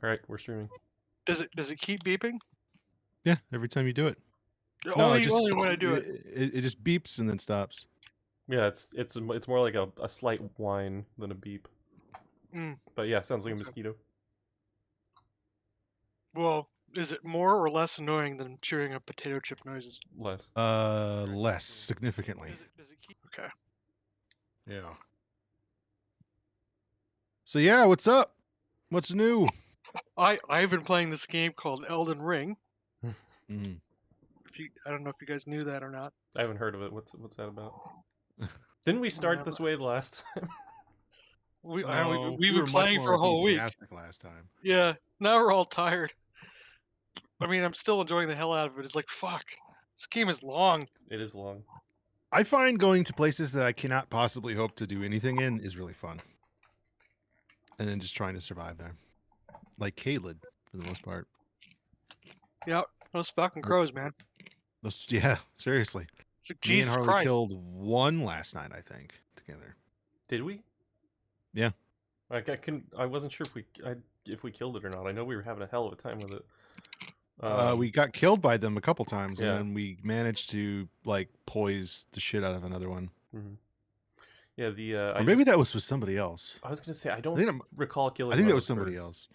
All right, we're streaming. Does it keep beeping? Yeah, every time you do it. No, it Only when I do it. it just beeps and then stops. Yeah, it's more like a slight whine than a beep. Mm, But yeah, sounds like a okay. mosquito. Well, is it more or less annoying than chewing up potato chip noises? Less. Less significantly. Does it keep? Okay. Yeah. So yeah, what's up? What's new? I've been playing this game called Elden Ring. Mhm. I don't know if you guys knew that or not. I haven't heard of it. What's that about? Didn't we start this way the last time? No, We've we been were much playing for more a whole week. enthusiastic last time. Yeah. Now we're all tired. I mean, I'm still enjoying the hell out of it. It's like fuck. This game is long. It is long. I find going to places that I cannot possibly hope to do anything in is really fun. And then just trying to survive there. Like Caelid, for the most part. Yep. Those fucking crows, man. Yeah, seriously. It's like, Me and Jesus Harley Christ. killed one last night, I think, together. Did we? Yeah. Like I wasn't sure if we killed it or not. I know we were having a hell of a time with it. We got killed by them a couple times, yeah. and then we managed to like poise the shit out of another one. Mm-hmm. Yeah, or maybe that was with somebody else. I was gonna say I don't recall killing. I think one that of was those somebody birds. else.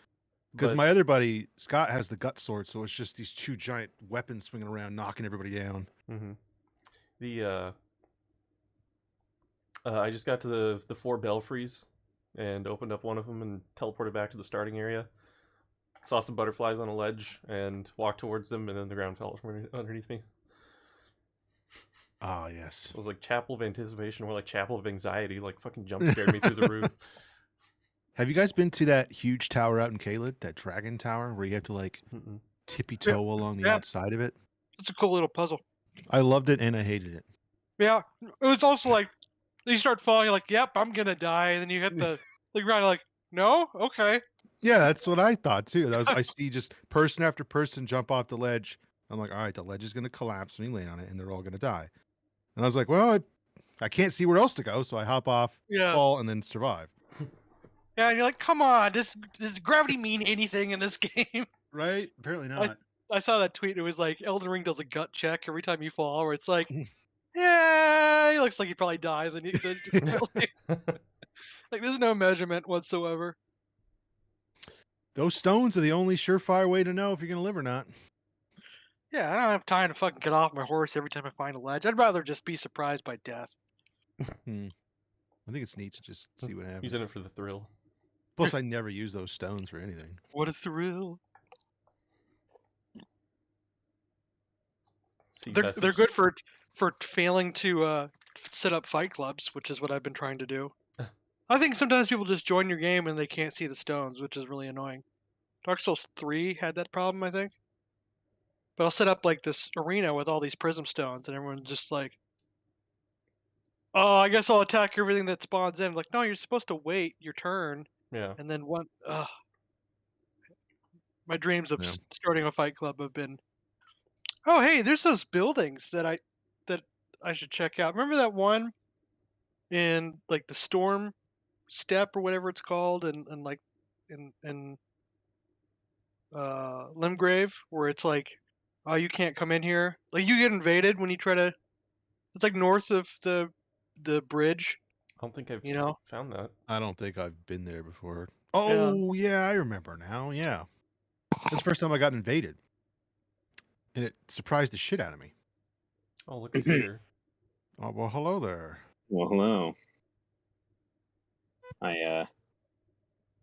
Because my other buddy Scott has the gut sword, so it's just these two giant weapons swinging around, knocking everybody down. Mm-hmm. I just got to the 4 belfries and opened up one of them and teleported back to the starting area. Saw some butterflies on a ledge and walked towards them, and then the ground fell from underneath me. Ah, yes. It was like Chapel of Anticipation or like Chapel of Anxiety. Like fucking jump scared me through the roof. Have you guys been to that huge tower out in Caelid, that dragon tower, where you have to like tippy toe along the outside of it? It's a cool little puzzle. I loved it and I hated it. Yeah, it was also like you start falling, you're like, "Yep, I'm gonna die," and then you hit the ground, like, "No, okay." Yeah, that's what I thought too. I see just person after person jump off the ledge. I'm like, all right, the ledge is going to collapse when you land on it, and they're all going to die. And I was like, well, I can't see where else to go, so I hop off, fall, and then survive. Yeah, and you're like, come on, does gravity mean anything in this game? Right? Apparently not. I saw that tweet. It was like Elden Ring does a gut check every time you fall, where it's like, yeah, he looks like he probably died. Then like, there's no measurement whatsoever. Those stones are the only surefire way to know if you're going to live or not. Yeah, I don't have time to fucking get off my horse every time I find a ledge. I'd rather just be surprised by death. I think it's neat to just see what happens. He's in it for the thrill. Plus, I never use those stones for anything. What a thrill! They're good for failing to set up fight clubs, which is what I've been trying to do. I think sometimes people just join your game and they can't see the stones, which is really annoying. Dark Souls 3 had that problem, I think. But I'll set up like this arena with all these prism stones, and everyone's just like, "Oh, I guess I'll attack everything that spawns in." Like, no, you're supposed to wait your turn. Yeah. And then one. My dreams of starting a fight club have been. Oh, hey, there's those buildings that I should check out. Remember that one in like the Storm Step or whatever it's called, and like in Limgrave, where it's like, oh, you can't come in here. Like you get invaded when you try to. It's like north of the bridge. I don't think I've found that. I don't think I've been there before. Oh yeah, I remember now. Yeah, that's the first time I got invaded, and it surprised the shit out of me. Oh, look who's here. Oh well, hello there. Well, hello. I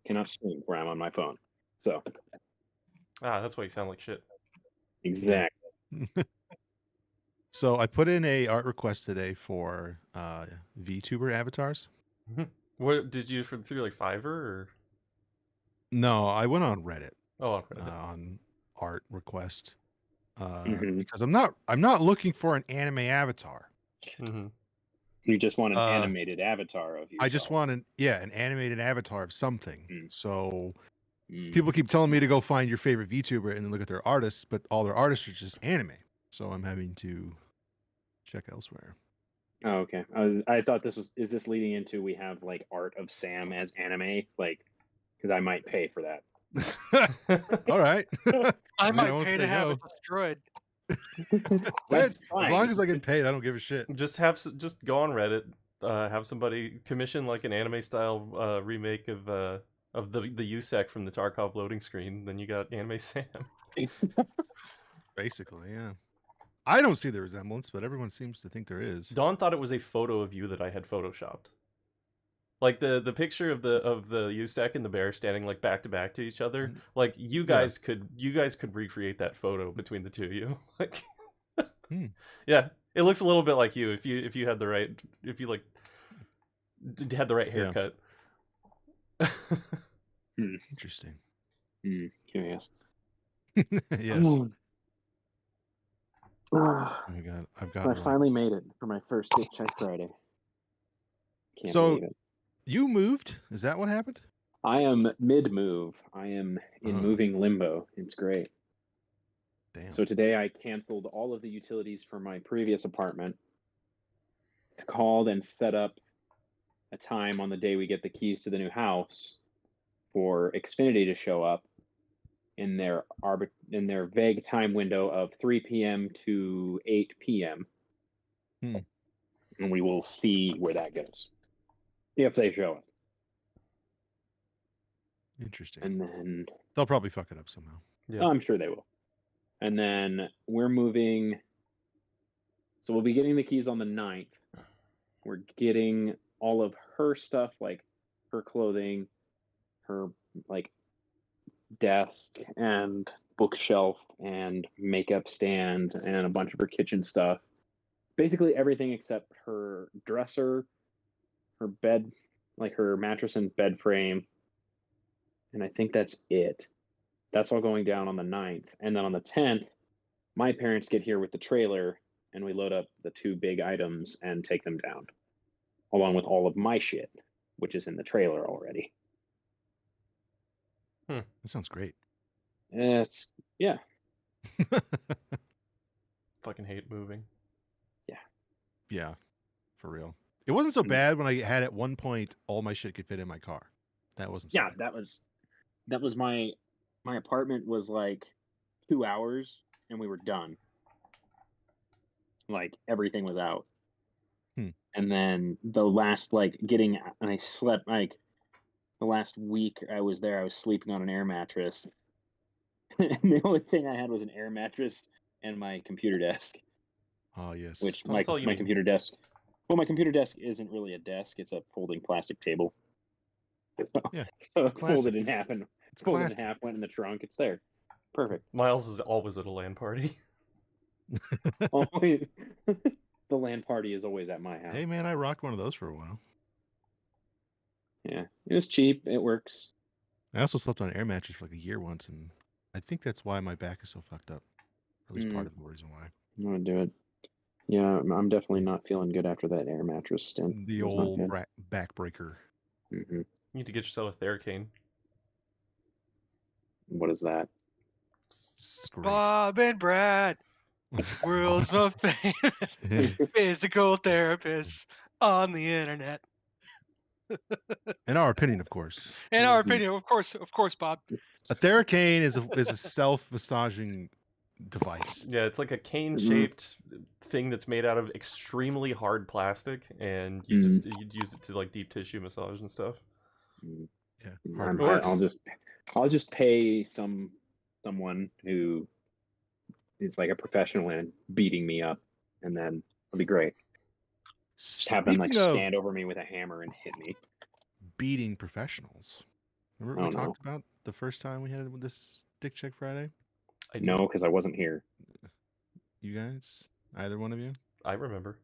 cannot stream where I'm on my phone, so. That's why you sound like shit. Exactly. So I put in a art request today for VTuber avatars. What did you through like Fiverr or? No, I went on Reddit. Oh, on Reddit. On art request because I'm not looking for an anime avatar. You just want an animated avatar of yourself. I just want an animated avatar of something. So people keep telling me to go find your favorite VTuber and then look at their artists, but all their artists are just anime. So I'm having to check elsewhere. Oh, okay. I thought is this leading into we have like art of Sam as anime? Like, because I might pay for that. All right. I I mean, I might won't pay to say have no. it destroyed. That's As fine. long as I get paid, I don't give a shit. just go on Reddit, have somebody commission like an anime style remake of the USEC from the Tarkov loading screen. Then you got Anime Sam. Basically, yeah. I don't see the resemblance, but everyone seems to think there is. Dawn thought it was a photo of you that I had photoshopped. Like the picture of the USEC and the bear standing like back to back to each other. Like you guys could recreate that photo between the two of you. Like yeah, it looks a little bit like you if you had the right had the right haircut. Interesting. Curious. Yes. Oh my God, I've got. I finally made it for my first Dick Check Friday. Can't So- believe it. You moved? Is that what happened? I am mid-move. I am in Uh-huh. moving limbo. It's great. Damn. So today I canceled all of the utilities for my previous apartment, called and set up a time on the day we get the keys to the new house for Xfinity to show up in their vague time window of 3 p.m. to 8 p.m. Hmm. And we will see where that goes if they show up. Interesting. And then They'll probably fuck it up somehow. Yeah. I'm sure they will. And then we're moving. So we'll be getting the keys on the 9th. We're getting all of her stuff, like her clothing, her like desk and bookshelf and makeup stand and a bunch of her kitchen stuff. Basically everything except her dresser, her bed, like her mattress and bed frame. And I think that's it. That's all going down on the 9th. And then on the 10th, my parents get here with the trailer and we load up the 2 big items and take them down, along with all of my shit, which is in the trailer already. That sounds great. It's, yeah. Fucking hate moving. Yeah, for real. It wasn't so Mm. bad when I had at one point all my shit could fit in my car. That wasn't so Yeah, bad. that was my apartment was like 2 hours and we were done. Like everything was out. And then the last and I slept like the last week I was there, I was sleeping on an air mattress. And the only thing I had was an air mattress and my computer desk, Oh yes. which So that's all you my need. computer desk. Well, my computer desk isn't really a desk; it's a folding plastic table. Yeah, So I classic. folded in half and It's folded classic. in half, went in the trunk. It's there, perfect. Miles is always at a LAN party. Always, the LAN party is always at my house. Hey man, I rocked one of those for a while. Yeah, it was cheap. It works. I also slept on an air mattress for like a year once, and I think that's why my back is so fucked up. At least part of the reason why. I'm gonna do it. Yeah, I'm definitely not feeling good after that air mattress stint. The It was not old good. backbreaker. Mhm. You need to get yourself a Theracane. What is that? It's great. Bob and Brad, world's most famous physical therapists on the internet. In our opinion, of course. In our Yes. opinion, of course, Bob. A Theracane is a self-massaging device. Yeah, it's like a cane-shaped thing that's made out of extremely hard plastic, and you'd use it to like deep tissue massage and stuff. Mm. Yeah. I'm- works. I'll just pay someone who is like a professional and beating me up, and then it'll be great. Just have them like Speaking of stand over me with a hammer and hit me. beating professionals, remember we Oh, no. talked about the first time we had this Dick Check Friday? I No, because I wasn't here. You guys? Either one of you? I remember.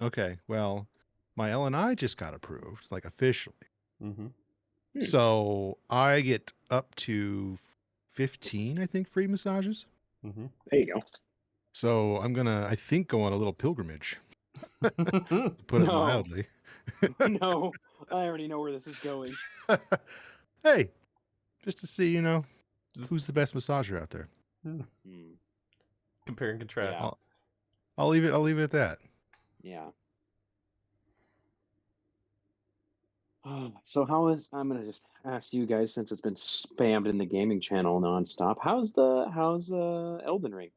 Okay, well, my L&I just got approved, like officially. Mm-hmm. So I get up to 15, I think, free massages. Mm-hmm. There you go. So I'm gonna, I think, go on a little pilgrimage, to put it No. mildly. No, I already know where this is going. Hey, just to see, who's the best massager out there. Compare and contrast. Yeah. I'll leave it at that. Yeah. So I'm gonna just ask you guys since it's been spammed in the gaming channel nonstop. How's Elden Ring?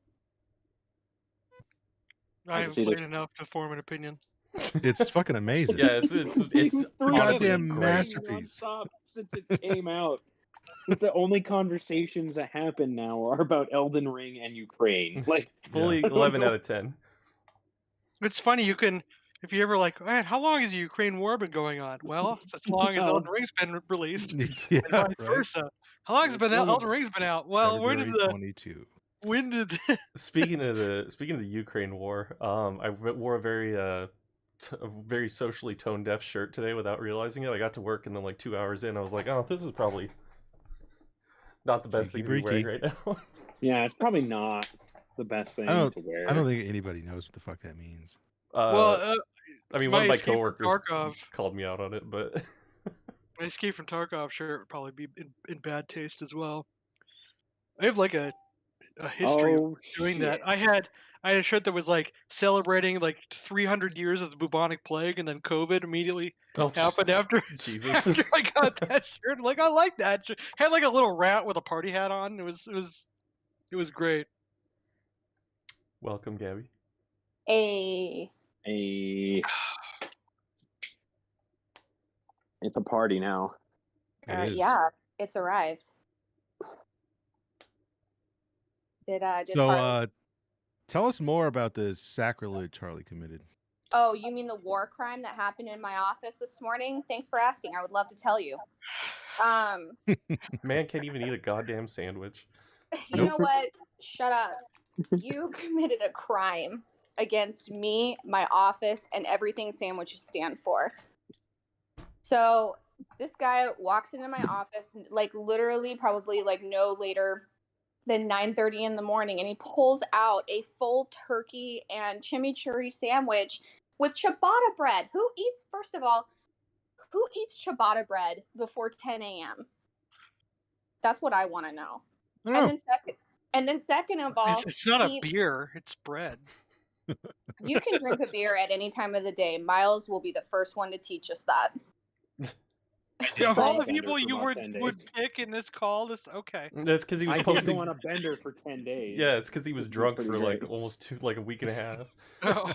I I haven't see played there's enough to form an opinion. It's fucking amazing. Yeah, it's honestly goddamn great. masterpiece. Nonstop since it came out. It's the only conversations that happen now are about Elden Ring and Ukraine. Like, Fully I don't 11 know. out of 10. It's funny, you can, if you ever like, man, how long has the Ukraine war been going on? Well, it's as long as No. Elden Ring's been released, Yeah, and vice right. versa. How long has it been Well, Elden Ring's been out? Well, February 22. when did Speaking of the Ukraine war, I wore a very socially tone deaf shirt today without realizing it. I got to work and then like 2 hours in, I was like, oh, this is probably not the best thing to be wearing right now. Yeah, it's probably not the best thing to wear. I don't think anybody knows what the fuck that means. well, I mean, my one of my escape from coworkers Tarkov. called me out on it, but my Escape from Tarkov shirt would probably be in bad taste as well. I have like a history of doing that. I had a shirt that was like celebrating like 300 years of the bubonic plague, and then COVID immediately oh, happened after Jesus. after I got that shirt. I'm like, I like that shirt. Had like a little rat with a party hat on. It was great. Welcome, Gabby. It's a party now. It is. Yeah, it's arrived. Did So, Harley... tell us more about the sacrilege Harley committed. Oh, you mean the war crime that happened in my office this morning? Thanks for asking. I would love to tell you. Man can't even eat a goddamn sandwich. You know what? Shut up. You committed a crime against me, my office, and everything sandwiches stand for. So this guy walks into my office, like literally probably like no later than 9:30 in the morning, and he pulls out a full turkey and chimichurri sandwich with ciabatta bread. First of all, who eats ciabatta bread before 10 a.m.? That's what I want to know. And then second of all, It's not a beer; it's bread. You can drink a beer at any time of the day. Miles will be the first one to teach us that. Of all the Bender people for you about 10 would days. pick in this call, okay. That's because he was I supposed can't to go on a bender for 10 days. Yeah, it's because he was Which is drunk pretty for like great. almost a week and a half. Oh,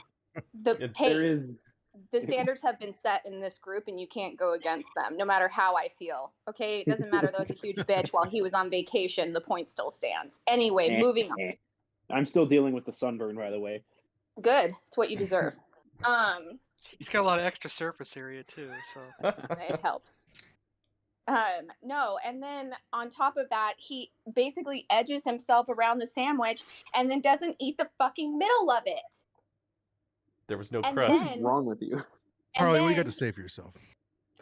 The standards have been set in this group, and you can't go against them, no matter how I feel. Okay, it doesn't matter that I was a huge bitch while he was on vacation. The point still stands. Anyway, moving on. I'm still dealing with the sunburn, by the way. Good. It's what you deserve. he's got a lot of extra surface area too, so It helps. No, and then on top of that, he basically edges himself around the sandwich and then doesn't eat the fucking middle of it. There was no And crust. then- What's wrong with you? Harley, what do you got then- to say for yourself?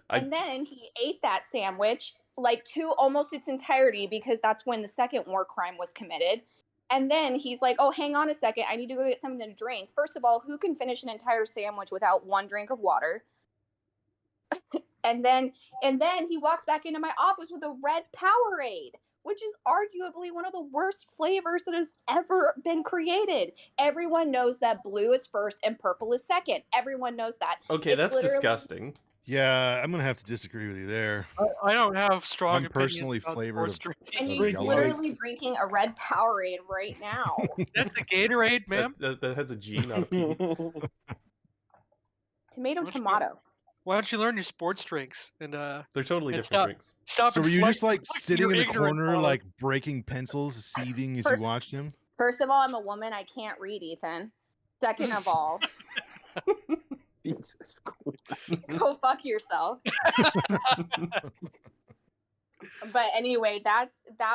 And then he ate that sandwich like to almost its entirety, because that's when the second war crime was committed. And then he's like, oh, hang on a second. I need to go get something to drink. First of all, who can finish an entire sandwich without one drink of water? and then he walks back into my office with a red Powerade, which is arguably one of the worst flavors that has ever been created. Everyone knows that blue is first and purple is second. Everyone knows that. Okay, It's that's literally- disgusting. Yeah, I'm gonna have to disagree with you there. I don't have strong I'm opinions personally about flavored sports drinks. And Of he's yellow. literally drinking a red Powerade right now. That's a Gatorade, ma'am. That has a G, not a P. Tomato, What's tomato. Why don't you learn your sports drinks and They're totally And different stop. drinks. stop? So were you just like inflicting sitting your in the ignorance corner, on like breaking pencils, seething as you First- watched him? First of all, I'm a woman. I can't read, Ethan. Second of all, Jesus Christ. go fuck yourself. But anyway, that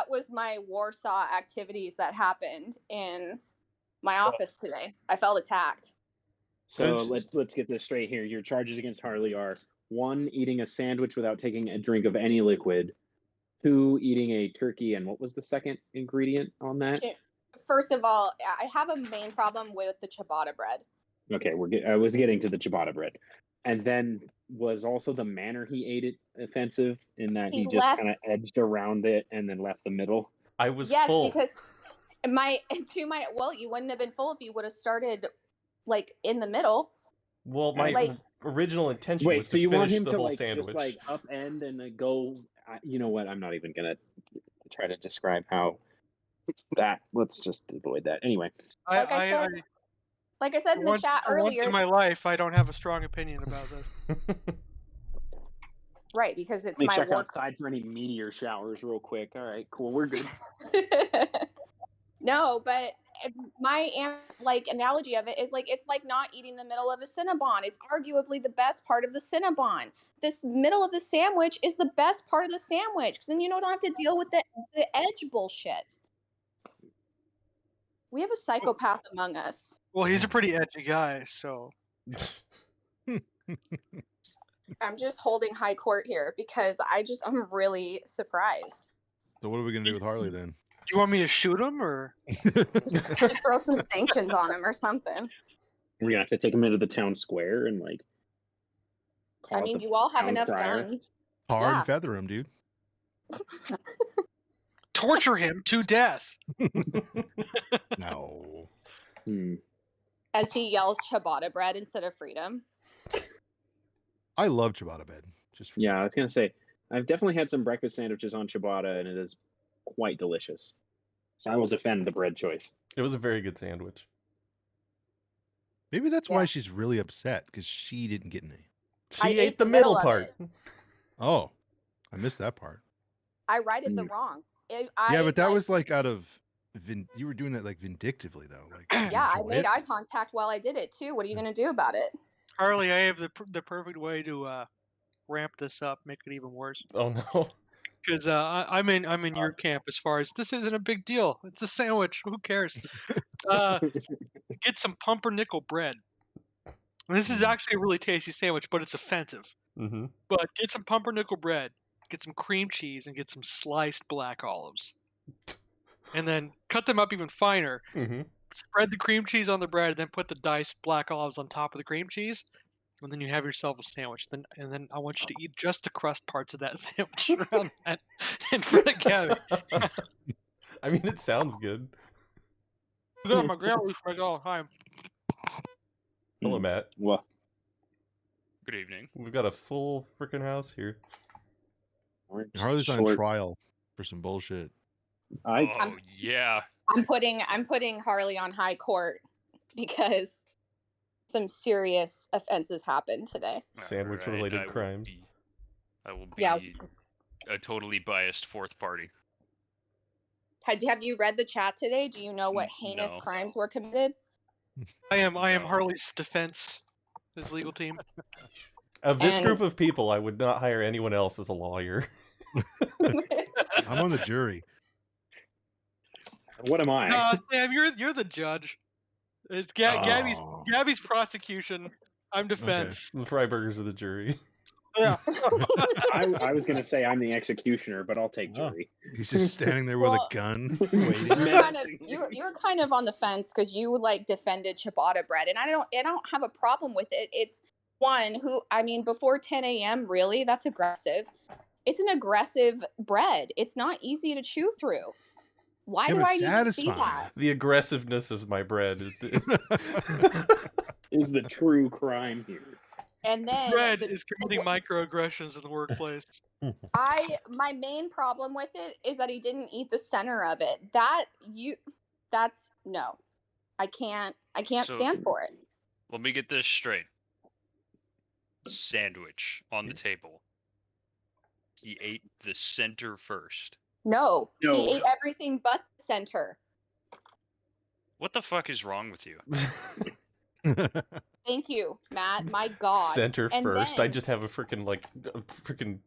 was my Warsaw activities that happened in my office today. I felt attacked. So It's- let's get this straight here. Your charges against Harley are 1, eating a sandwich without taking a drink of any liquid. 2, eating a turkey, and what was the second ingredient on that? First of all, I have a main problem with the ciabatta bread. Okay, I was getting to the ciabatta bread, and then was also the manner he ate it offensive in that He he just left- kind of edged around it and then left the middle. I was Yes, full. because you wouldn't have been full if you would have started like in the middle. Well, Like- original intention Wait, was so to you want finish him the to whole like sandwich. just like upend and go? You know what? I'm not even gonna try to describe how that. Let's just avoid that. Anyway, Like I said, like I said in the chat for once earlier, in my life, I don't have a strong opinion about this. right? Because it's let me my check work. outside for any meteor showers real quick. All right, cool, we're good. No, but my analogy of it is like it's like not eating the middle of a Cinnabon. It's arguably the best part of the Cinnabon. This middle of the sandwich is the best part of the sandwich because then you don't have to deal with the edge bullshit. We have a psychopath among us. Well, he's a pretty edgy guy, so. I'm just holding high court here because I'm really surprised. So what are we gonna do with Harley then? Do you want me to shoot him or? Just throw some sanctions on him or something. We're gonna have to take him into the town square and like. I mean, you all have enough guns. Tar Yeah. and feather him, dude. Torture him to death. No. As he yells ciabatta bread instead of freedom. I love ciabatta bread. Just for Yeah, I was gonna say I've definitely had some breakfast sandwiches on ciabatta, and it is quite delicious. So I will defend the bread choice. It was a very good sandwich. Maybe that's Yeah. why she's really upset because she didn't get any. She I ate the middle of part. it. Oh, I missed that part. I righted the wrong. Yeah, but that was like out of you were doing that like vindictively though. Like Yeah, I enjoy made it. eye contact while I did it too. What are you gonna do about it? Harley, I have the perfect way to ramp this up, make it even worse. Oh no. Because I'm in your camp as far as this isn't a big deal. It's a sandwich. Who cares? Get some pumpernickel bread. And this is actually a really tasty sandwich, but it's offensive. Mm-hmm. But get some pumpernickel bread, get some cream cheese, and get some sliced black olives. And then cut them up even finer. Mm-hmm. Spread the cream cheese on the bread, then put the diced black olives on top of the cream cheese. And then you have yourself a sandwich. And then I want you to eat just the crust parts of that sandwich around that in front of Gabby. I mean, it sounds good. Yeah, my grandma used to make it all the time. Hello, Matt. Well, Good evening. We've got a full freaking house here. Harley's on trial for some bullshit. Oh yeah. I'm putting Harley on high court because some serious offenses happened today. Sandwich-related Alright, crimes. I will be Yeah. a totally biased fourth party. Have you read the chat today? Do you know what heinous No. crimes were committed? I am No. Harley's defense, his legal team. Of this And- group of people, I would not hire anyone else as a lawyer. I'm on the jury. What am I? No, Sam, you're the judge. It's Gabby's Oh. Gabby's prosecution. I'm defense. The Freiburgers of the jury. Yeah. I was gonna say I'm the executioner, but I'll take Oh. jury. He's just standing there with Well- a gun. You waiting. were kind of on the fence because you like defended ciabatta bread, and I don't have a problem with it. It's before 10 a.m. really, that's aggressive. It's an aggressive bread. It's not easy to chew through. Why Yeah, do but I need to see satisfying. that? The aggressiveness of my bread is the. Is the true crime here? And then Red is committing microaggressions in the workplace. my main problem with it is that he didn't eat the center of it. No. I can't So- stand for it. Let me get this straight. Sandwich on the table. He ate the center first. No, No. he ate everything but the center. What the fuck is wrong with you? Thank you, Matt. My God. Center And first. I then- just have a freaking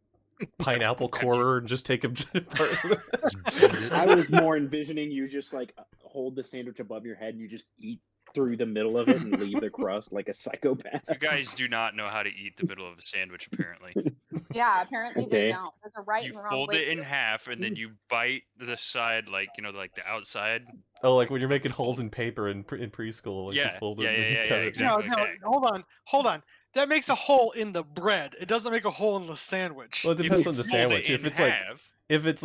pineapple corer and just take him to part of it. I was more envisioning you just like hold the sandwich above your head and you just eat through the middle of it and leave the crust like a psychopath. You guys do not know how to eat the middle of a sandwich, apparently. Yeah, apparently they Okay. don't. There's a right You and wrong fold way it to in do half and then you bite the side, like the outside. Oh, like when you're making holes in paper in preschool. Like Yeah, you fold yeah, it and then yeah, you yeah, cut it. exactly. No, okay. hold on. That makes a hole in the bread. It doesn't make a hole in the sandwich. Well, it If depends you on the fold it sandwich. If in it's like half, if it's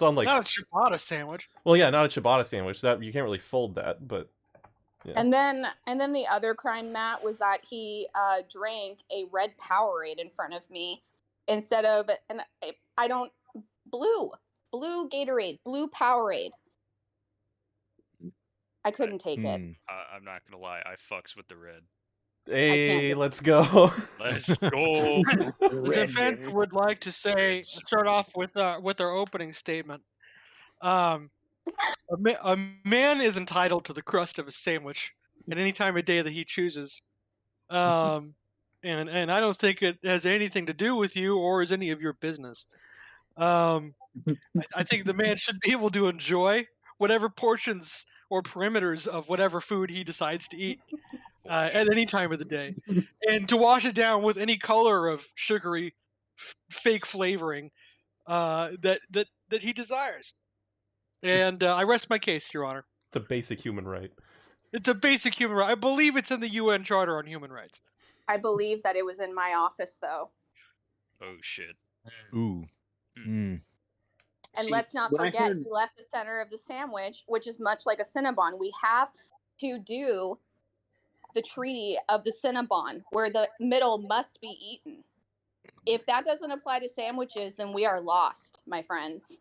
on like Not a ciabatta sandwich. well, yeah, not a ciabatta sandwich. That you can't really fold that, but Yeah. And then the other crime, Matt, was that he drank a red Powerade in front of me instead of blue Gatorade, blue Powerade. I couldn't take it. Hmm. I'm not gonna lie, I fucks with the red. Hey, get- let's go. Let's go. The defense would like to say, start off with their opening statement. A man is entitled to the crust of a sandwich at any time of day that he chooses. And I don't think it has anything to do with you or is any of your business. I think the man should be able to enjoy whatever portions or perimeters of whatever food he decides to eat at any time of the day, and to wash it down with any color of sugary, fake flavoring that he desires. And I rest my case, Your Honor. It's a basic human right. It's a basic human right. I believe it's in the UN Charter on Human Rights. I believe that it was in my office though. Oh shit. Ooh. Mm. And See, let's not when I forget, heard- he left the center of the sandwich, which is much like a Cinnabon. We have to do the treaty of the Cinnabon, where the middle must be eaten. If that doesn't apply to sandwiches, then we are lost, my friends.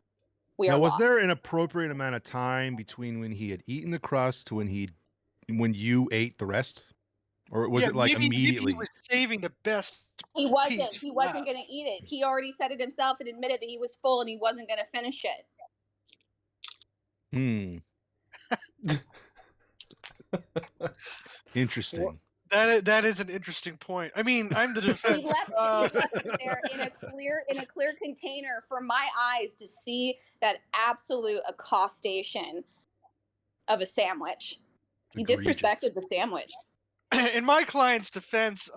We Now, are was lost. there an appropriate amount of time between when he had eaten the crust to when you ate the rest, or was it like maybe immediately? he was saving the best. He wasn't. piece He for wasn't last. going to eat it. He already said it himself and admitted that he was full and he wasn't going to finish it. Hmm. Interesting. That is an interesting point. I mean, I'm the He defense. left it there in a clear container for my eyes to see that absolute accostation of a sandwich. He Egregious. disrespected the sandwich. In my client's defense,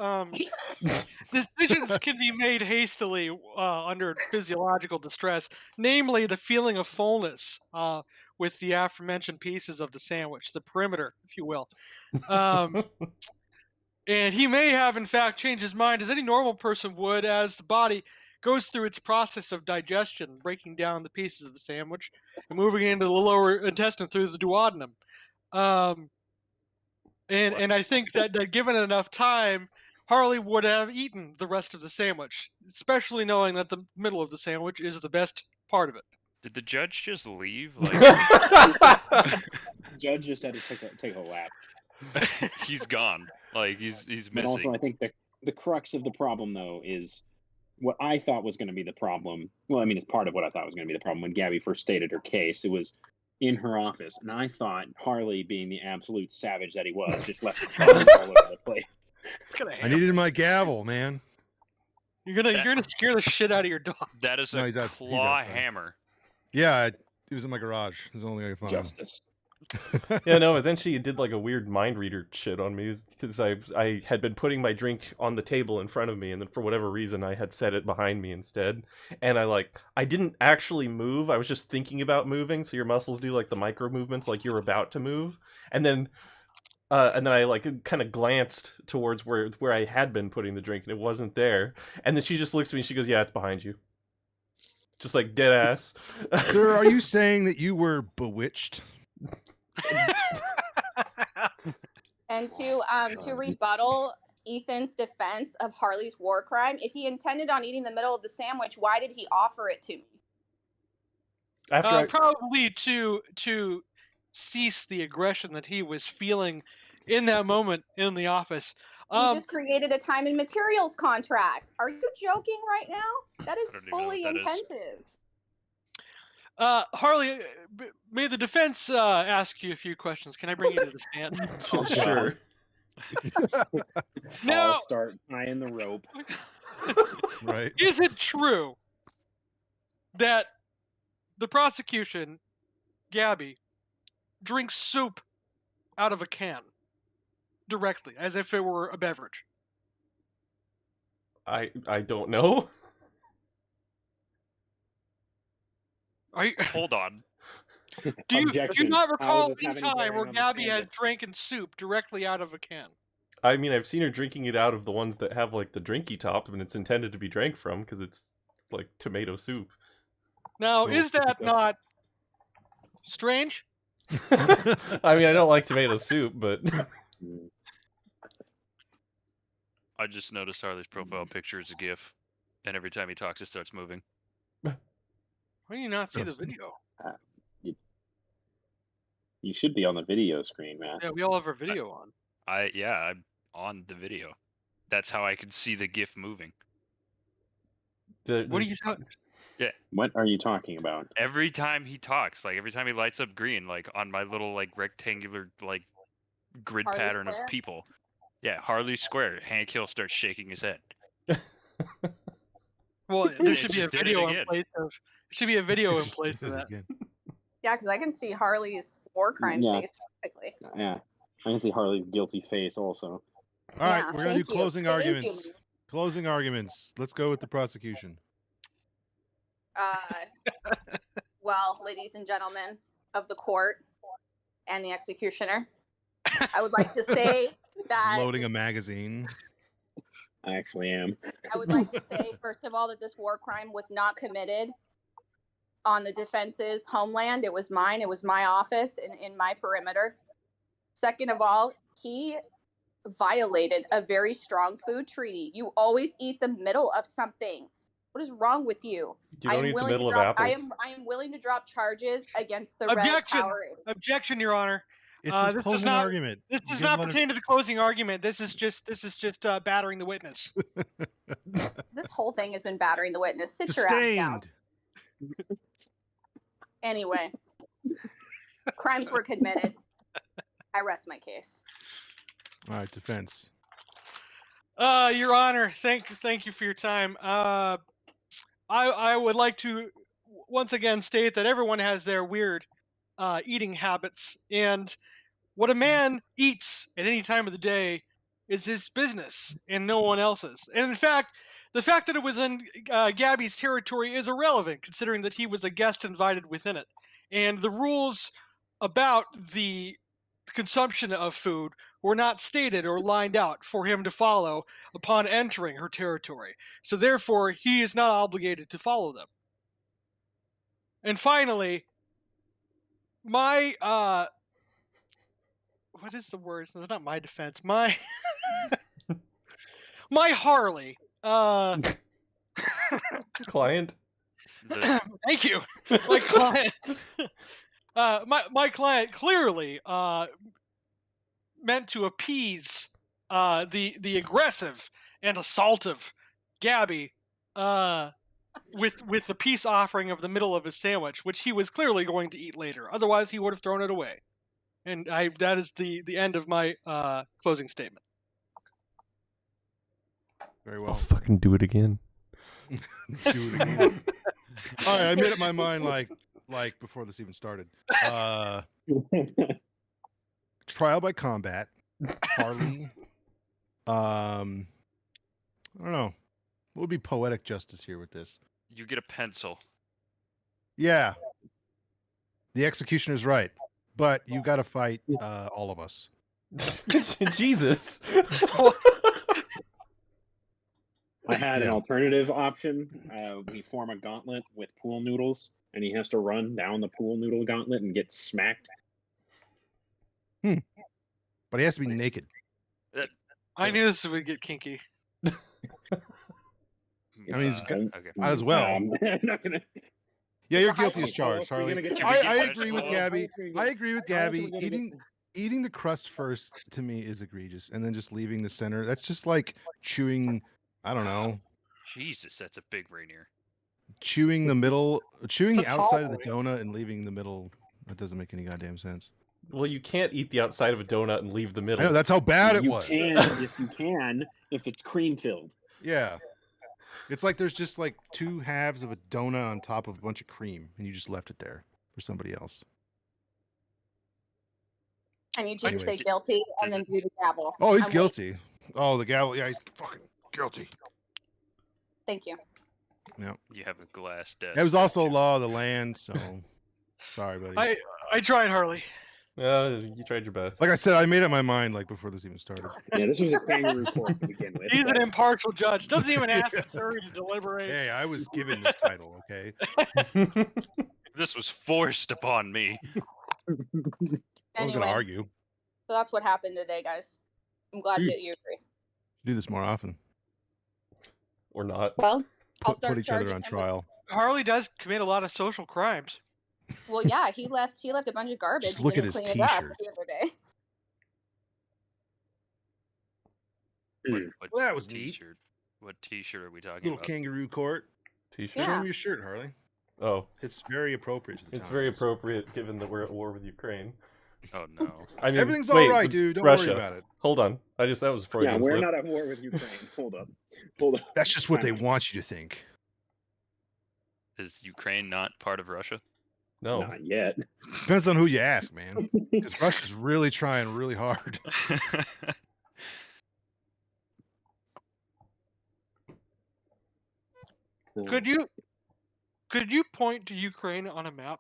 decisions can be made hastily under physiological distress, namely the feeling of fullness with the aforementioned pieces of the sandwich, the perimeter, if you will. And he may have, in fact, changed his mind, as any normal person would, as the body goes through its process of digestion, breaking down the pieces of the sandwich and moving into the lower intestine through the duodenum. And I think that given enough time, Harley would have eaten the rest of the sandwich, especially knowing that the middle of the sandwich is the best part of it. Did the judge just leave? Like Judge just had to take a lap. he's gone. Like he's But missing. also, I think the crux of the problem, though, is what I thought was going to be the problem. Well, I mean, it's part of what I thought was going to be the problem when Gabby first stated her case. It was in her office, and I thought Harley, being the absolute savage that he was, just left the cards all over the place. It's gonna I happen. needed my gavel, man. You're gonna scare the shit out of your dog. That is No, a he's claw outside. hammer. Yeah, it was in my garage. It was the only way I found him. Justice. Yeah, no, but then she did like a weird mind reader shit on me because I had been putting my drink on the table in front of me, and then for whatever reason I had set it behind me instead. And I didn't actually move. I was just thinking about moving. So your muscles do like the micro movements, like you're about to move. And then I like kind of glanced towards where I had been putting the drink, and it wasn't there. And then she just looks at me and she goes, "Yeah, it's behind you." Just like dead ass. Sir, are you saying that you were bewitched? And to rebuttal Ethan's defense of Harley's war crime, if he intended on eating the middle of the sandwich, why did he offer it to me? After Probably to cease the aggression that he was feeling in that moment in the office. He just created a time and materials contract. Are you joking right now? That is I don't even know fully what that is. intensive. Harley, may the defense ask you a few questions? Can I bring you to the stand? Oh, sure. Now, I'll start tying the rope. Right. is it true that the prosecution, Gabby, drinks soup out of a can directly, as if it were a beverage? I don't know. Are you, Hold on. do you Objection. not How recall does this any have any time where bearing on the Gabby has stand-up? drinking soup directly out of a can? I mean, I've seen her drinking it out of the ones that have like the drinky top, and it's intended to be drank from because it's like tomato soup. Now, Oh, is that okay. not strange? I mean, I don't like tomato soup, but Mm. I just noticed Harley's profile picture is a GIF, and every time he talks, it starts moving. Why do you not see the Yes. video? You should be on the video screen, man. Yeah, we all have our video on. I'm on the video. That's how I can see the GIF moving. What are you talking? What are you talking about? Every time he talks, like every time he lights up green, like on my little like rectangular like grid Harley pattern Square? of people. Yeah, Harley Square. Hank Hill starts shaking his head. Well, there should be a just did it video in again. place of. Should be a video in Just place did of it that. again. Yeah, because I can see Harley's war crime Yeah. face perfectly. Yeah, I can see Harley's guilty face also. All right, Yeah, we're gonna do thank you. closing Thank you. arguments. Closing arguments. Let's go with the prosecution. Well, ladies and gentlemen of the court and the executioner, I would like to say that Loading a magazine. I actually am. I would like to say, first of all, that this war crime was not committed on the defense's homeland. It was mine. It was my office and in my perimeter. Second of all, he violated a very strong food treaty. You always eat the middle of something. What is wrong with you? you don't eat the middle of I apples. am willing to drop charges against the Objection! Red Power. Objection, Your Honor. It's This his does closing not- argument. This You does gotta not let him- pertain to the closing argument. This is just battering the witness. This whole thing has been battering the witness. Sit your ass down. Sustained. Anyway, crimes were committed. I rest my case. All right, defense. Your Honor, thank you for your time. I would like to once again state that everyone has their weird eating habits, and what a man eats at any time of the day is his business and no one else's. And in fact, the fact that it was in Gabby's territory is irrelevant, considering that he was a guest invited within it. And the rules about the consumption of food were not stated or lined out for him to follow upon entering her territory. So therefore, he is not obligated to follow them. And finally, my what is the word? It's not my defense. My my Harley. Client. The, Thank you. My client. My client clearly meant to appease the aggressive and assaultive Gabby with the peace offering of the middle of his sandwich, which he was clearly going to eat later. Otherwise, he would have thrown it away. And that is the end of my closing statement. Very I'll well. fucking do it again. Do it again. All right, I made up my mind like before this even started. Trial by combat. Harley. I don't know. What would be poetic justice here with this? you get a pencil. Yeah. The executioner's right. But you got to fight all of us. Jesus. I had an Yeah. alternative option. We form a gauntlet with pool noodles, and he has to run down the pool noodle gauntlet and get smacked. But he has to be naked. I knew this would get kinky. I mean, he's got- Okay. Might as well. I'm not gonna. Yeah, It's you're a high guilty as school. charged, We're Harley. gonna get- I Can we agree with get Gabby. punishment? I agree with How else are Gabby. we gonna get- Eating the crust first to me is egregious, and then just leaving the center. That's just like chewing. I don't know. Jesus, that's a big Rainier. Chewing the middle, chewing It's the a tall outside of the boy. donut and leaving the middle. That doesn't make any goddamn sense. Well, you can't eat the outside of a donut and leave the middle. I know that's how bad it you was. can, yes, you can if it's cream filled. Yeah, it's like there's just like two halves of a donut on top of a bunch of cream, and you just left it there for somebody else. I need you to say Anyways. guilty and Does then do the gavel. Oh, he's I'm waiting. guilty. Oh, the gavel. Yeah, he's fucking guilty. Thank you. You have a glass desk. It was also law of the land, so sorry, buddy. I tried, Harley. You tried your best. Like I said, I made up my mind like before this even started. Yeah, this was just kangaroo court to begin with. He's an but- impartial judge. Doesn't even ask the jury to deliberate. Hey, I was given this title, okay? This was forced upon me. I'm Anyway, gonna argue. so that's what happened today, guys. I'm glad Dude. that you agree. Do this more often. Or not. Well, I'll Put start each other charging on him with- trial. Harley does commit a lot of social crimes. Well, yeah, he left a bunch of garbage. Just He look at didn't his clean it up t-shirt. the other day. Well, that was neat. T-shirt. What T-shirt are we talking Little about? kangaroo court. T-shirt. Show Yeah. him your shirt, Harley. Oh, It's very appropriate to the it's very times. appropriate given that we're at war with Ukraine. Oh no. I mean, Everything's wait, all right, dude. Don't Russia. worry about it. Hold on. That was a Freudian Yeah, we're slip. not at war with Ukraine. Hold up. Hold up. That's just what they Time out. want you to think. Is Ukraine not part of Russia? No. Not yet. Depends on who you ask, man. Because Russia's really trying really hard. Could you point to Ukraine on a map?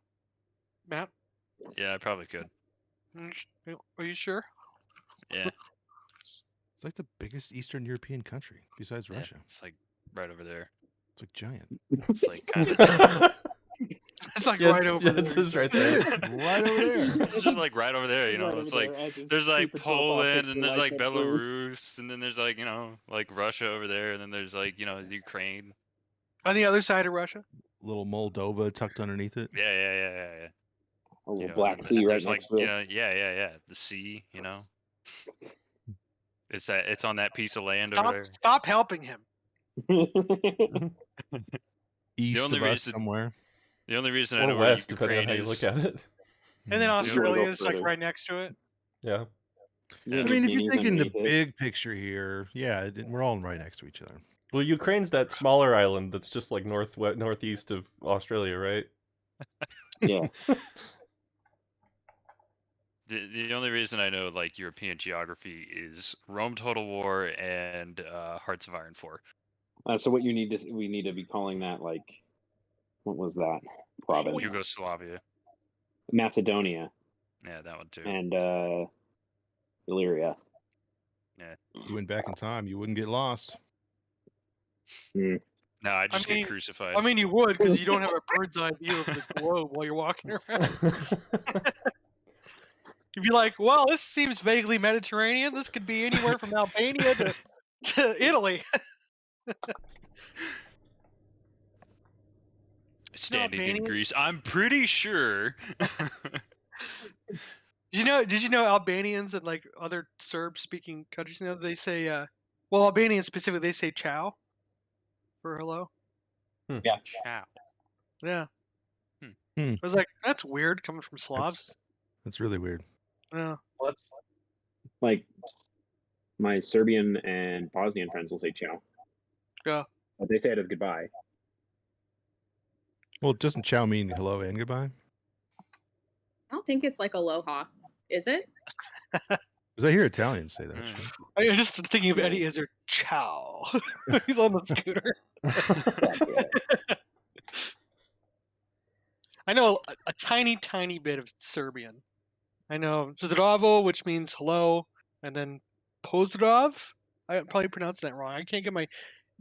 Yeah, I probably could. Are you sure? Yeah. It's like the biggest Eastern European country besides Yeah, Russia. it's like right over there. It's like giant. It's like kind of. It's like Yeah, right over yeah, there. it says right It there. is, right over there. It's just like right over there, you know. Right It's over like there, all just there's like stupid profile Poland, picture and there's like lights up blue. Belarus, and then there's like like Russia over there, and then there's like Ukraine. On the other side of Russia. Little Moldova tucked underneath it. Yeah. A little You Black and Sea right there's next like, to it. yeah. The sea, It's on that piece of land over Stop, there. stop helping him. East only of us reason- somewhere. The only reason I Or know where west, depending on Ukraine how you is. look at it. And then Hmm. Australia is like further. right next to it. Yeah. Yeah. I mean, if you're Bikinis thinking the underneath it. big picture here, yeah, we're all right next to each other. Well, Ukraine's that smaller island that's just like northeast of Australia, right? Yeah. The only reason I know like European geography is Rome Total War and Hearts of Iron 4. So what we need to be calling that, like, what was that province? Yugoslavia. Macedonia Yeah, that one too. and Illyria. You went back in time, you wouldn't get lost. No, I just mean- get crucified. I mean, you would because you don't have a bird's eye view of the globe while you're walking around. You'd be like, well, this seems vaguely Mediterranean. This could be anywhere from Albania to Italy. Standing in Albania? Greece, I'm pretty sure. Did you know Albanians and like other Serb-speaking countries, they say, well, Albanians specifically, they say ciao for hello. Yeah. Ciao. Yeah. Hmm. I was like, that's weird coming from Slavs. That's really weird. Yeah. Well, that's like my Serbian and Bosnian friends will say ciao. Yeah. But they say it as goodbye. Well, doesn't ciao mean hello and goodbye? I don't think it's like aloha, is it? Because I hear Italians say that. Mm. shit. I'm just thinking of Eddie as their ciao. He's on the scooter. I know a tiny, tiny bit of Serbian. I know Zdravo, which means hello, and then Pozdrav. I probably pronounced that wrong. I can't get my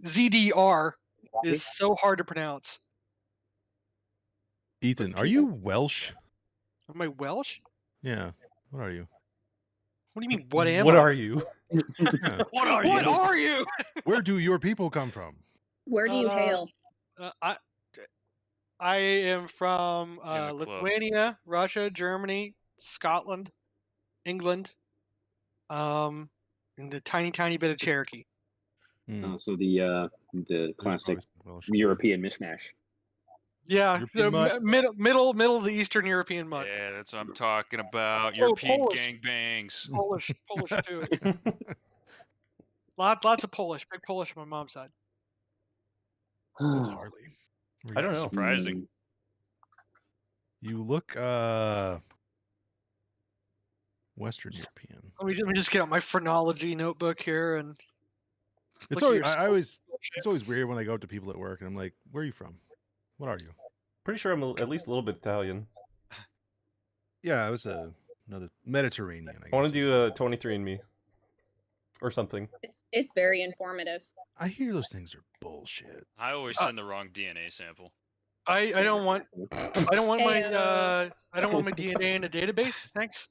ZDR is so hard to pronounce. Ethan, are you Welsh? Am I Welsh? Yeah. What are you? What do you mean? What am What I? are you? Yeah. What are you? What are you? Where do your people come from? Where do you Uh, hail? I am from In the club. Lithuania, Russia, Germany, Scotland, England, and the tiny, tiny bit of Cherokee. Hmm. So the There's classic probably some Welsh. European mishmash. Yeah, European the mutt. middle of the Eastern European mutt. Yeah, that's what I'm talking about. European Polish. gangbangs. Polish too. Lots of Polish. Big Polish on my mom's side. It's Harley. Where I you don't at? know. Surprising. You look Western European. Let me just get out my phrenology notebook here and. It's look at always your I always bullshit. it's always weird when I go up to people at work and I'm like, "Where are you from? What are you?" Pretty sure I'm at least a little bit Italian. Yeah, I was another Mediterranean. I I want guess to is do what- a 23andMe or something. It's very informative. I hear those things are bullshit. I always send the wrong DNA sample. I don't want my Ayo. I don't want my DNA in a database. Thanks.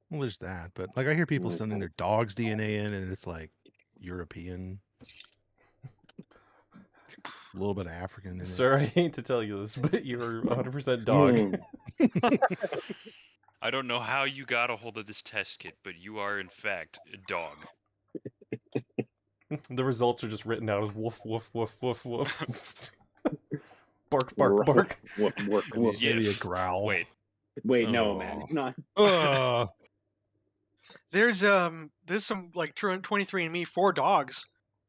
Well, there's that, but like I hear people Right. sending their dog's DNA in, and it's like European, a little bit of African in it. Sir, I hate to tell you this, but you're 100% dog. Mm. I don't know how you got a hold of this test kit, but you are in fact a dog. The results are just written out as woof, woof, woof, woof, woof. Bark, bark, Ruff, bark. woof, woof, woof. Maybe a Yiff. growl. Wait, Wait, no, man, Oh. it's not. There's some like 23andMe for dogs,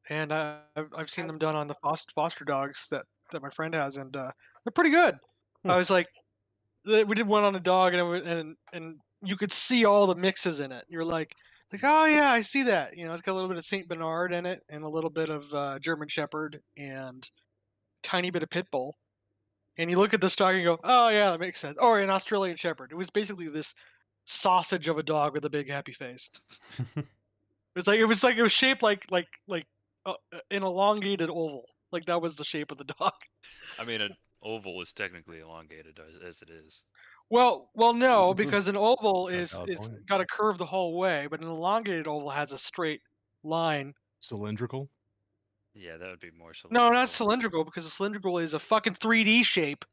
and I've seen them done on the foster dogs that my friend has, and they're pretty good. I was like, we did one on a dog, and you could see all the mixes in it. You're like, oh yeah, I see that. You know, it's got a little bit of Saint Bernard in it, and a little bit of German Shepherd, and tiny bit of Pit Bull. And you look at this dog and you go, oh yeah, that makes sense. Or an Australian Shepherd. It was basically this sausage of a dog with a big happy face. It was shaped like an elongated oval. Like that was the shape of the dog. I mean an oval is technically elongated as it is. Well, no, It's a- because an oval a is valid point. got a curve the whole way, but an elongated oval has a straight line. Cylindrical. Yeah, that would be more so. No, not cylindrical, because a cylindrical is a fucking 3D shape.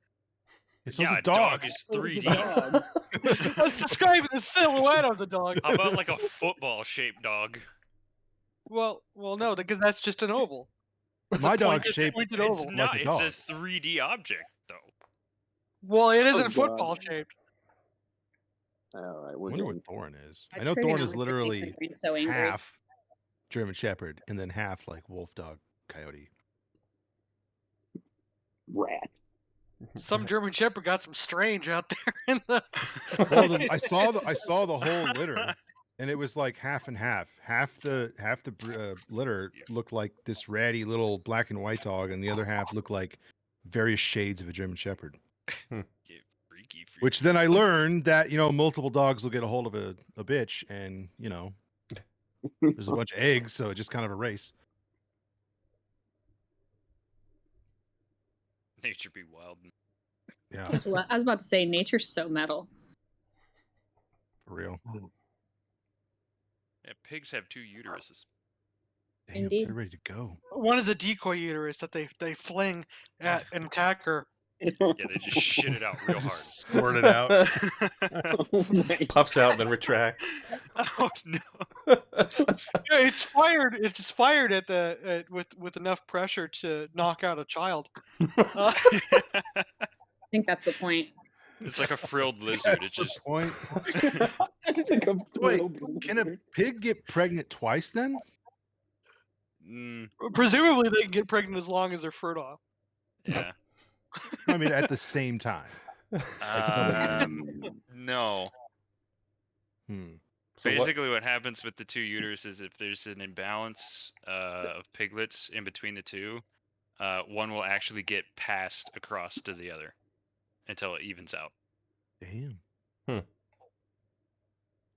It's Yeah, also a dog. dog is Oh, it's a 3D. dog. I was describing the silhouette of the dog. How about like a football-shaped dog? Well, no, because that's just an oval. It's a My dog's pointed- shaped pointed It's oval. not. a It's dog. a 3D object, though. Well, it Oh, isn't God. football shaped. All right, I we're wonder good. what Thorn is. That I know trigger Thorn number is 6 makes my literally brain so angry. half German Shepherd and then half like wolf dog coyote. Rat. Some German Shepherd got some strange out there in the. Well, I saw the whole litter, and it was like half and half. Half the litter looked like this ratty little black and white dog, and the other half looked like various shades of a German Shepherd. Get freaky. Which then I learned that multiple dogs will get a hold of a bitch, and there's a bunch of eggs, so it's just kind of a race. Nature be wild. Yeah, I was about to say, nature's so metal. for real. Yeah, pigs have 2 uteruses. Damn, Indeed. they're ready to go. One is a decoy uterus that they fling at an attacker. Yeah, they just shit it out real hard. Just squirt it out. Oh my Puffs out and then retracts. Oh no! Yeah, it's fired. It's just fired at with enough pressure to knock out a child. I think that's the point. It's like a frilled lizard. That's It the just point. It's like a Wait, frilled can a lizard. pig get pregnant twice then? Presumably, they can get pregnant as long as they're fertile. yeah. I mean, at the same time. No. Hmm. So what- Basically, what happens with the 2 uteruses, if there's an imbalance of piglets in between the two, one will actually get passed across to the other until it evens out. Damn. Hmm.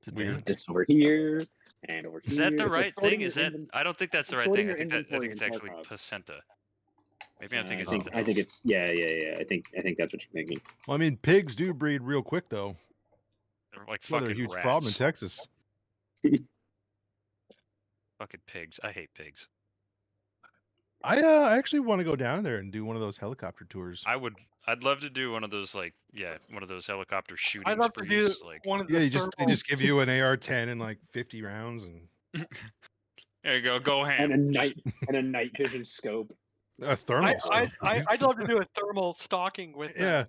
It's Weird. advanced. This over here and over here. Is that the It's like right sorting thing? your Is that? inven- I don't think that's the it's right sorting thing. I your think it's inventory in actually Tarkov. placenta. Maybe I'm thinking I something think else. it's yeah. I think that's what you're thinking. Well, I mean, pigs do breed real quick, though. They're like It's another fucking huge rats. problem in Texas. Fucking pigs. I hate pigs. I actually want to go down there and do one of those helicopter tours. I'd love to do one of those one of those helicopter shooting I'd love to do sprees. Like, one of Yeah, the they thermal- just give you an AR-10 and like 50 rounds and there you go ham. And a night vision scope. a thermal. I'd love to do a thermal stalking with Yeah,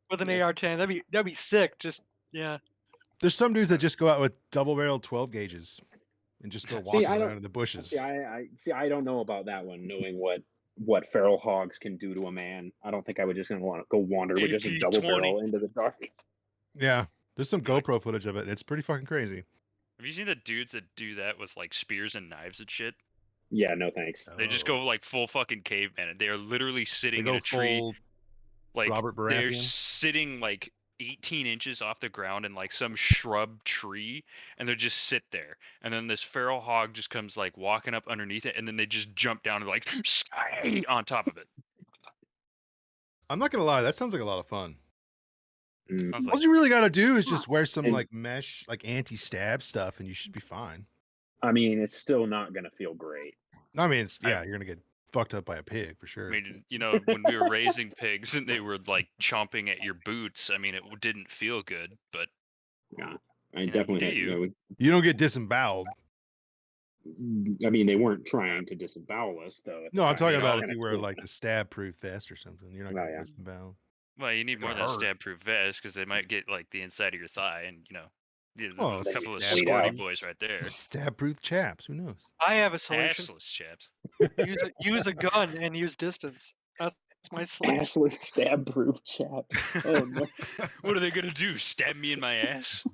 with an AR-10. That'd be sick. Just yeah. there's some dudes that just go out with double-barreled 12 gauges and just go See, walking I don't- around in the bushes. See, I don't know about that one. Knowing what feral hogs can do to a man, I don't think I would just gonna want to go wander with just a double 18-20. barrel into the dark. Yeah, there's some GoPro footage of it. It's pretty fucking crazy. Have you seen the dudes that do that with like spears and knives and shit? Yeah, no thanks. They just Oh. go like full fucking caveman, and they are literally They sitting in go a tree. full Like Robert they're Baratheon. sitting like 18 inches off the ground in like some shrub tree, and they just sit there. And then this feral hog just comes like walking up underneath it, and then they just jump down and like "Skye!" on top of it. I'm not gonna lie, that sounds like a lot of fun. Mm. Sounds All like you really gotta do is just wear some And- like mesh, like anti-stab stuff, and you should be fine. I mean, it's still not gonna feel great. I mean, it's you're gonna get fucked up by a pig for I sure. mean, when we were raising pigs and they were like chomping at your boots, I mean, it didn't feel good, but Yeah, I Yeah, definitely do had, you? You don't get disemboweled. I mean, they weren't trying to disembowel us, though. at the No, I'm time. talking They were about if kinda you wear twisting like the us. stab-proof vest or something. You're not Oh, gonna yeah. get disemboweled. well, you need more Gonna than a hurt. stab-proof vest because they might get like the inside of your thigh, and Oh, a couple of stab squirty proof. boys right there. Stab-proof chaps. Who knows? I have a solution. Assless chaps. Use a gun and use distance. That's my solution. Assless stab-proof chaps. Oh no! What are they gonna do? Stab me in my ass?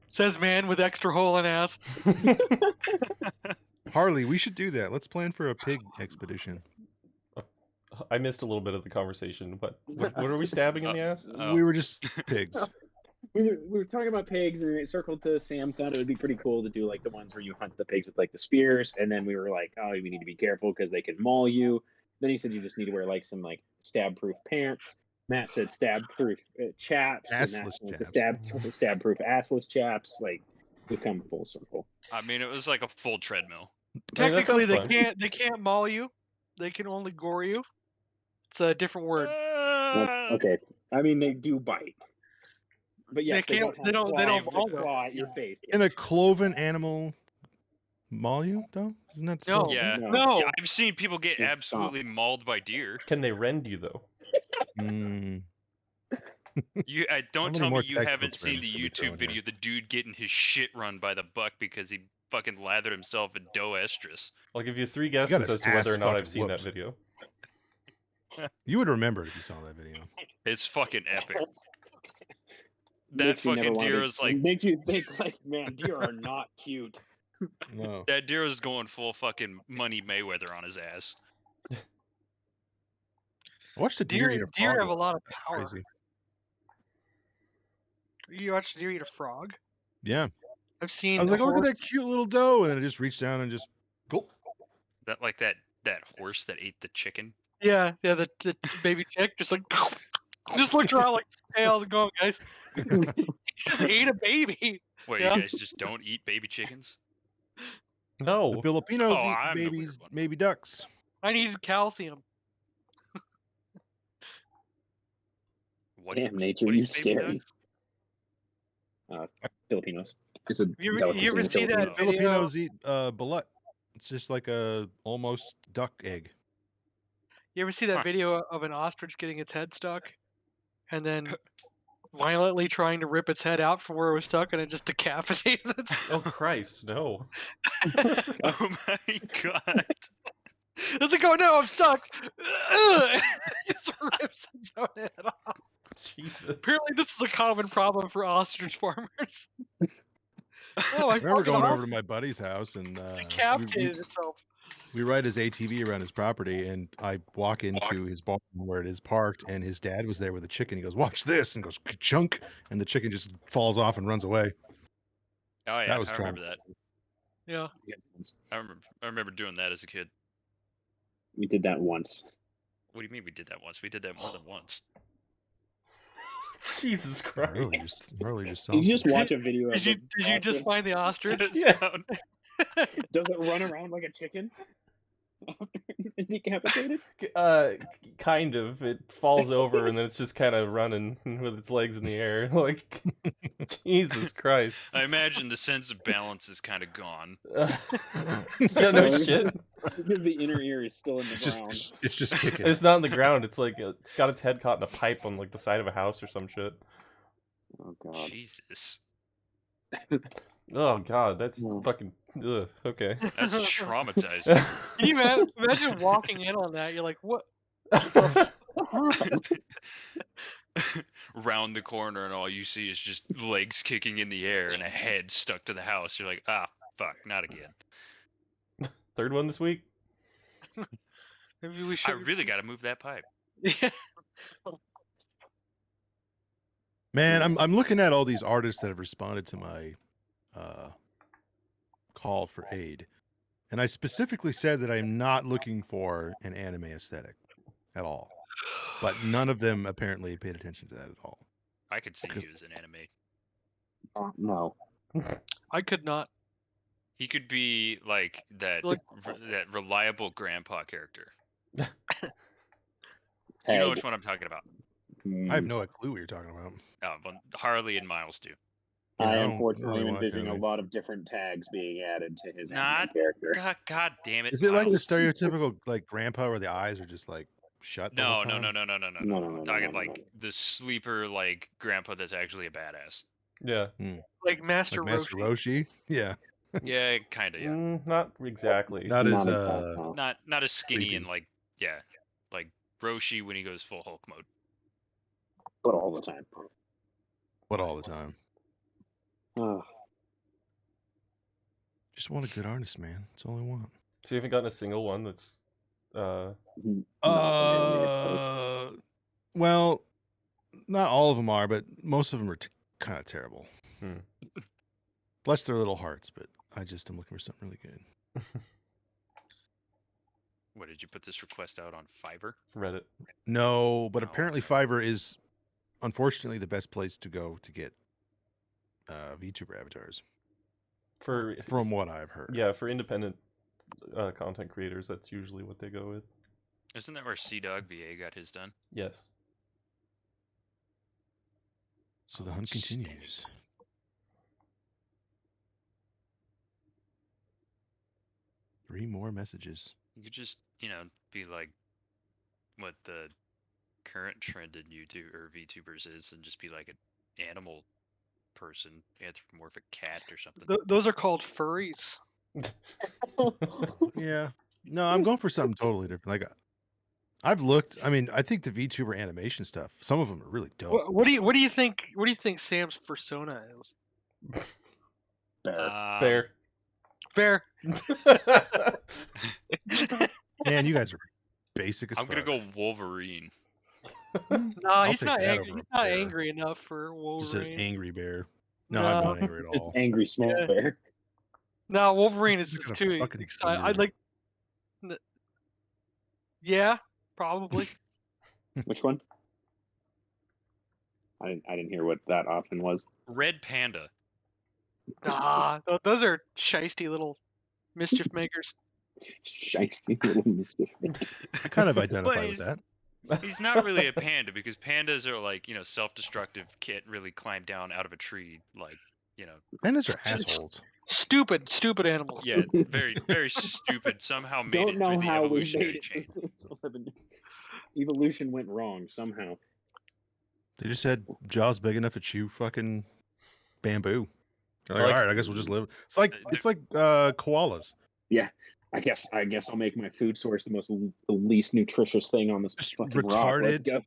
Says man with extra hole in ass. Harley, we should do that. Let's plan for a pig expedition. I missed a little bit of the conversation. What are we stabbing in the ass? Oh. We were just pigs. We were talking about pigs, and it circled to Sam. Thought it would be pretty cool to do like the ones where you hunt the pigs with like the spears, and then we were like, oh, we need to be careful because they can maul you. Then he said you just need to wear like some like stab-proof pants. Matt said stab-proof chaps, and Assless that the chaps. stab-proof assless chaps. Like we've come full circle. I mean, it was like a full treadmill. I mean, that Technically, sounds they fun. can't maul you. They can only gore you. It's a different word. Okay, I mean they do bite, but yes, They can't- they don't claws maul that them. claw at your face. Can a cloven animal maul you though? Isn't that No. still- Yeah. No. Yeah, I've seen people get Stop. absolutely mauled by deer. Can they rend you though? Mm. Don't many tell me more you technical haven't seen terms the can we throw YouTube in here? video, the dude getting his shit run by the buck because he fucking lathered himself in dough estrus. I'll give you 3 got guesses his as to whether or ass not I've fucking seen that whooped. video. You would remember it if you saw that video. It's fucking epic. That Makes you never fucking wanna deer be- was like, makes you think like, man, deer are not cute. No. that deer was going full fucking Money Mayweather on his ass. I watched a deer eat a Deer frog have a once. lot of That's power. crazy. You watch a deer eat a frog? Yeah. I've seen. I was like, a look at horse- that cute little doe, and then it just reached down and just gulp. That like that horse that ate the chicken. Yeah, the baby chick just like just looked around like, hey, how's it going, guys? He just ate a baby. Wait, Yeah. you guys just don't eat baby chickens? The No. Filipinos Oh, eat I'm the weird babies, one. baby ducks. I needed calcium. What? Damn, nature, what you eats baby scary. ducks? Filipinos. It's a You ever delicacy in the see that Philippines. video? Filipinos eat balut. It's just like a almost duck egg. You ever see that Huh. video of an ostrich getting its head stuck, and then violently trying to rip its head out from where it was stuck, and it just decapitated it? Oh Christ, no. Oh my god. It's like, oh no, I'm stuck. It just rips its own head off. Jesus. Apparently, this is a common problem for ostrich farmers. Oh, I I remember fucking going over ostrich to my buddy's house and decapitated itself. we ride his ATV around his property, and I walk into his barn where it is parked, and his dad was there with a chicken. He goes, "Watch this," and goes chunk, and the chicken just falls off and runs away. Oh yeah, That was I remember that. Yeah. I remember doing that as a kid. We did that once. What do you mean we did that once? We did that more than once. Jesus Christ. Really just Did you sounds just watch a video of Did you the just ostrich? find the ostrich? Yeah. Does it run around like a chicken? Decapitated? Kind of. It falls over and then it's just kind of running with its legs in the air. Like, Jesus Christ. I imagine the sense of balance is kind of gone. Yeah, no shit. Because the inner ear is still in the it's just ground. it's just kicking. It's not on the ground. It's like it's got its head caught in a pipe on like the side of a house or some shit. Oh god. Jesus, Oh God, that's No. fucking. Ugh, okay. that's traumatizing. Can you imagine walking in on that? You're like, what? Round the corner and all you see is just legs kicking in the air and a head stuck to the house. You're like, ah, fuck, not again. Third one this week. Maybe we I should. really got to move that pipe. Yeah. Man, I'm looking at all these artists that have responded to my call for aid, And I specifically said that I'm not looking for an anime aesthetic at all. But none of them apparently paid attention to that at all. I could see Because- you as an anime. No. I could not. He could be like that Like- that reliable grandpa character. Hey, You know which one I'm talking about. I have no clue what you're talking about. Well, Harley and Miles do. Yeah, I I don't unfortunately really am watch envisioning a anime. lot of different tags being added to his anime Not- character. God damn it! Is it like the Miles. stereotypical like grandpa where the eyes are just like shut? the No, whole no, time? no, no, no, no, no, No, no. no, no, I'm talking no, no, like no. the sleeper like grandpa that's actually a badass. Yeah. Like Master Like Master Roshi. Roshi? Yeah. Yeah, kind of. Yeah. Not exactly. Not as Not exact, no. Not as skinny Creepy. and like like Roshi when he goes full Hulk mode. But all the time. but all the time. Ugh. Just want a good artist, man. That's all I want. So you haven't gotten a single one that's Not an anime aesthetic. Well, not all of them are, but most of them are kind of terrible. Hmm. Bless their little hearts, but I just am looking for something really good. What did you put this request out on Fiverr? Reddit. No, but Oh, apparently okay. Fiverr is unfortunately the best place to go to get VTuber avatars, For from what I've heard. yeah, for independent content creators, that's usually what they go with. Isn't that where Sea Dog VA got his done? Yes. So the hunt Outstanding. continues. Three more messages. You could just, be like what the current trend in YouTube or VTubers is and just be like an animal person, anthropomorphic cat or something. Those are called furries. Yeah. No, I'm going for something totally different. Like I've looked. I mean, I think the VTuber animation stuff. Some of them are really dope. What do you think? What do you think Sam's persona is? Bear. Bear. Bear. Man, you guys are basic as I'm gonna fuck. go Wolverine. No, I'll he's take not that angry. over He's a not bear. angry enough for Just an Wolverine. angry bear. No, I'm not No. angry at It's all. angry small Yeah. bear. No, Wolverine is It's just kinda too fucking excited. I'd weird. like. Yeah, probably. Which one? I didn't hear what that option was. Red Panda. Those are shisty little mischief makers. Shiesty little mischief. I kind of identify Well, with that. He's not really a panda because pandas are like, self-destructive, can't really climb down out of a tree, like, Pandas are Just- assholes. Stupid animals. yeah, very, very stupid. Somehow made Don't it know through the how we evolutionary made it. chain. through this 11. Evolution went wrong somehow. They just had jaws big enough to chew fucking bamboo. They're like, Like- all right, I guess we'll just live. It's like koalas. I guess I'll make my food source the least nutritious thing on this Just fucking rock. Let's retarded. go.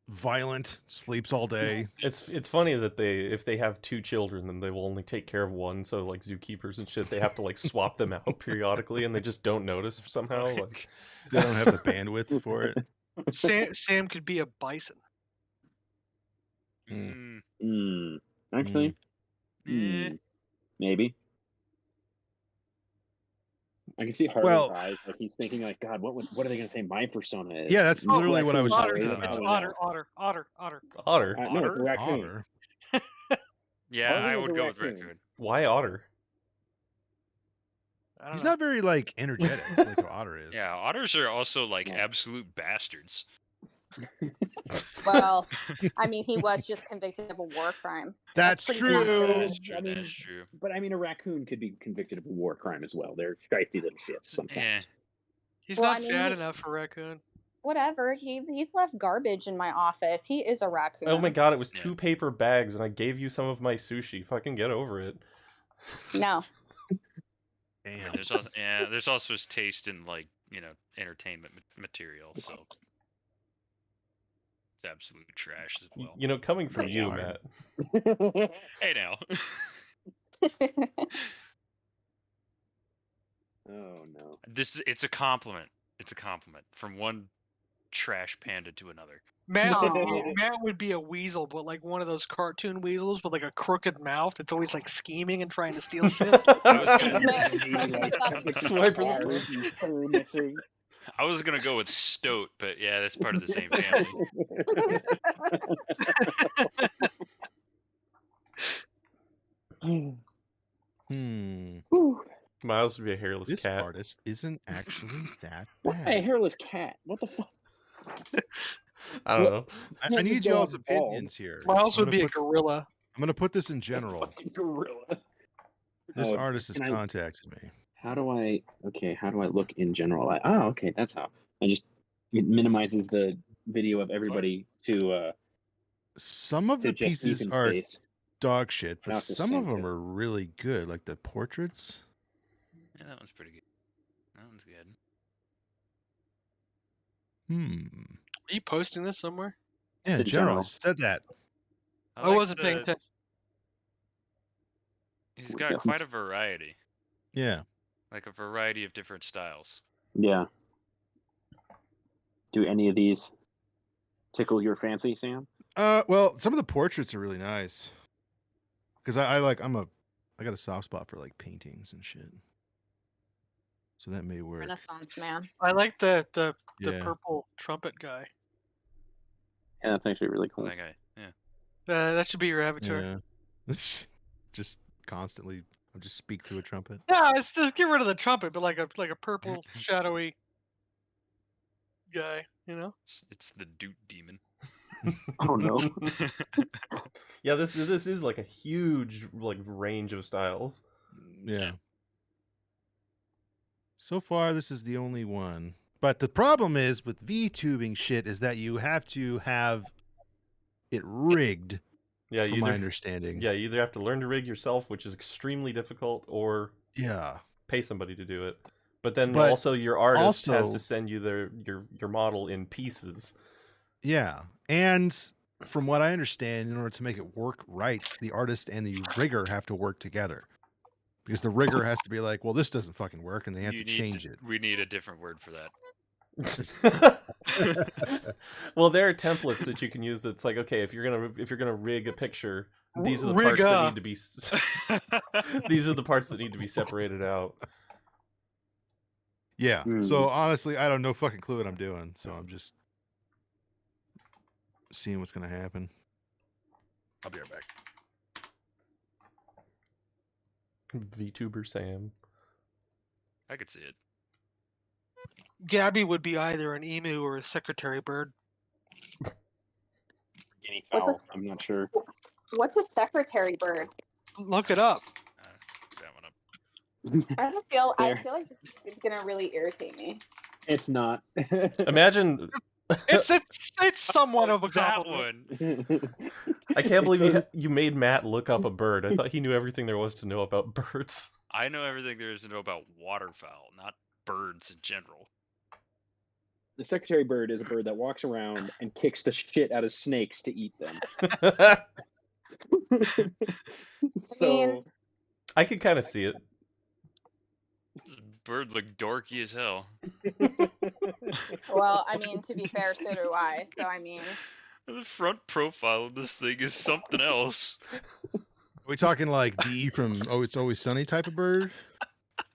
Violent, sleeps all day. It's funny that if they have two children, then they will only take care of one. So like zookeepers and shit, they have to like swap them out periodically, and they just don't notice somehow. Like, They don't have the bandwidth for it. Sam could be a bison. Actually, Eh. maybe. I can see Harlan's Well- eyes. Like he's thinking, like, God, what are they going to say my persona is? Yeah, that's literally what I was just Otter. thinking It's about. otter. otter. No, it's a raccoon. Otter. Yeah, Harlan I is would a go with raccoon. raccoon. Why otter? I don't He's know. not very like energetic like an otter is. Yeah, otters are also like Yeah. absolute bastards. Well, I mean, he was just convicted of a war crime. That's pretty true. good. That's true. I mean, That's true. But I mean, a raccoon could be convicted of a war crime as well. They're shifty little shits sometimes. He's Well, not I mean, fat he- enough for raccoon. Whatever. He's left garbage in my office. He is a raccoon. Oh my god, it was Yeah. 2 paper bags, and I gave you some of my sushi. Fucking get over it. No. Damn. There's also taste in like entertainment material, so it's absolute trash as well. You know, coming from you, Sorry. Matt. Hey now, Oh no. it's a compliment. It's a compliment from one trash panda to another. Matt would be a weasel, but like one of those cartoon weasels with like a crooked mouth. It's always like scheming and trying to steal shit. I was It's gonna, smoking the thought of Swiper the Cars and fur missing. I was gonna go with stoat, but yeah, that's part of the same family. Hmm. Miles would be a hairless This cat. artist isn't actually that Hey, bad. hairless cat. What the fuck? I don't know. I Can't need just go y'all's off bald. opinions here. Miles I'm would be gonna a put- gorilla. I'm gonna put this in general. Fucking gorilla. This Oh, artist has can I- contacted me. How do I? Okay, how do I look in general? Okay, that's how. It minimizes the video of everybody to Some of the just pieces even are space. dog shit, but Not to some of censor. them are really good, like the portraits. Yeah, that one's pretty good. That one's good. Are you posting this somewhere? Yeah, in in general, I general. said that. I wasn't paying attention. He's got Yeah, quite a he's- variety, Yeah. like a variety of different styles. Yeah. Do any of these tickle your fancy, Sam? Well, some of the portraits are really nice. Because I got a soft spot for like paintings and shit. So that may work. Renaissance man. I like the Yeah. purple trumpet guy. Yeah, that's actually really cool. That guy, yeah. That should be your avatar. Yeah. Just constantly I'll just speak through a trumpet. Yeah, it's just get rid of the trumpet, but like a purple shadowy guy. You know. It's the Doot Demon. Oh no. Yeah, this is like a huge like range of styles. Yeah. So far, this is the only one. But the problem is with VTubing shit is that you have to have it rigged, Yeah, from you my either, understanding. yeah, you either have to learn to rig yourself, which is extremely difficult, or Yeah. pay somebody to do it. But then But also your artist has also- to send you your model in pieces. Yeah. And from what I understand, in order to make it work right, the artist and the rigger have to work together. Because the rigger has to be like, well, this doesn't fucking work, and they have You to need change it. We need a different word for that. Well, there are templates that you can use. That's like, okay, if you're gonna rig a picture, these are the parts that need to be. These are the parts that need to be separated out. Yeah. Hmm. So honestly, I don't know fucking clue what I'm doing. So I'm just seeing what's gonna happen. I'll be right back. VTuber Sam. I could see it. Gabby would be either an emu or a secretary bird. Guinea What's fowl. a s- I'm not sure. What's a secretary bird? Look it up. That one up. I There. feel like this is gonna really irritate me. It's not. Imagine. It's somewhat of a That compliment. one. I can't believe you made Matt look up a bird. I thought he knew everything there was to know about birds. I know everything there is to know about waterfowl, not birds in general. The secretary bird is a bird that walks around and kicks the shit out of snakes to eat them. So I could kind of see it. This bird look dorky as hell. Well, I mean, to be fair, so do I. So I mean, The front profile of this thing is something else. Are we talking like D from Oh It's Always Sunny type of bird?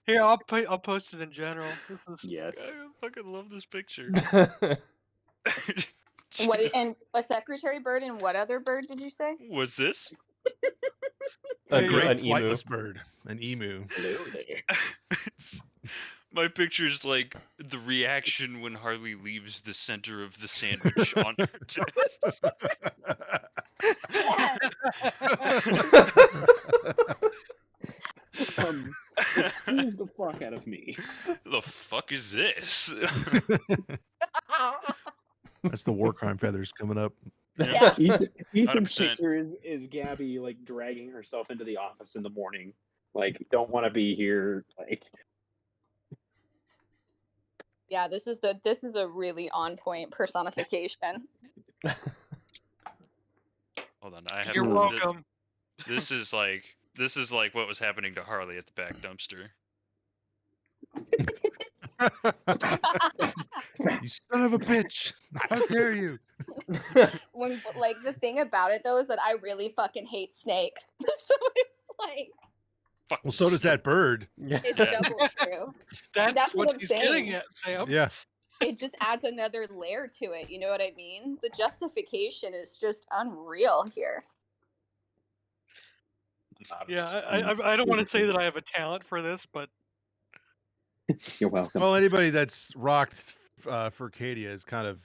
Here, I'll post it in general. This is, yes. I fucking love this picture. what and a secretary bird and what other bird did you say? Was this? A Hey, gr- great an emu. Flightless bird. An emu. Hello there. My picture's like the reaction when Harley leaves the center of the sandwich on her desk. Excuse the fuck out of me. The fuck is this? That's the war crime feathers coming up. Yeah. Ethan's 100%. picture is Gabby like dragging herself into the office in the morning. Like, don't want to be here. Like, Yeah, this is a really on point personification. Hold on, I have You're to- welcome. This is like what was happening to Harley at the back dumpster. You son of a bitch! How dare you? When like the thing about it though is that I really fucking hate snakes. So it's like Fuck Well, so does that bird. Yeah. it's Yeah. double true. That's That's what what I'm she's getting saying. at, Sam. Yeah. It just adds another layer to it. You know what I mean? The justification is just unreal here. Yeah, I don't want to say that I have a talent for this, but You're welcome. Well, anybody that's rocked Furcadia is kind of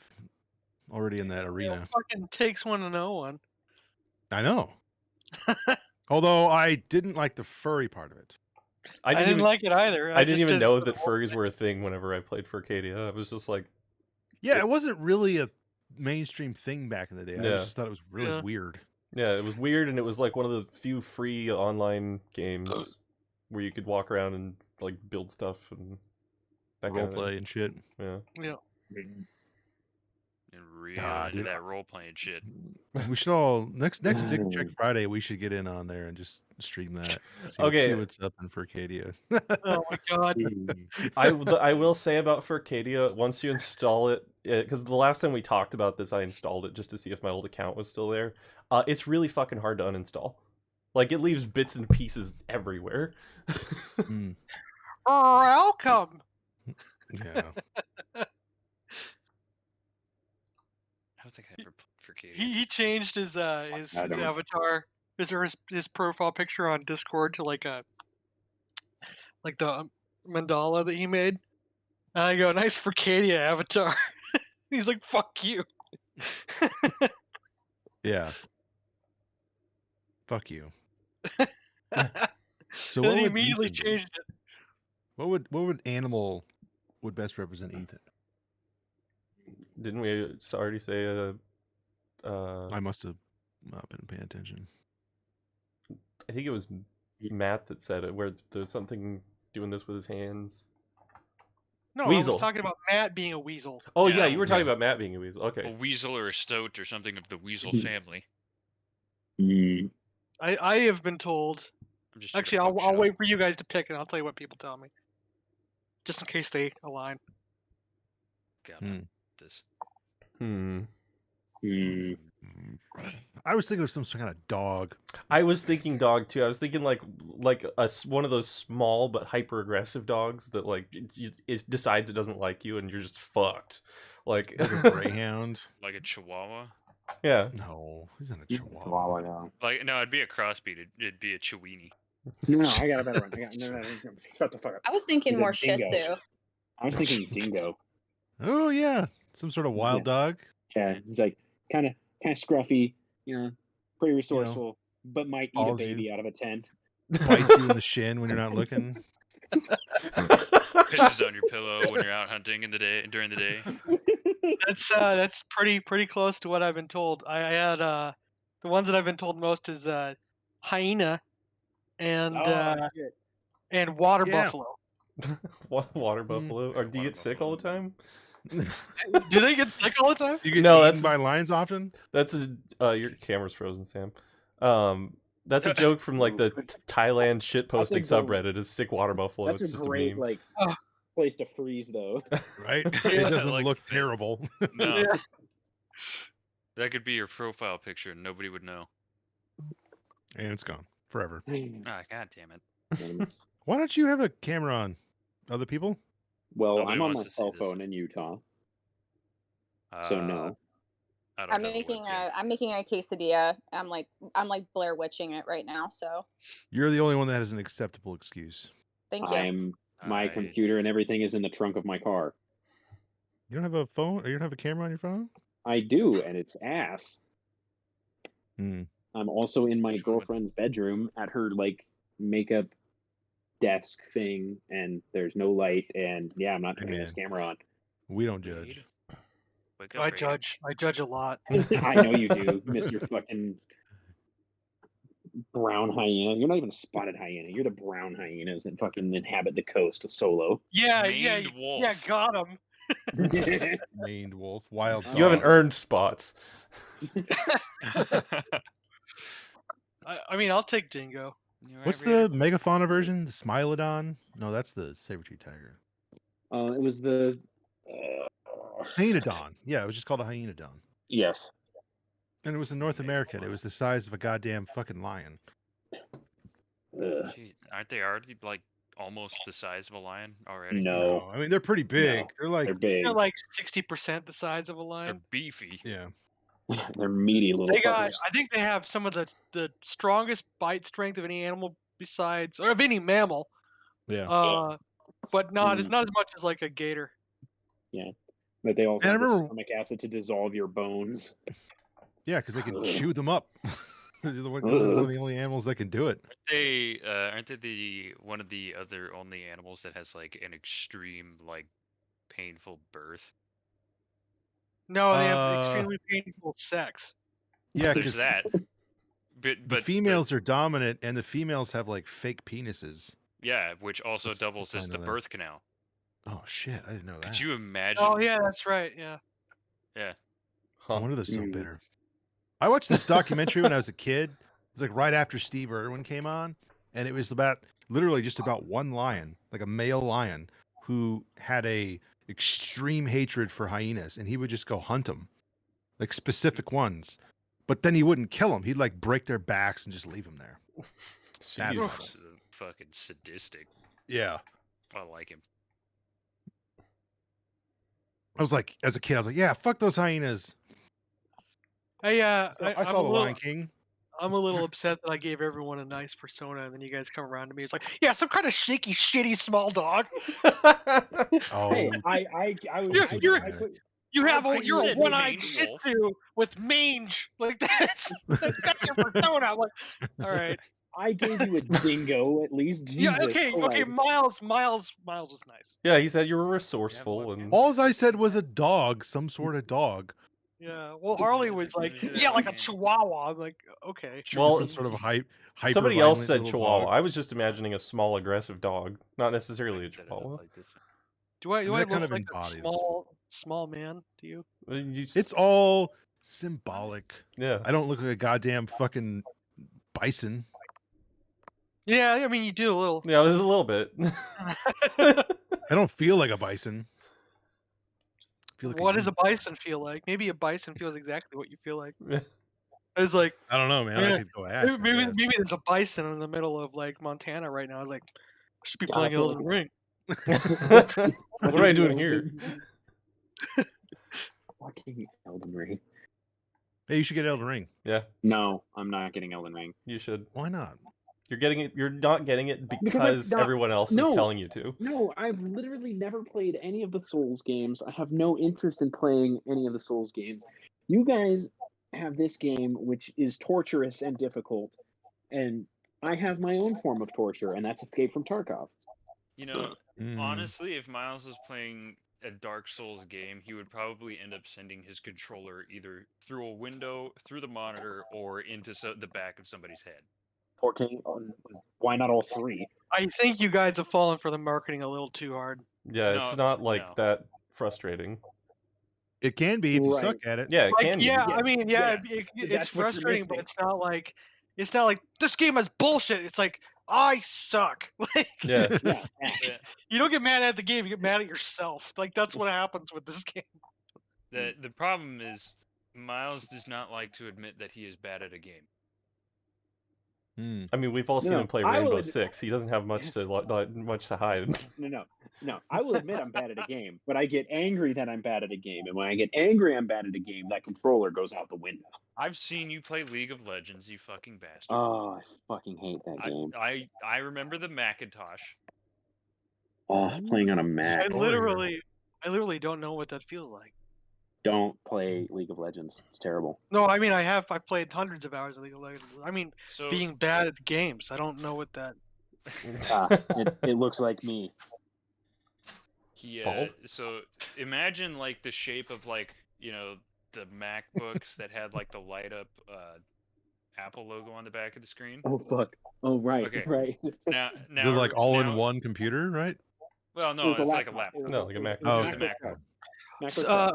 already in that you know, arena. fucking takes one to know one. I know. Although I didn't like the furry part of it. I didn't even, like it either. I didn't just even did it know for the that whole furries thing. were a thing whenever I played Furcadia. I was just like, Yeah, it wasn't really a mainstream thing back in the day. I Yeah. just thought it was really Yeah. weird. yeah, it was weird, and it was like one of the few free online games where you could walk around and like build stuff and that Role kind of play and shit. thing. Yeah. And real God, into dude, that role playing shit. We should all next Dick Check Friday. We should get in on there and just stream that. See Okay. what's up in Furcadia. Oh my god. I will say about Furcadia, once you install it, because the last time we talked about this, I installed it just to see if my old account was still there. It's really fucking hard to uninstall. Like, it leaves bits and pieces everywhere. Mm, Welcome. yeah. I don't think I ever played for Katie. He changed his don't. avatar, his profile picture on Discord to like the mandala that he made. And I go, nice Furcadia avatar. He's like, fuck you. Yeah. Fuck you. So And then he would immediately Ethan be? changed it. What would animal would best represent Ethan? Didn't we already say I must have not been paying attention. I think it was Matt that said it, where there's something doing this with his hands. No, I Weasel. was talking about Matt being a weasel. Oh Yeah, yeah, you were talking weasel. about Matt being a weasel. A Okay. weasel or a stoat or something of the weasel Yes. family. Mm. I have been told. I'm just here to Actually, fuck I'll shit wait up. for you guys to pick, and I'll tell you what people tell me, just in case they align. God, Hmm. this. Mm. I was thinking of some kind of dog. I was thinking dog too. I was thinking like one of those small but hyper aggressive dogs that like it decides it doesn't like you and you're just fucked. Like Like a greyhound. Like a chihuahua? yeah. No, he's not a Yeah, chihuahua. Chihuahua, no. Like, no, it'd be a crossbreed. It'd be a chiweenie. No, I got a better one. No, shut the fuck up. I was thinking He's a more Shih dingo. Tzu. I was thinking dingo. Oh yeah, some sort of wild dog. Yeah, he's like kind of scruffy, pretty resourceful, but might eat a Follows you. baby out of a tent. Bites you in the shin when you're not looking. Pisses on your pillow when you're out hunting during the day. That's pretty close to what I've been told. I had the ones that I've been told most is hyena and shit. and water Yeah. buffalo. Water buffalo. Or do you Water get sick all the buffalo. time? Do they get sick all the time? You get No, eaten that's- by lions often. That's your camera's frozen, Sam. That's a joke from like the Thailand shitposting That's a subreddit is sick water buffalo. That's it's a just great a meme. like Oh. place to freeze though. Right? Yeah, It doesn't like look that. terrible. No. Yeah. That could be your profile picture and nobody would know. And it's gone forever. Ah, god damn it. Why don't you have a camera on? Other people? Well, Nobody I'm on wants my to see cell this. phone in Utah, so no. I don't I'm have a making webcam. I'm making a quesadilla. I'm like Blair Witching it right now. So You're the only one that has an acceptable excuse. thank you. My I- computer and everything is in the trunk of my car. You don't have a phone? Or you don't have a camera on your phone? I do, and it's ass. Hmm. I'm also in my Which one would- girlfriend's bedroom at her like makeup desk thing, and there's no light, and yeah, I'm not Hey, turning this camera on. We don't judge. Wake up, I Reagan. judge. I judge a lot. I know you do, Mr. fucking brown hyena. You're not even a spotted hyena. You're the brown hyenas that fucking inhabit the coast solo. Yeah, Maned wolf. yeah, got him. Maned wolf, wild dog. You haven't earned spots. I mean, I'll take dingo. What's the megafauna version? The Smilodon? No, that's the saber-tooth tiger. It was the Hyenodon. Yeah, it was just called a hyenodon. Yes. And it was in North America. And it was the size of a goddamn fucking lion. Jeez, aren't they already like almost the size of a lion already? No, I mean, they're pretty big. No. They're like, they're big. They're like 60% the size of a They're lion. beefy. yeah. They're meaty little. They got. fuckers. I think they have some of the strongest bite strength of any animal besides, or of any mammal. Yeah. But not as Mm. not as much as like a gator. But they also And I have the remember- stomach acid to dissolve your bones. Yeah, because they can Ugh. chew them up. They're one of the only animals that can do it. Aren't they the one of the other only animals that has like an extreme like painful birth? No, they have Uh, extremely painful sex. Yeah, There's because that. the But females are dominant, and the females have like fake penises. yeah, which also What's the doubles as sign the of that? birth canal. Oh shit, I didn't know that. Could you imagine? Oh yeah, that's right. Yeah. Yeah. No Huh. wonder they're so Mm. bitter. I watched this documentary when I was a kid. It was like right after Steve Irwin came on, and it was about literally just about one lion, like a male lion, who had a extreme hatred for hyenas, and he would just go hunt them, like specific ones. But then he wouldn't kill them. He'd like break their backs and just leave them there. Jeez. That's- That's fucking sadistic. Yeah. I like him. I was like, as a kid, I was like, yeah, fuck those hyenas. I So I'm I a saw The little, Lion King. I'm a little upset that I gave everyone a nice persona, and then you guys come around to me. It's like, yeah, some kind of shaky, shitty small dog. Oh, Hey, I was. You're- I put- You have I you're a said one-eyed mange Shih wolf. Tzu with mange. Like that's your persona. I'm like, all right, I gave you a dingo at least. yeah, Jesus okay. Christ. Miles was nice. Yeah, he said you were resourceful look, and all I said was a dog, some sort of dog. Yeah. Well, Harley was like, yeah, like a Chihuahua. I'm like, okay. Well, some sort of hyper somebody else violent said little Chihuahua. dog. I was just imagining a small, aggressive dog, not necessarily a Set it up Chihuahua. like this. Do I mean, look that kind of like a embodies- small man to you? It's all symbolic. yeah. I don't look like a goddamn fucking bison. Yeah, I mean you do a little. Yeah, it was a little bit. I don't feel like a bison. I feel like What does a human. bison feel like? Maybe a bison feels exactly what you feel like. It's like I don't know, man. I Yeah, could go ask. I maybe guess. maybe there's a bison in the middle of like Montana right now. I was like, I should be God, playing I feel Elden like Ring. What am I doing here? Fucking Elden Ring. Hey, you should get Elden Ring. Yeah, No, I'm not getting Elden Ring. you should. Why not? You're getting it. You're not getting it I'm because not- everyone else no. is telling you to. No, I've literally never played any of the Souls games. I have no interest in playing any of the Souls games. You guys have this game, which is torturous and difficult, and I have my own form of torture, and that's Escape from Tarkov. You know, Mm. honestly, if Miles was playing a Dark Souls game, he would probably end up sending his controller either through a window, through the monitor, or into the back of somebody's head. 4K, why not all three? I think you guys have fallen for the marketing a little too hard. Yeah, it's No, not like no. that frustrating. It can be if you Right. suck at it. Yeah, it Like, can be. yeah, I Yes, mean, yeah, yes. it's That's what you're frustrating, but missing. it's not like this game is bullshit. It's like I suck. Like, Yeah. Yeah, The, you don't get mad at the game; you get mad at yourself. Like that's what happens with this game. the problem is Miles does not like to admit that he is bad at a game. Mm. I mean, we've all seen No, him play I will Rainbow ad- Six. He doesn't have much to hide. no. I will admit I'm bad at a game, but I get angry that I'm bad at a game, and when I get angry I'm bad at a game, that controller goes out the window. I've seen you play League of Legends, you fucking bastard. Oh, I fucking hate that game. I remember the Macintosh. Oh, playing on a I Mac. Story. literally don't know what that feels like. Don't play League of Legends. It's terrible. No, I mean I've played hundreds of hours of League of Legends. I mean, So being bad at games, I don't know what that. It looks like me. he Bald? so imagine like the shape of like, you know, the MacBooks that had like the light up Apple logo on the back of the screen. Oh fuck. Oh right, Okay. right. Now They're like all now- in one computer, right? Well, It no, was it's a like a laptop. laptop. No, like a Mac. It was Oh, a It's a okay. MacBook.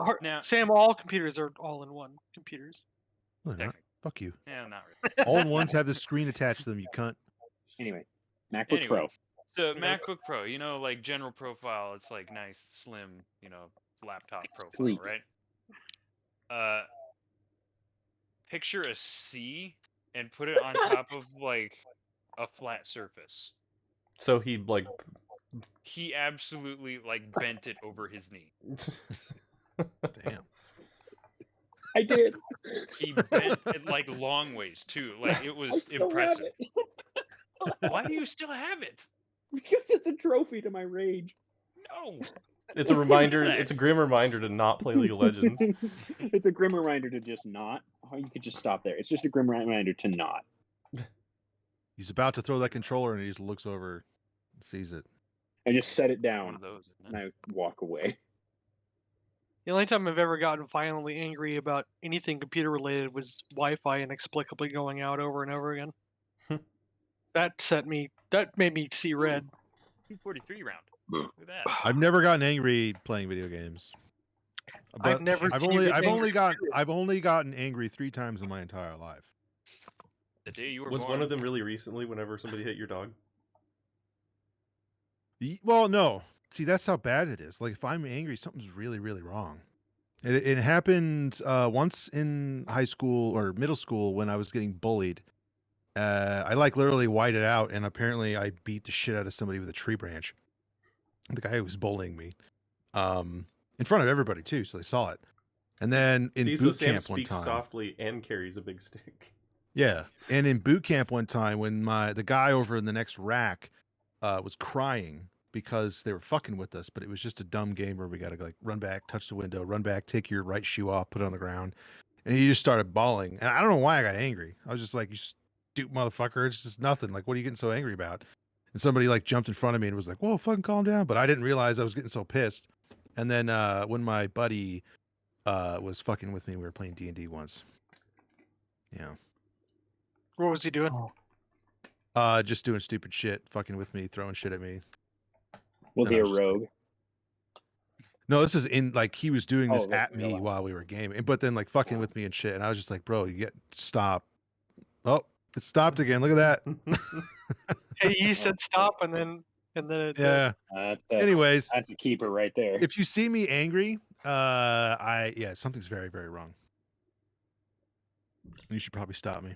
MacBook. Now- Sam, all computers are all in one computers. No, they're not. Technically. Fuck you. Yeah, not really. All in ones have the screen attached to them. You cunt. Anyway, MacBook Pro. So MacBook Pro, you know, like general profile, it's like nice, slim, you know, laptop profile, Sweet. right? Picture a C and put it on top of like a flat surface. So he'd like. He absolutely like bent it over his knee. Damn. I did. He bent it like long ways too. Like it I was still impressive. have it. Why do you still have it? Because it's a trophy to my rage. No. It's a reminder. that. It's a grim reminder to not play League of Legends. It's a grim reminder to just not. Oh, you could just stop there. It's just a grim reminder to not. He's about to throw that controller and he just looks over and sees it. I just set it One down of those, isn't and it? I walk away. The only time I've ever gotten violently angry about anything computer related was Wi-Fi inexplicably going out over and over again. That made me see red. 243 round. Look at that. I've never gotten angry playing video games. I've never I've seen you only get I've only angry, got I've only gotten angry 3 times in my entire life. The day you were Was born. one of them really recently? Whenever somebody hit your dog. Well, no. See, that's how bad it is. Like if I'm angry, something's really, really wrong. It happened once in high school or middle school when I was getting bullied. I like literally whited out, and apparently I beat the shit out of somebody with a tree branch. The guy who was bullying me, in front of everybody too, so they saw it. And then in See, so boot Sam camp one speaks time, softly and carries a big stick. yeah, and in boot camp one time when the guy over in the next rack was crying because they were fucking with us, but it was just a dumb game where we got to like run back, touch the window, run back, take your right shoe off, put it on the ground, and he just started bawling. And I don't know why I got angry. I was just like, "You stupid motherfucker! It's just nothing. Like, what are you getting so angry about?" And somebody like jumped in front of me and was like, "Whoa, fucking calm down!" But I didn't realize I was getting so pissed. And then when my buddy was fucking with me, we were playing D&D once. Yeah. What was he doing? Just doing stupid shit, fucking with me, throwing shit at me. Was And he I a was just like- rogue? No, this is in like he was doing this Oh, at that's me real. while we were gaming, but then like fucking with me and shit. And I was just like, bro, stop. Oh, it stopped again. Look at that. Hey, you said stop, and then it. Yeah. That's Anyways, a keeper right there. if you see me angry, something's very, very wrong. You should probably stop me.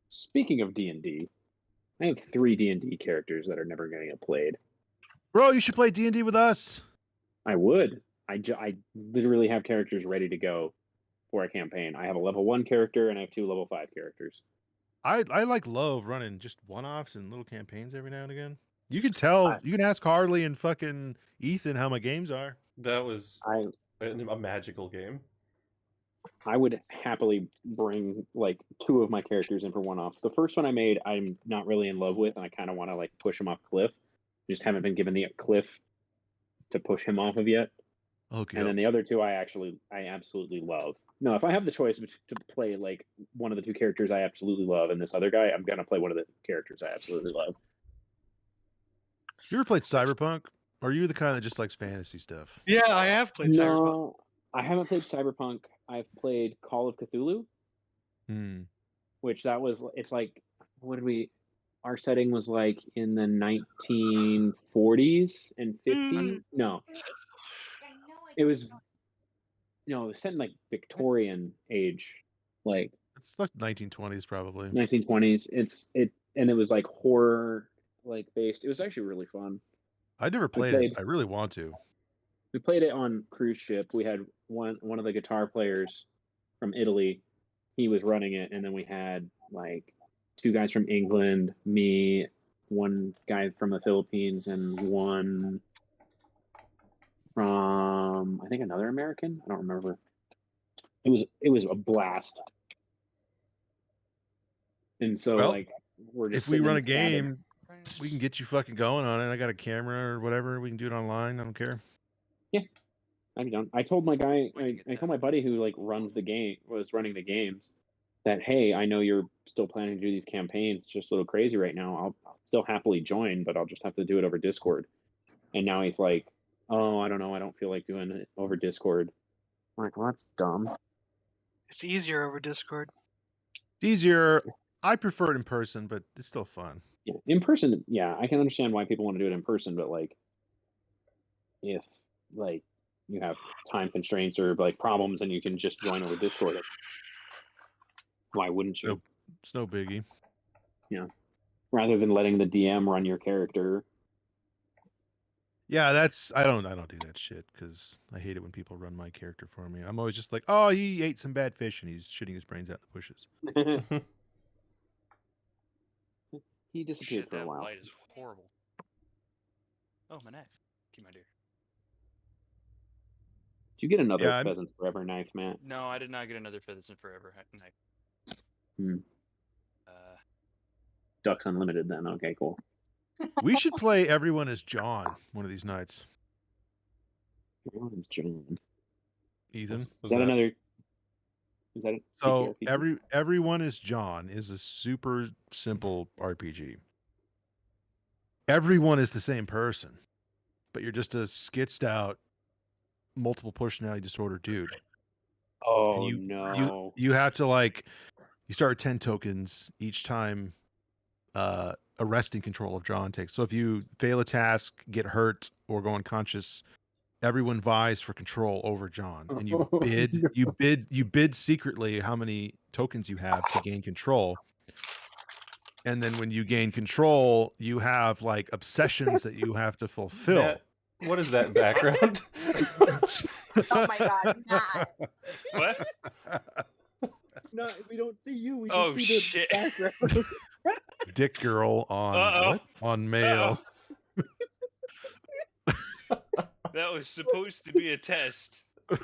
Speaking of D&D, I have 3 D&D characters that are never going to get played. Bro, you should play D&D with us. I would. I literally have characters ready to go for a campaign. I have a level 1 character and I have 2 level 5 characters. I like love running just one-offs and little campaigns every now and again. You can tell. You can ask Harley and fucking Ethan how my games are. That was I a magical game. I would happily bring like 2 of my characters in for one-offs. The first one I made, I'm not really in love with, and I kind of want to like push him off cliff. Just haven't been given the cliff to push him off of yet. Okay. And then the other 2, I absolutely love. No, if I have the choice to play like one of the 2 characters I absolutely love and this other guy, I'm gonna play one of the characters I absolutely love. You ever played Cyberpunk? Or are you the kind that just likes fantasy stuff? Yeah, I have played Cyberpunk. No, I haven't played Cyberpunk. I've played Call of Cthulhu, Hmm. which it's like, our setting was like in the 1940s and 50s. No, it was set in like Victorian age, like It's like 1920s probably. 1920s. And it was like horror like based. It was actually really fun. I never played it. I really want to. We played it on cruise ship. We had one of the guitar players from Italy. He was running it, and then we had like 2 guys from England, me, 1 guy from the Philippines, and 1 from I think another American. I don't remember. It was a blast. And so Well, like we're just If we sitting in run a this cabin. game, we can get you fucking going on it. I got a camera or whatever. We can do it online. I don't care. I'd be done. I told my guy, I told my buddy who like was running the games, that hey, I know you're still planning to do these campaigns. It's just a little crazy right now. I'll still happily join, but I'll just have to do it over Discord. And now he's like, oh, I don't know, I don't feel like doing it over Discord. I'm like, well, that's dumb. It's easier over Discord. It's easier. I prefer it in person, but it's still fun. Yeah, in person, yeah, I can understand why people want to do it in person, but like, if like you have time constraints or like problems, and you can just join over Discord. Why wouldn't you? Nope. It's no biggie. Rather than letting the DM run your character. Yeah, I don't do that shit because I hate it when people run my character for me. I'm always just like, oh, he ate some bad fish and he's shitting his brains out in the bushes. He disappeared Shit, for a that while. light is horrible. Oh, my knife. Keep my deer. Did you get another Yeah, Pheasants Forever knife, Matt? No, I did not get another Feathers in Forever knife. Hmm. Ducks Unlimited then. Okay, cool. We should play everyone as John one of these nights. Everyone's John. Ethan. Is that another? Is that a So TTRPG? everyone is John is a super simple RPG. Everyone is the same person, but you're just a skitsed out, multiple personality disorder dude. Oh you, no! You have to you start with 10 tokens each time arresting control of John takes. So if you fail a task, get hurt, or go unconscious, everyone vies for control over John, and you Oh, bid no. you bid secretly how many tokens you have to gain control. And then when you gain control, you have like obsessions that you have to fulfill. Matt, what is that background? Oh my god, Matt. What? It's not. We don't see you. We Oh, just see the shit. background. Dick girl on Uh-oh. on mail. That was supposed to be a test. Do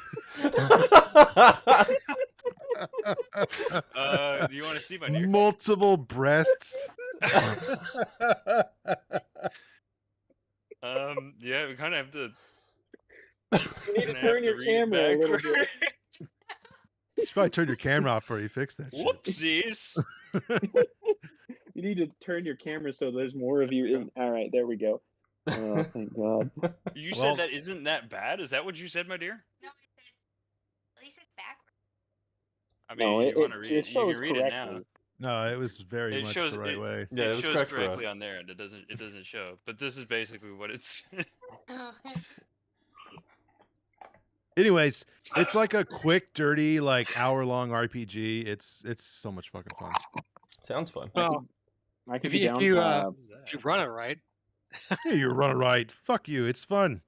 you want to see my deer? Multiple breasts. Yeah, we kind of have to. You need to gonna turn have your read camera a little bit. backward. You should probably turn your camera off before you fix that shit. Whoopsies. You need to turn your camera so there's more of you. In... All right, there we go. Oh, thank God. You Well- said that isn't that bad? Is that what you said, my dear? No, I said at least it's backwards. I mean, No, you want to read it it? You shows can read it now. correctly. No, it was very It much shows the right it, way. Yeah, it was shows correct for correctly us. on there, and it doesn't show. But this is basically what it's. Oh, Anyways, it's like a quick, dirty, like hour-long RPG. It's so much fucking fun. Sounds fun. Well, I could if be you- down. if you, What is if you that? run it right. Yeah, you're running right. Fuck you. It's fun.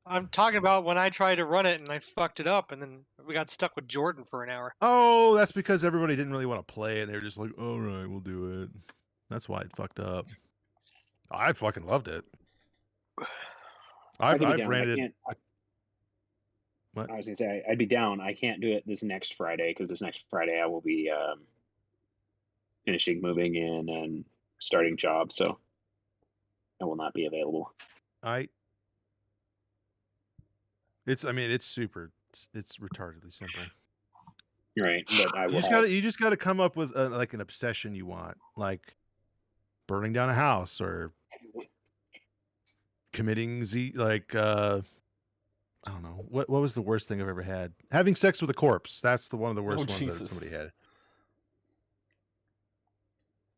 I'm talking about when I tried to run it and I fucked it up, and then we got stuck with Jordan for an hour. Oh, that's because everybody didn't really want to play, and they were just like, "All right, we'll do it." That's why it fucked up. I fucking loved it. I I've could be down. ran I it. can't. What? I was gonna say I'd be down. I can't do it this next Friday because this next Friday I will be finishing moving in and starting job, so I will not be available. It's. I mean, it's super. It's retardedly simple. Right, but I will. You just gotta come up with like an obsession you want, like burning down a house or committing I don't know what was the worst thing I've ever had. Having sex with a corpse. That's one of the worst ones Jesus. that somebody had.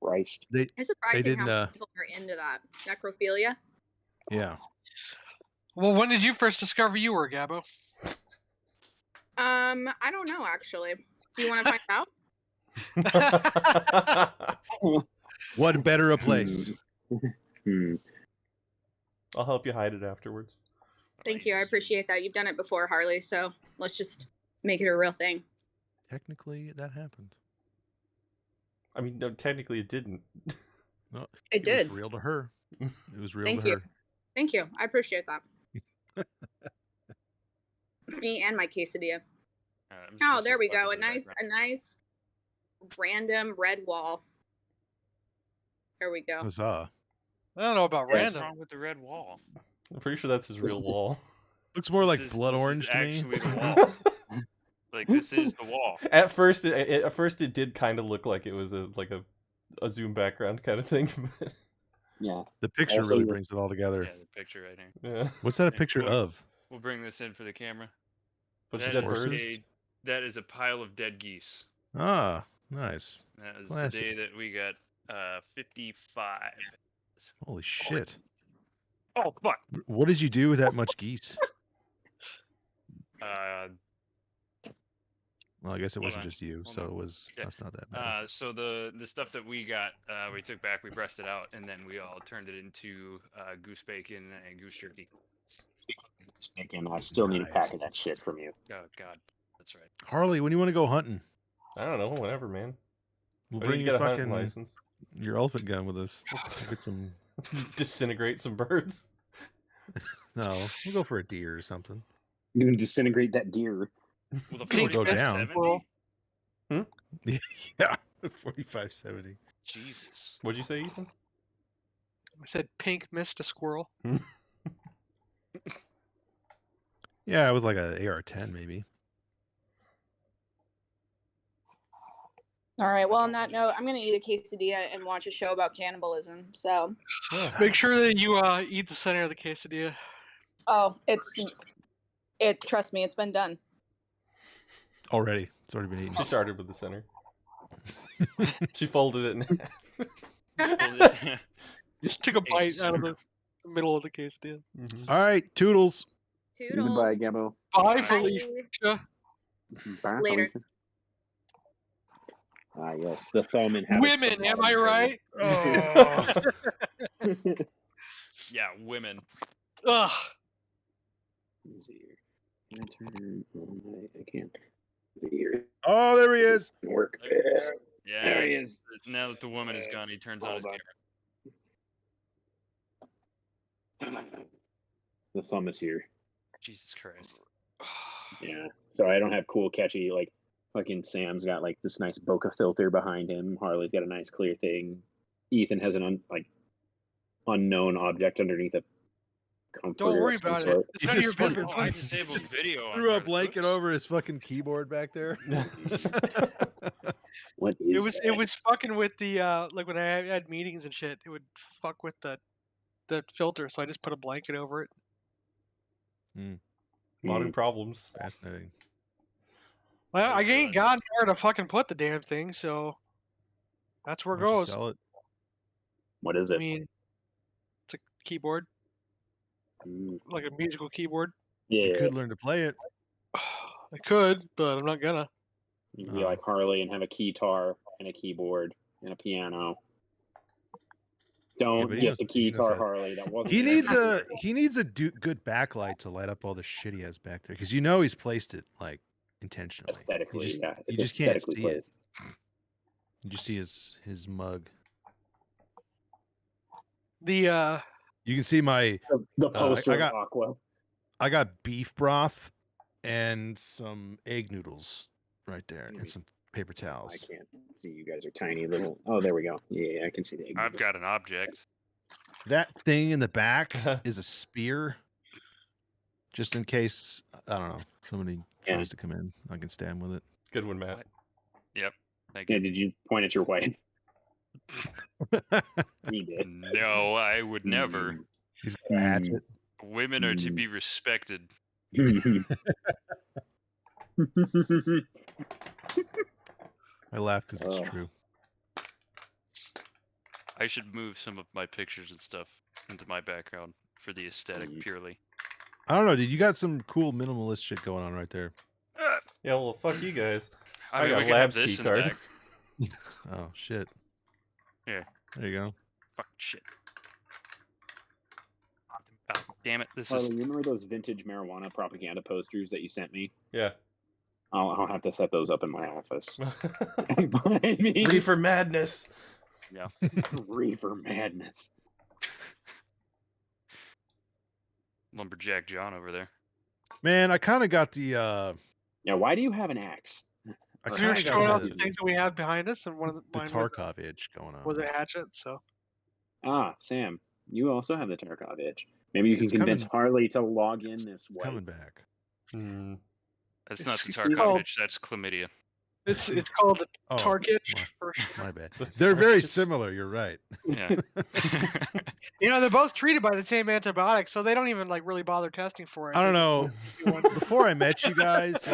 Christ. It's surprising didn't, how many people are into that. Necrophilia. Yeah. Well, when did you first discover you were, Gabbo? I don't know actually. Do you want to find out? What better a place? Hmm. I'll help you hide it afterwards. Thank you. I appreciate that. You've done it before, Harley, so let's just make it a real thing. Technically, that happened. I mean, no, technically it didn't. No, It did. was real to her. It was real Thank to you. her. Thank you. I appreciate that. Me and my quesadilla. I'm just Oh, gonna there say we fuck go. in the background. A nice random red wall. There we go. Huzzah. I don't know about Yeah. What's random. wrong with the red wall? I'm pretty sure that's his real This is- wall. Looks more like This is- blood this is orange to me. actually the wall. Like this is the wall. At first, it did kind of look like it was a zoom background kind of thing. But Yeah. The picture Also, really the- brings it all together. Yeah, the picture right here. yeah, What's that a Yeah, picture look. of? We'll bring this in for the camera. bunch That of dead is birds. that is a pile of dead geese. Ah, nice. That is Classy. the day that we got 55. Holy shit. Oh fuck! What did you do with that much geese? Well, I guess it Hold wasn't on, just you, hold so on. it was. Yeah. That's not that bad. So the stuff that we got, we took back, we pressed it out, and then we all turned it into goose bacon and goose jerky. Bacon, I still need a pack Nice. of that shit from you. Oh God, that's right. Harley, when do you want to go hunting? I don't know, whatever, man. We'll I need bring to your get a hunting fucking license. your elephant gun with us. Get some. Disintegrate some birds. No, we'll go for a deer or something. You're gonna disintegrate that deer. Well, the Pink go down. 4570? Yeah, 4570. Jesus. What'd you say, Ethan? I said pink missed a squirrel. Yeah, with like a AR-10 maybe. All right. Well, on that note, I'm gonna eat a quesadilla and watch a show about cannibalism. So, Make sure that you eat the center of the quesadilla. oh, trust me, it's been done. Already, it's already been eaten. She started with the center. She folded it in half. Just took a bite out of the middle of the quesadilla. Mhm. All right, toodles. Toodles. Goodbye, Gabbo. Bye, Bye. Felicia. Bye, Later. Felicia. Ah, yes, the thumb inhabits the Women, am bottom I brain. right? Oh. Yeah, women. Ugh. Let me see here. Can I turn? Oh, I can't. Here. Oh, there he is. Work. Yeah. There he is. Now that the woman is gone, he turns on his Hold camera. on. The thumb is here. Jesus Christ. Yeah. So I don't have cool, catchy, like, fucking Sam's got, like, this nice bokeh filter behind him. Harley's got a nice, clear thing. Ethan has an, unknown object underneath a comforter. Don't worry of some about it. sort. It's He none of your just fucking- business. Oh, I Just disabled video. on Threw a Reddit. blanket Oops. over his fucking keyboard back there. What is It that? was fucking with the like when I had meetings and shit, it would fuck with the filter, so I just put a blanket over it. Modern problems. Fascinating. Well, I So, ain't got anywhere to fucking put the damn thing, so that's where it Why don't you goes. Sell it. What is I it? mean, it's a keyboard, Mm, like a musical keyboard. You yeah, could learn to play it. I could, but I'm not gonna. you can be like Harley and have a keytar and a keyboard and a piano. Don't but he get knows- the he knows keytar, that. Harley. That wasn't. He the needs idea. good backlight to light up all the shit he has back there, because he's placed it like intentionally. aesthetically. You just, Yeah, you it's just can't aesthetically see it. placed. You just see his mug. The You can see my The poster I got- of Aqua. I got beef broth and some egg noodles right there, and some paper I towels. can't see. You guys are tiny little. Oh, there we go. Yeah, I can see the. egg I've noodles. got an object. That thing in the back is a spear, just in case I don't know somebody Yeah. tries to come in. I can stand with it. Good one, Matt. Yep. Thank Yeah, you. did you point at your wife? He did. No, I would never. He's got a hatchet. Women are to Mm. be respected. I laugh because it's Oh. true. I should move some of my pictures and stuff into my background for the aesthetic Mm. purely. I don't know, dude. You got some cool minimalist shit going on right there. Yeah, well, fuck you guys. I I mean, got we can have Labs this key in the card. back. Oh shit. Yeah. There you go. Fuck shit. Oh, damn it! This Harley, is you remember those vintage marijuana propaganda posters that you sent me? Yeah. I'll have to set those up in my office. Behind me. Reefer madness. Reefer madness. Lumberjack John over there. Man, I kind of got the Now, why do you have an axe? I we were kinda showing got off the, the things that we have behind us, and one of the mine Tarkov itch going on. was a hatchet. So Ah, Sam, you also have the Tarkov itch. Maybe you can It's convince coming- Harley to log in this way. coming back. Hmm. That's It's- not the it's Tarkov called- itch. That's chlamydia. it's called the Oh, Tarkitch. my- for sure. My bad. The They're very Tarkitch. similar. You're right. Yeah. You know, they're both treated by the same antibiotics, so they don't even like really bother testing for it. I don't They know. just do one. Before I met you guys,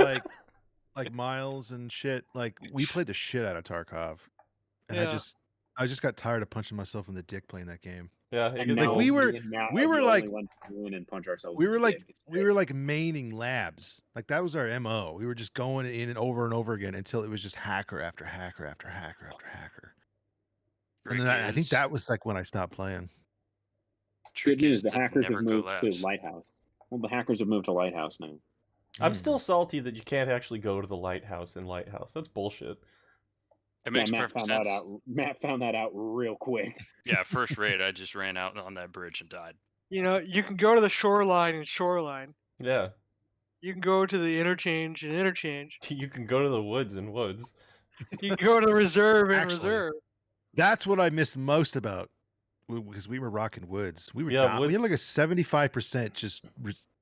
like Miles and shit, like we played the shit out of Tarkov, and Yeah. I just got tired of punching myself in the dick playing that game. Yeah, it And gets Like, old. we were- me and Matt we are were the like- only ones to go in and punch ourselves. we in were the like dick. It's we great. were like maining labs. Like, that was our MO. We were just going in and over again until it was just hacker after hacker after hacker after hacker. And then I think Trick that is- was like when I stopped playing. trick Good news. is The to hackers have never go moved to labs. Lighthouse. Well, the hackers have moved to Lighthouse now. I'm Mm. still salty that you can't actually go to the lighthouse in Lighthouse. That's bullshit. It makes Matt perfect found sense. that out. Matt found that out real quick. Yeah, first raid, I just ran out on that bridge and died. You know, you can go to the shoreline and shoreline. Yeah. You can go to the interchange and interchange. You can go to the woods and woods. You can go to reserve and Actually, reserve. That's what I miss most about, because we were rocking woods. We were Yeah, we had woods- like a 75% just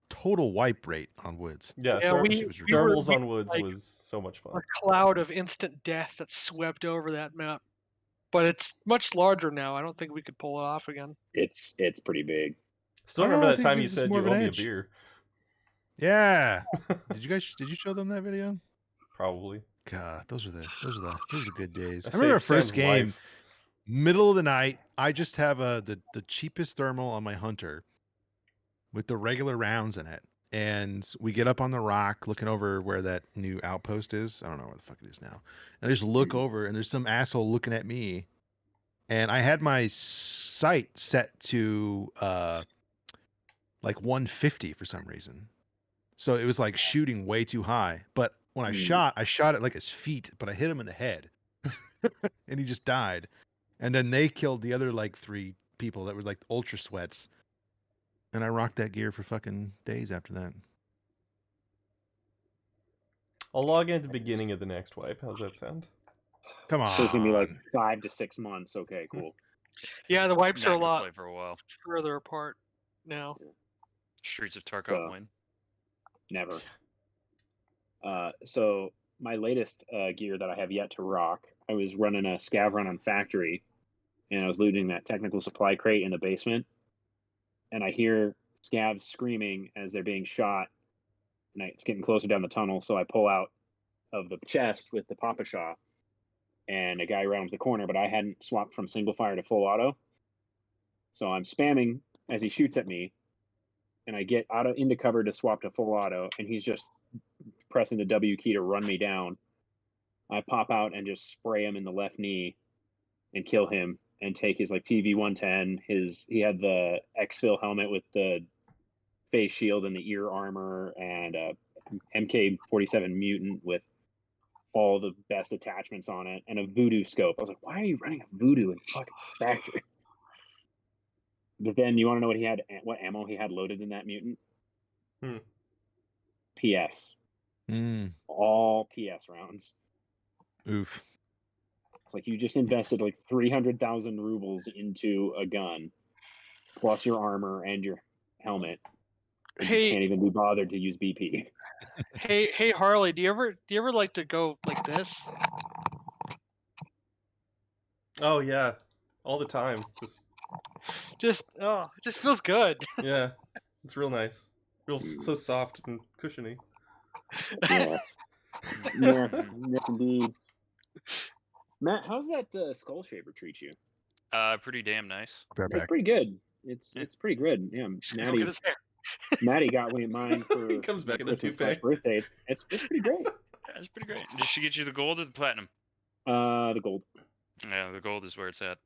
total wipe rate on woods. Yeah, Yeah, we- Shit was we were- thermals on woods like- was so much fun. A cloud of instant death that swept over that map. But it's much larger now. I don't think we could pull it off again. It's pretty big. Still I don't remember know, I that think time it you was just said more you of an owe me a edge. beer? Yeah. Did you show them that video? Probably. God, those are the good days. I I remember our saved first Sam's game, life. middle of the night. I just have the cheapest thermal on my Hunter with the regular rounds in it. And we get up on the rock looking over where that new outpost is. I don't know where the fuck it is now. And I just look over and there's some asshole looking at me. And I had my sight set to like 150 for some reason. So it was like shooting way too high. But when I shot at like his feet, but I hit him in the head. And he just died. And then they killed the other like 3 people that were like ultra sweats. And I rocked that gear for fucking days after that. I'll log in at the beginning of the next wipe. How's that sound? Come on. So it's gonna be like 5 to 6 months. Okay, cool. Yeah, the wipes Not are a gonna lot play for a while. further apart now. Streets of Tarkov So- win. Never. So my latest gear that I have yet to rock, I was running a scav run on Factory, and I was looting that technical supply crate in the basement, and I hear scavs screaming as they're being shot, and it's getting closer down the tunnel. So I pull out of the chest with the Papa Shot, and a guy rounds the corner, but I hadn't swapped from single fire to full auto, so I'm spamming as he shoots at me, and I get out of into cover to swap to full auto, and he's just pressing the W key to run me down. I pop out and just spray him in the left knee and kill him and take his like TV 110. He had the exfil helmet with the face shield and the ear armor, and MK47 mutant with all the best attachments on it, and a voodoo scope. I was like, why are you running a voodoo in fucking Factory? But then you want to know what ammo he had loaded in that mutant? PS. All PS rounds. Oof. It's like you just invested like 300,000 rubles into a gun, plus your armor and your helmet. And you Hey, can't even be bothered to use BP. hey, Harley, do you ever like to go like this? Oh yeah, all the time. It just feels good. Yeah, it's real nice. So soft and cushiony. Yes. yes, indeed. Matt, how's that skull shaver treat you? Pretty damn nice. Right It's back. pretty good. It's pretty good. Yeah, Look at his hair. Maddie got me mine for He comes back in a Christmas toupee. birthday. It's pretty great. Yeah, it's pretty great. Did she get you the gold or the platinum? The gold. Yeah, the gold is where it's at.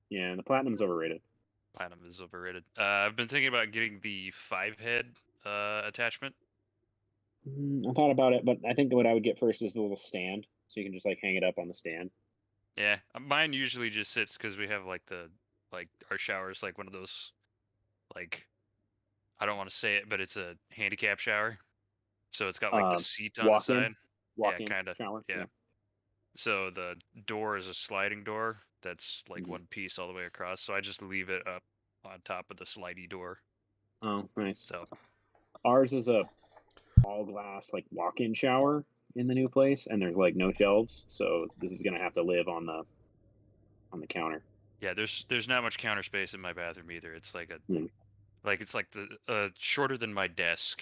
Yeah, the platinum's overrated. Platinum is overrated. I've been thinking about getting the 5-head attachment. I thought about it, but I think what I would get first is the little stand, so you can just like hang it up on the stand. Yeah, mine usually just sits because we have like our shower's like one of those, like, I don't want to say it, but it's a handicap shower. So it's got like the seat on the walk-in? side. Walk-in kinda, shower. yeah. So the door is a sliding door that's like one piece all the way across. So I just leave it up on top of the slidey door. Oh, nice. So Ours is a all glass like walk-in shower in the new place, and there's like no shelves, so this is gonna have to live on the counter. yeah, there's not much counter space in my bathroom either. It's like Hmm. it's like the shorter than my desk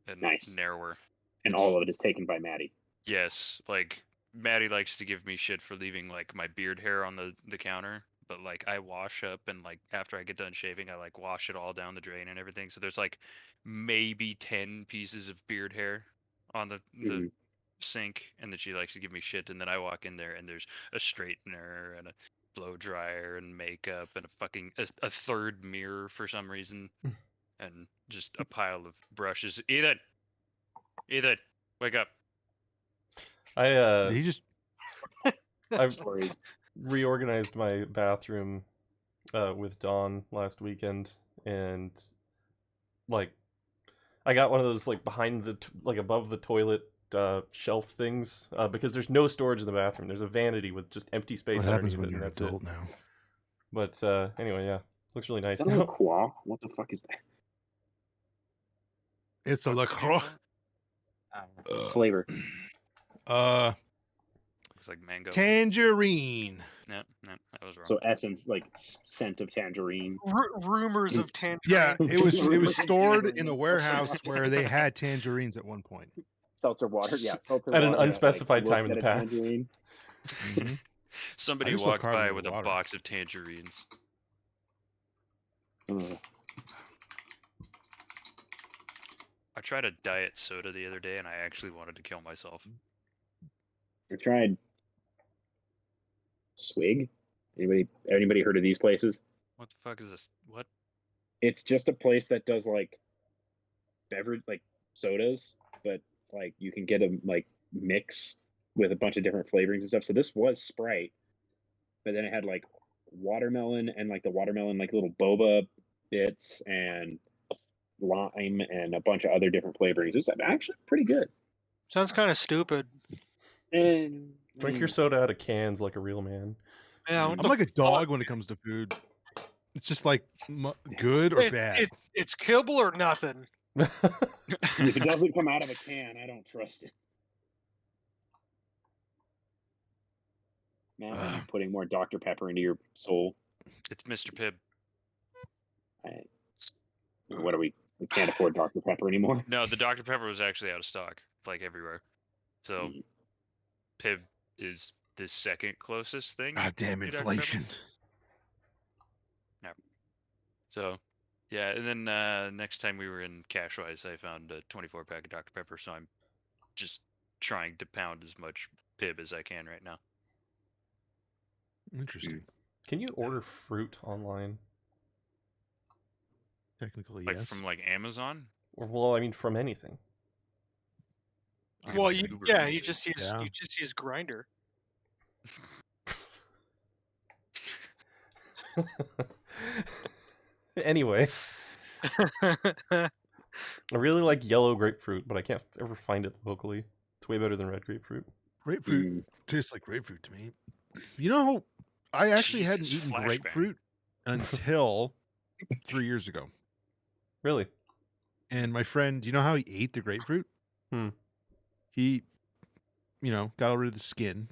and Nice. narrower. And all of it is taken by Maddie. Yes, like Maddie likes to give me shit for leaving like my beard hair on the counter, but like I wash up and like after I get done shaving, I like wash it all down the drain and everything. So there's like maybe 10 pieces of beard hair on the Mhm. sink, and then she likes to give me shit, and then I walk in there and there's a straightener and a blow dryer and makeup and a fucking a third mirror for some reason, and just a pile of brushes. Ethan, wake up. He just I've Stories. reorganized my bathroom with Dawn last weekend, and like I got one of those like behind the like above the toilet shelf things because there's no storage in the bathroom. There's a vanity with just empty space what happens underneath when it, you're and an that's adult it. now? But anyway, yeah, looks really nice Is that a now. LaCroix? What the fuck is that? It's a LaCroix. Flavor. Looks like mango. Tangerine. No, that was wrong. So essence, like scent of tangerine. Rumors of Ins- tangerine. Yeah, it was Tangerine. stored in a warehouse where they had tangerines at one point. Seltzer water. Yeah, seltzer At an water. unspecified looked time in at the a past. tangerine. Mhm. Somebody just love walked by carbonated with a water. box of tangerines. Ugh. I tried a diet soda the other day, and I actually wanted to kill myself. I tried Swig. Anybody heard of these places? What the fuck is this? What? It's just a place that does like beverage, like sodas, but like you can get them like mixed with a bunch of different flavorings and stuff. So this was Sprite, but then it had like watermelon and like the watermelon like little boba bits and lime and a bunch of other different flavorings. It was actually pretty good. Sounds kind of stupid. And Drink your soda out of cans like a real man. Yeah, I'm what I'm the like a fuck? dog when it comes to food. It's just like good or It- bad. It's kibble or nothing. if it doesn't come out of a can, I don't trust it. Now I'm putting more Dr. Pepper into your soul. It's Mr. Pibb. What are we? We can't afford Dr. Pepper anymore. No, the Dr. Pepper was actually out of stock, like everywhere. So Mm. Pibb is the second closest thing. God damn to Dr. Pepper. inflation. So, yeah, and then next time we were in Cashwise, I found a 24 pack of Dr. Pepper, so I'm just trying to pound as much Pibb as I can right now. Interesting. Can you order fruit online? Technically, Like yes. from like Amazon. Or, well, I mean, from anything. You can Well, just you Uber yeah, Eats you it. just use Yeah. you just use Grinder. Anyway, I really like yellow grapefruit, but I can't ever find it locally. It's way better than red grapefruit. Grapefruit Mm. tastes like grapefruit to me. You know, I actually hadn't Jesus, eaten flashbang. grapefruit until 3 years ago. Really? And my friend, you know how he ate the grapefruit? Hmm. He, got rid of the skin,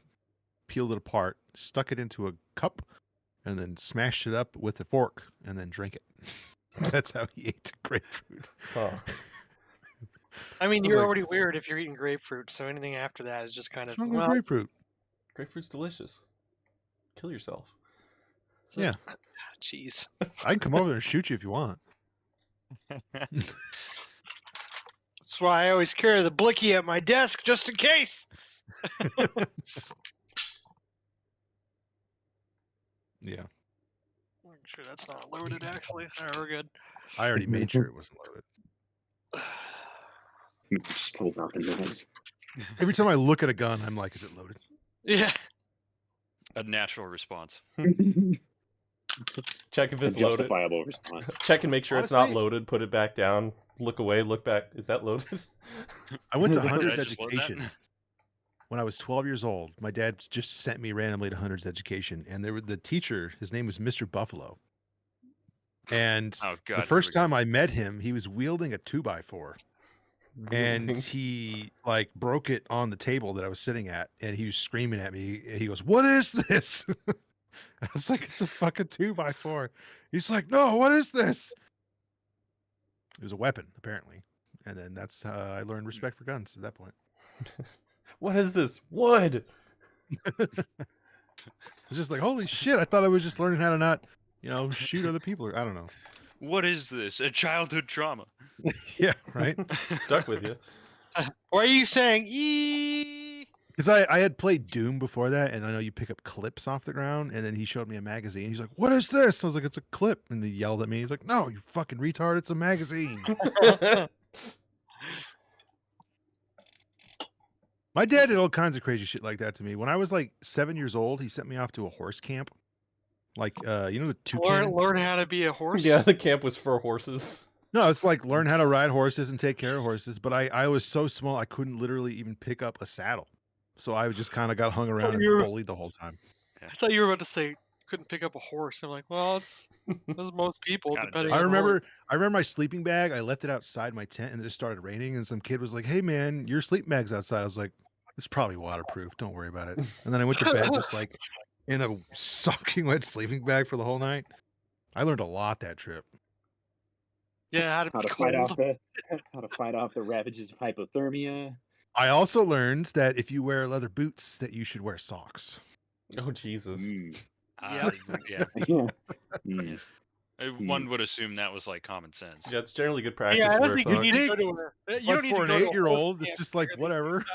peeled it apart, stuck it into a cup, and then smashed it up with a fork, and then drank it. That's how he ate the grapefruit. Oh. I mean, I was you're like- already weird if you're eating grapefruit, so anything after that is just kind What's of wrong with well, grapefruit? Grapefruit's delicious. Kill yourself. Yeah, jeez. I can come over there and shoot you if you want. That's why I always carry the blicky at my desk just in case. Yeah, I'm sure that's not loaded actually. All right, we're good. I already made sure it wasn't loaded. Just pulls out the nose. Every time I look at a gun, I'm like, is it loaded? Yeah. A natural response. Check if A it's loaded. justifiable response. Check and make sure it's not Honestly- loaded. Put it back down. Look away. Look back. Is that loaded? I went to Did I Hunter's just load that? Education when I was 12 years old. My dad just sent me randomly to Hunter's Education, and the teacher, his name was Mr. Buffalo. And Oh god. the here first we go. time I met him, he was wielding a 2x4, and Wielding. he like broke it on the table that I was sitting at, and he was screaming at me, and he goes, "What is this?" I was like, "It's a fucking 2x4." He's like, "No, what is this?" It was a weapon, apparently, and then that's how I learned respect for guns at that point. What is this? Wood. It's just like, holy shit! I thought I was just learning how to not, shoot other people. I don't know. What is this? A childhood trauma. Yeah, right. Stuck with you. Why are you saying ee? Because I had played Doom before that, and I know you pick up clips off the ground, and then he showed me a magazine. He's like, "What is this?" I was like, "It's a clip," and he yelled at me. He's like, "No, you fucking retard! It's a magazine." My dad did all kinds of crazy shit like that to me. When I was like 7 years old, he sent me off to a horse camp. Like, the toucan. Learn how to be a horse. Yeah, the camp was for horses. No, it's like learn how to ride horses and take care of horses. But I was so small, I couldn't literally even pick up a saddle. So I just kind of got hung around and you're- bullied the whole time. I thought you were about to say couldn't pick up a horse. I'm like, well, it's as most people, kinda depending. I on the horse. remember my sleeping bag. I left it outside my tent, and it just started raining. And some kid was like, "Hey, man, your sleeping bag's outside." I was like, "It's probably waterproof. Don't worry about it." And then I went to bed just like in a soaking wet sleeping bag for the whole night. I learned a lot that trip. Yeah, how to How be to fight cold. off the ravages of hypothermia. I also learned that if you wear leather boots, that you should wear socks. Oh Jesus. Mm. Yeah. Yeah. Mm. One would assume that was like common sense. Yeah, it's generally good practice Yeah, I to don't wear think you socks. need to go to a. You But don't need to for go an to a 8-year-old, horse it's camp just to like figure whatever.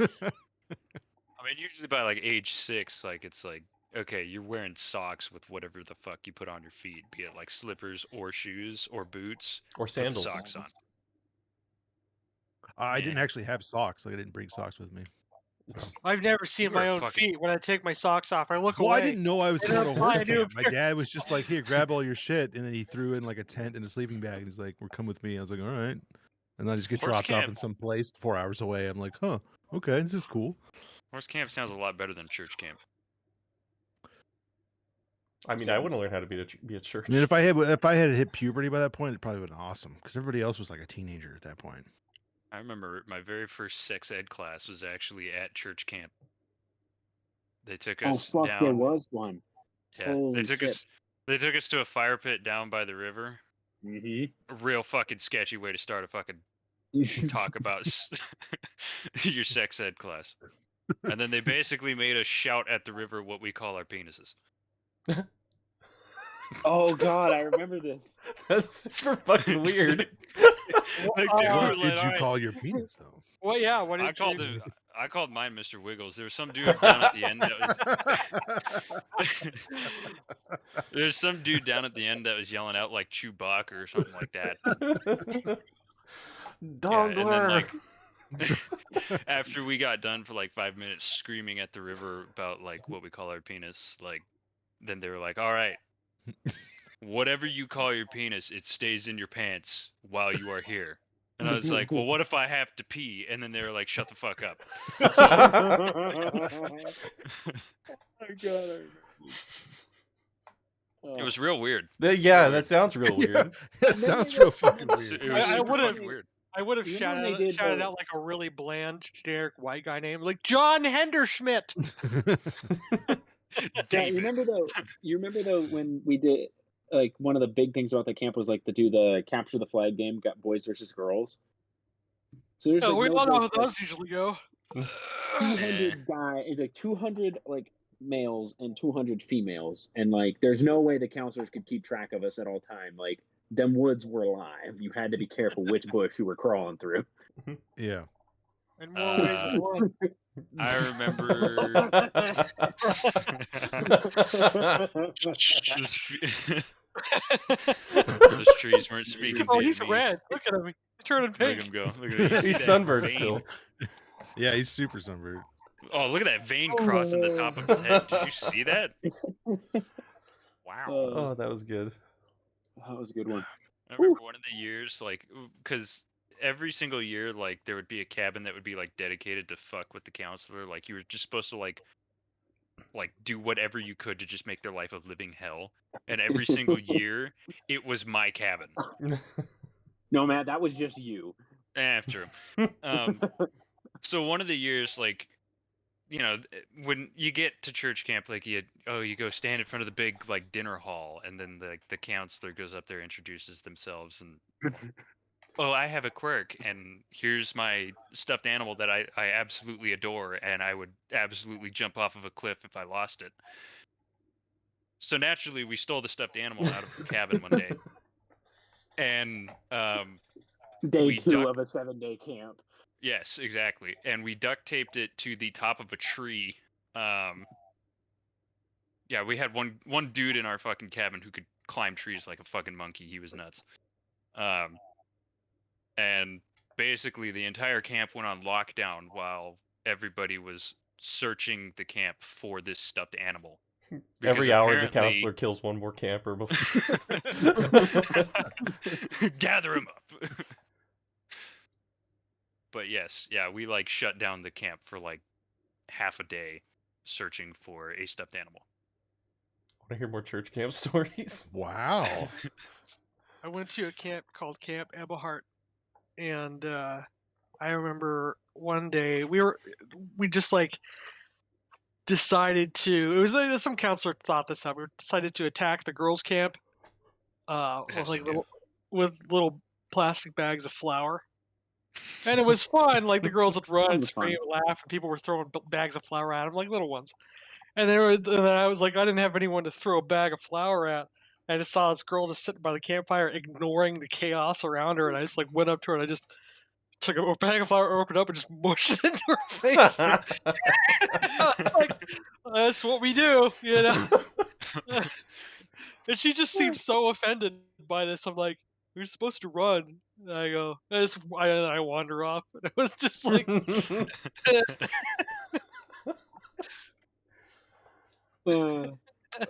I mean, usually by like age 6, like it's like, okay, you're wearing socks with whatever the fuck you put on your feet, be it like slippers or shoes or boots. Or Put the sandals. socks on. I Yeah. didn't actually have socks. Like I didn't bring socks with me. I've never seen You were my own fucking- feet. When I take my socks off, I look Well, away. I didn't know I was I going to don't a horse mind doing camp. My dad was just like, "Here, grab all your shit," and then he threw in like a tent and a sleeping bag, and he's like, "We're come with me." I was like, "All right," and then I just get Horse dropped off camp. in some place 4 hours away. I'm like, "Huh, okay, this is cool." Horse camp sounds a lot better than church camp. I mean, I wouldn't learn how to be a church. I mean, if I had hit puberty by that point, it probably would have been awesome because everybody else was like a teenager at that point. I remember my very first sex ed class was actually at church camp. They took Oh us fuck, down. there was one. Yeah, Holy they took shit. us. They took us to a fire pit down by the river. Mm-hmm. A real fucking sketchy way to start a fucking talk about your sex ed class. And then they basically made us shout at the river what we call our penises. Oh god, I remember this. That's super fucking weird. Like, they Oh, were What like, did you "Alright." call your penis though? Well, yeah. What did I called you? I called mine Mr. Wiggles. There was some dude down at the end that was. There's some dude down at the end that was yelling out like Chewbacca or something like that. Dongler. And then like after we got done for like 5 minutes screaming at the river about like what we call our penis, like then they were like, "All right, whatever you call your penis, it stays in your pants while you are here." And I was like, "Well, what if I have to pee?" And then they were like, "Shut the fuck up." Oh god, I remember this. It was real weird. Yeah, that sounds real Yeah, weird. that sounds real fucking It weird. was I super would've- fucking weird. I would have You remember when they shouted did out like a really bland, generic white guy name, like John Henderschmidt. Yeah, David. you remember though when we did like one of the big things about the camp was like to do the capture the flag game, got boys versus girls. So there's Oh, like we no all know boys, how like, those usually go. 200 like 200 like males and 200 females, and like there's no way the counselors could keep track of us at all time. Like them woods were alive. You had to be careful which bush you were crawling through. Yeah. In more ways than one. I remember. Those trees weren't speaking. Oh, he's Vietnamese. red. Look at him. He's turning Look pink. at him go. Look at him. You see He's that sunburned vein? still. Yeah, he's super sunburned. Oh, look at that vein crossing the top of his head. Did you see that? Wow. Oh, that was good. That was a good one. I remember one of the years, like, because every single year, like, there would be a cabin that would be like dedicated to fuck with the counselor. Like, you were just supposed to like do whatever you could to just make their life a living hell. And every single year, it was my cabin. No, man, that was just you. After so one of the years, like, you know, when you get to church camp, like you go stand in front of the big like dinner hall, and then the counselor goes up there, introduces themselves, and oh, I have a quirk, and here's my stuffed animal that I absolutely adore, and I would absolutely jump off of a cliff if I lost it. So naturally, we stole the stuffed animal out of the cabin one day, and Day we 2 duck- of a 7-day camp. yes, exactly, and we duct taped it to the top of a tree. Yeah, we had one dude in our fucking cabin who could climb trees like a fucking monkey. He was nuts. And basically the entire camp went on lockdown while everybody was searching the camp for this stuffed animal. Every hour, the apparently- counselor kills one more camper before. Gather him up. But yes, yeah, we like shut down the camp for like half a day searching for a stuffed animal. Want to hear more church camp stories? Wow. I went to a camp called Camp Eberhart, and I remember one day we just like decided to. It was like some counselor thought this up. We decided to attack the girls' camp, Yes, with you with little plastic bags of flour, and it was fun. Like the girls would run That and was fun. scream and laugh, and people were throwing bags of flour at them, like little ones. And then I was like, I didn't have anyone to throw a bag of flour at. I just saw this girl just sitting by the campfire, ignoring the chaos around her, and I just like went up to her and I just took a bag of flour, opened it up, and just mushed it into her face. Like, that's what we do, you know. And she just seemed so offended by this. I'm like, you're supposed to run. And I go, I wander off, and it was just like. The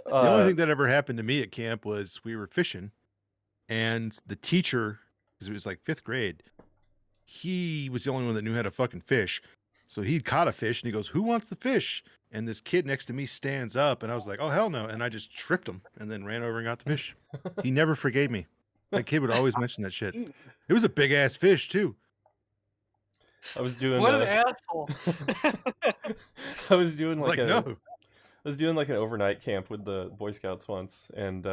only thing that ever happened to me at camp was we were fishing, and the teacher, because it was like 5th grade, he was the only one that knew how to fucking fish. So he caught a fish and he goes, "Who wants the fish?" And this kid next to me stands up, and I was like, "Oh, hell no." And I just tripped him and then ran over and got the fish. He never forgave me. That kid would always mention that shit. It was a big ass fish, too. I was doing What an asshole! I was doing It's like, no. I was doing like an overnight camp with the Boy Scouts once, and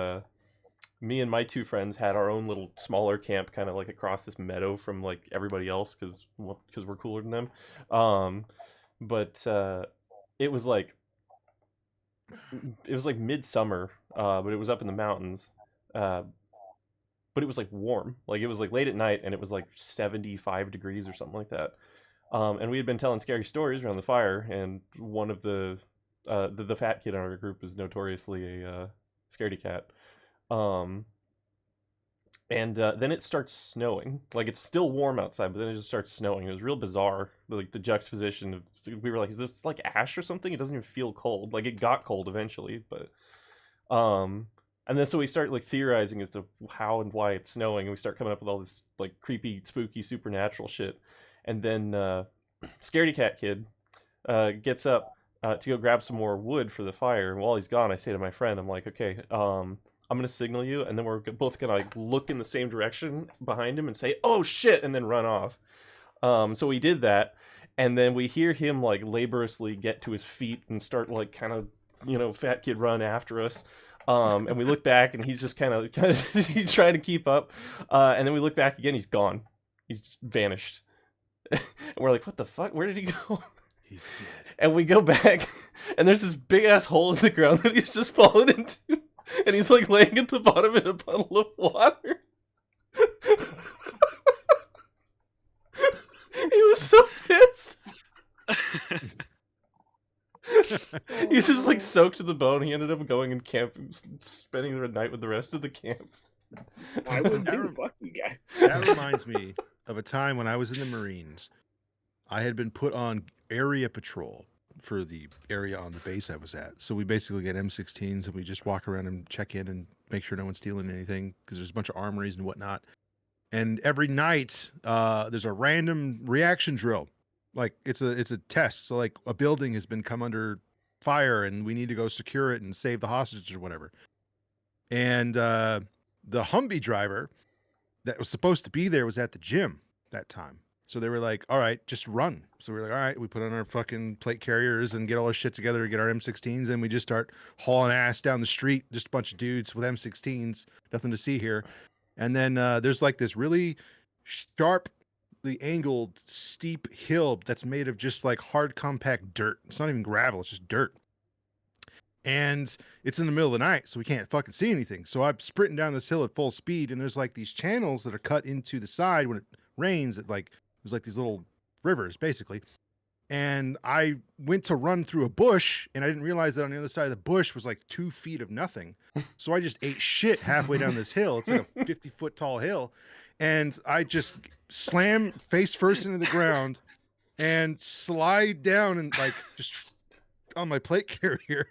me and my 2 friends had our own little smaller camp, kind of like across this meadow from like everybody else, because we're cooler than them. But it was like midsummer, but it was up in the mountains. But it was like warm, like it was like late at night, and it was like 75 degrees or something like that. And we had been telling scary stories around the fire, and one of the fat kid in our group is notoriously a scaredy cat. And then it starts snowing. Like, it's still warm outside, but then it just starts snowing. It was real bizarre. Like, the juxtaposition of, we were like, is this like ash or something? It doesn't even feel cold. Like, it got cold eventually, but and then so we start like theorizing as to how and why it's snowing, and we start coming up with all this like creepy, spooky, supernatural shit. And then scaredy cat kid gets up to go grab some more wood for the fire, and while he's gone, I say to my friend, I'm like, okay, I'm gonna signal you, and then we're both gonna like look in the same direction behind him and say, "Oh shit," and then run off. So we did that, and then we hear him like laboriously get to his feet and start like kind of, you know, fat kid run after us. And we look back, and he's just kind of he's trying to keep up, and then we look back again, he's gone, he's just vanished. And we're like, what the fuck, where did he go? He's dead. And we go back, and there's this big ass hole in the ground that he's just fallen into, and he's like laying at the bottom in a puddle of water. He was so pissed. He's just like soaked to the bone. He ended up going in camp, spending the night with the rest of the camp. I would do. Fuck you guys. That reminds me of a time when I was in the Marines. I had been put on area patrol for the area on the base I was at. So we basically get M16s, and we just walk around and check in and make sure no one's stealing anything, because there's a bunch of armories and whatnot. And every night, there's a random reaction drill. Like it's a test. So like a building has been come under fire, and we need to go secure it and save the hostages or whatever. And the Humvee driver that was supposed to be there was at the gym that time. So they were like, all right, just run. So we were like, all right, we put on our fucking plate carriers and get all our shit together to get our M16s. And we just start hauling ass down the street, just a bunch of dudes with M16s, nothing to see here. And then there's like this really sharply angled, steep hill that's made of just like hard, compact dirt. It's not even gravel, it's just dirt. and it's in the middle of the night, so we can't fucking see anything. So I'm sprinting down this hill at full speed, and there's like these channels that are cut into the side when it rains. It like there's like these little rivers basically. And I went to run through a bush, and I didn't realize that on the other side of the bush was like 2 feet of nothing. So I just ate shit halfway down this hill. It's like a 50-foot tall hill, and I just slam face first into the ground and slide down and like just on my plate carrier,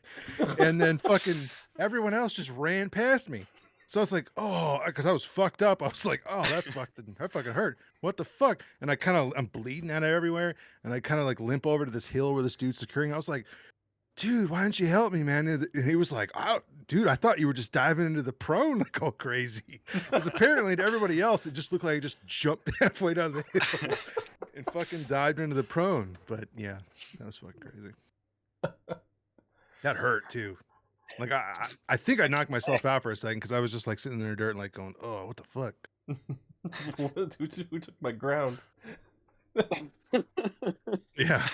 and then fucking everyone else just ran past me. So I was like, oh, because I was fucked up. I was like, oh, that fucking hurt. What the fuck? And I'm bleeding out everywhere, and I kind of like limp over to this hill where this dude's securing. I was like, dude, why don't you help me, man? And he was like, oh, dude, I thought you were just diving into the prone like all crazy. Because apparently to everybody else, it just looked like I just jumped halfway down the hill and fucking dived into the prone. But yeah, that was fucking crazy. That hurt too. Like I think I knocked myself out for a second because I was just like sitting in the dirt and like going, oh, what the fuck? Who took my ground? Yeah.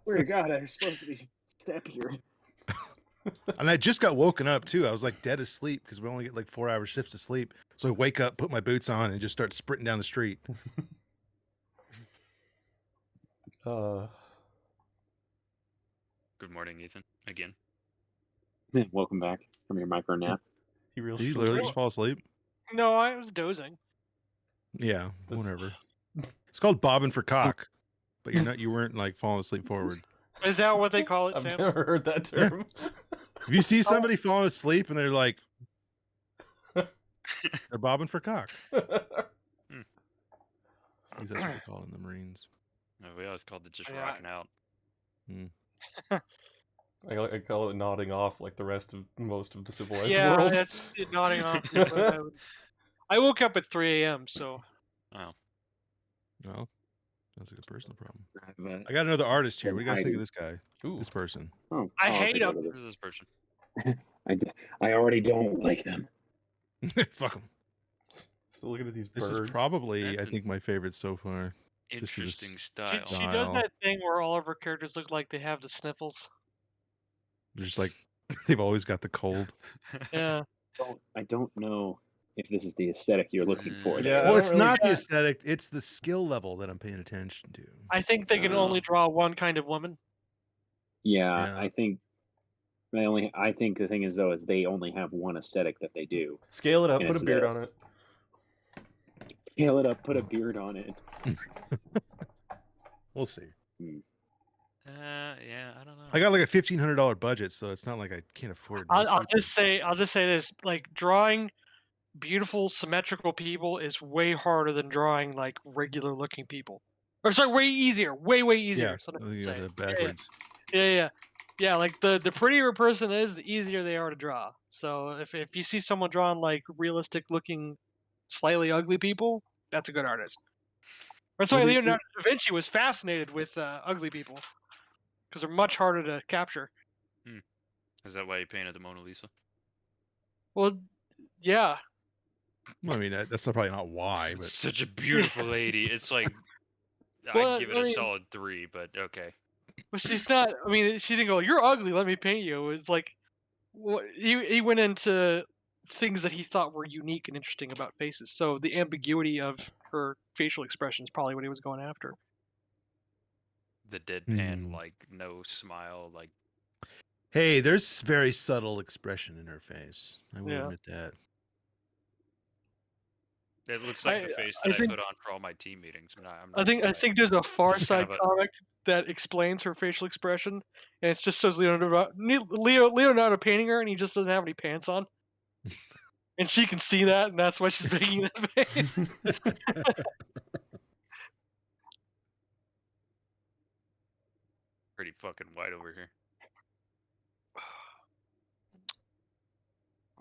Swear to God, I was supposed to be step here. And I just got woken up too. I was like dead asleep because we only get like 4-hour shifts of sleep. So I wake up, put my boots on, and just start sprinting down the street. Good morning, Ethan. Again. Welcome back from your micro nap. He really Did you literally just fall asleep? No, I was dozing. Yeah, That's- whatever. It's called bobbing for cock, but you weren't like falling asleep forward. Is that what they call it, I've Sam? never heard that term. If you see somebody falling asleep and they're like, they're bobbing for cock. At least that's what they call it in the Marines. No, we always called it just Yeah. rocking out. I call it nodding off like the rest of most of the civilized Yeah, world. that's it nodding off. I woke up at 3 a.m. So Oh, No, that's like a personal problem. I've, I got another artist here. What do you guys think of hiding. this guy? Ooh. This person. oh, I I'll hate take a him. look at who's this. this person? I already don't like them. Fuck him. Still looking at these This birds. is probably, That's I an- think, my favorite so far. Just to Interesting just- style. she does Style. that thing where all of her characters look like they have the sniffles. They're just like they've always got the cold. Yeah. I don't know if this is the aesthetic you're looking for. Yeah, there. I Well, don't it's really not the get- aesthetic; it's the skill level that I'm paying attention to. I think they can only Oh. draw one kind of woman. Yeah, Yeah. I think I think the thing is though is they only have one aesthetic that they do. Scale it up, And put a it's beard this. on it. Scale it up, put a beard on it. We'll see. Yeah, I don't know. I got like a $1,500 budget, so it's not like I can't afford. I'll those people. I'll just say this: like drawing beautiful, symmetrical people is way harder than drawing like regular looking people. Or sorry, way easier, way easier. Yeah, so to you say. got it backwards. Yeah. Like the prettier a person is, the easier they are to draw. So if you see someone drawing like realistic looking, slightly ugly people, that's a good artist. Or sorry, Well, the- Leonardo da Vinci was fascinated with ugly people because they're much harder to capture. Is that why you painted the Mona Lisa? Well, yeah. Well, I mean, that's probably not why, but Such a beautiful lady. It's like Well, I'd give it I a mean- solid 3, but okay. But she's not. I mean, she didn't go. You're ugly. Let me paint you. It's like, he went into things that he thought were unique and interesting about faces. So the ambiguity of her facial expression is probably what he was going after. The deadpan, Hmm. like no smile, like hey, there's very subtle expression in her face. I will Yeah. admit that. it looks like the I- face I that I, think- put on for all my team meetings. I'm not I gonna lie. think there's a Far Just Side kind of a- comic that explains her facial expression, and it's just shows Leonardo painting her, and he just doesn't have any pants on, and she can see that, and that's why she's making that face. pretty fucking white over here.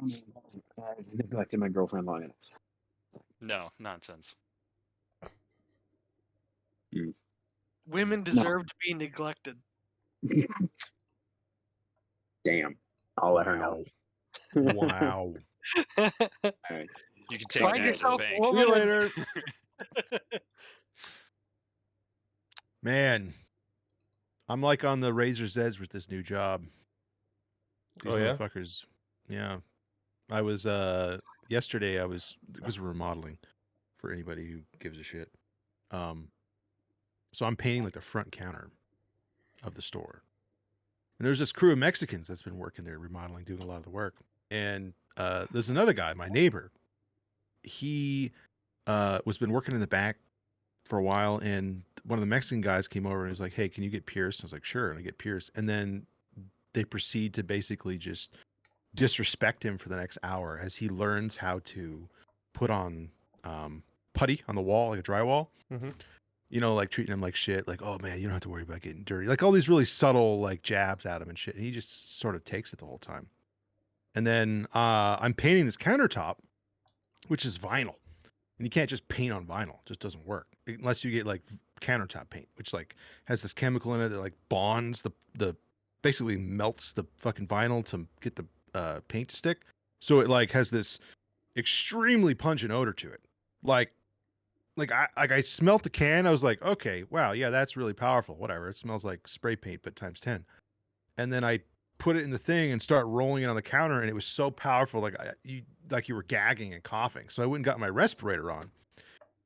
I've neglected my girlfriend long enough. No, nonsense. Women deserve to be neglected. Damn. I'll let her know. Wow. All right. You can take Find that to the yourself a bank. See you woman. later. Man, I'm like on the razor's edge with this new job. These Oh, yeah? motherfuckers. Yeah. I was yesterday it was remodeling for anybody who gives a shit. So I'm painting like the front counter of the store. And there's this crew of Mexicans that's been working there remodeling, doing a lot of the work. And there's another guy, my neighbor. He was been working in the back for a while, and one of the Mexican guys came over and was like, "Hey, can you get Pierce?" I was like, "Sure," and I get Pierce. And then they proceed to basically just disrespect him for the next hour as he learns how to put on putty on the wall, like a drywall. Mhm. You know, like treating him like shit, like, "Oh man, you don't have to worry about getting dirty," like all these really subtle like jabs at him and shit. And he just sort of takes it the whole time. And then I'm painting this countertop, which is vinyl, and you can't just paint on vinyl; it just doesn't work unless you get like countertop paint, which like has this chemical in it that like bonds the basically melts the fucking vinyl to get the paint to stick. So it like has this extremely pungent odor to it. Like I smelt the can. I was like, okay, wow, yeah, that's really powerful. Whatever. It smells like spray paint, but times 10. And then I put it in the thing and start rolling it on the counter, and it was so powerful, like you were gagging and coughing. So I went and got my respirator on.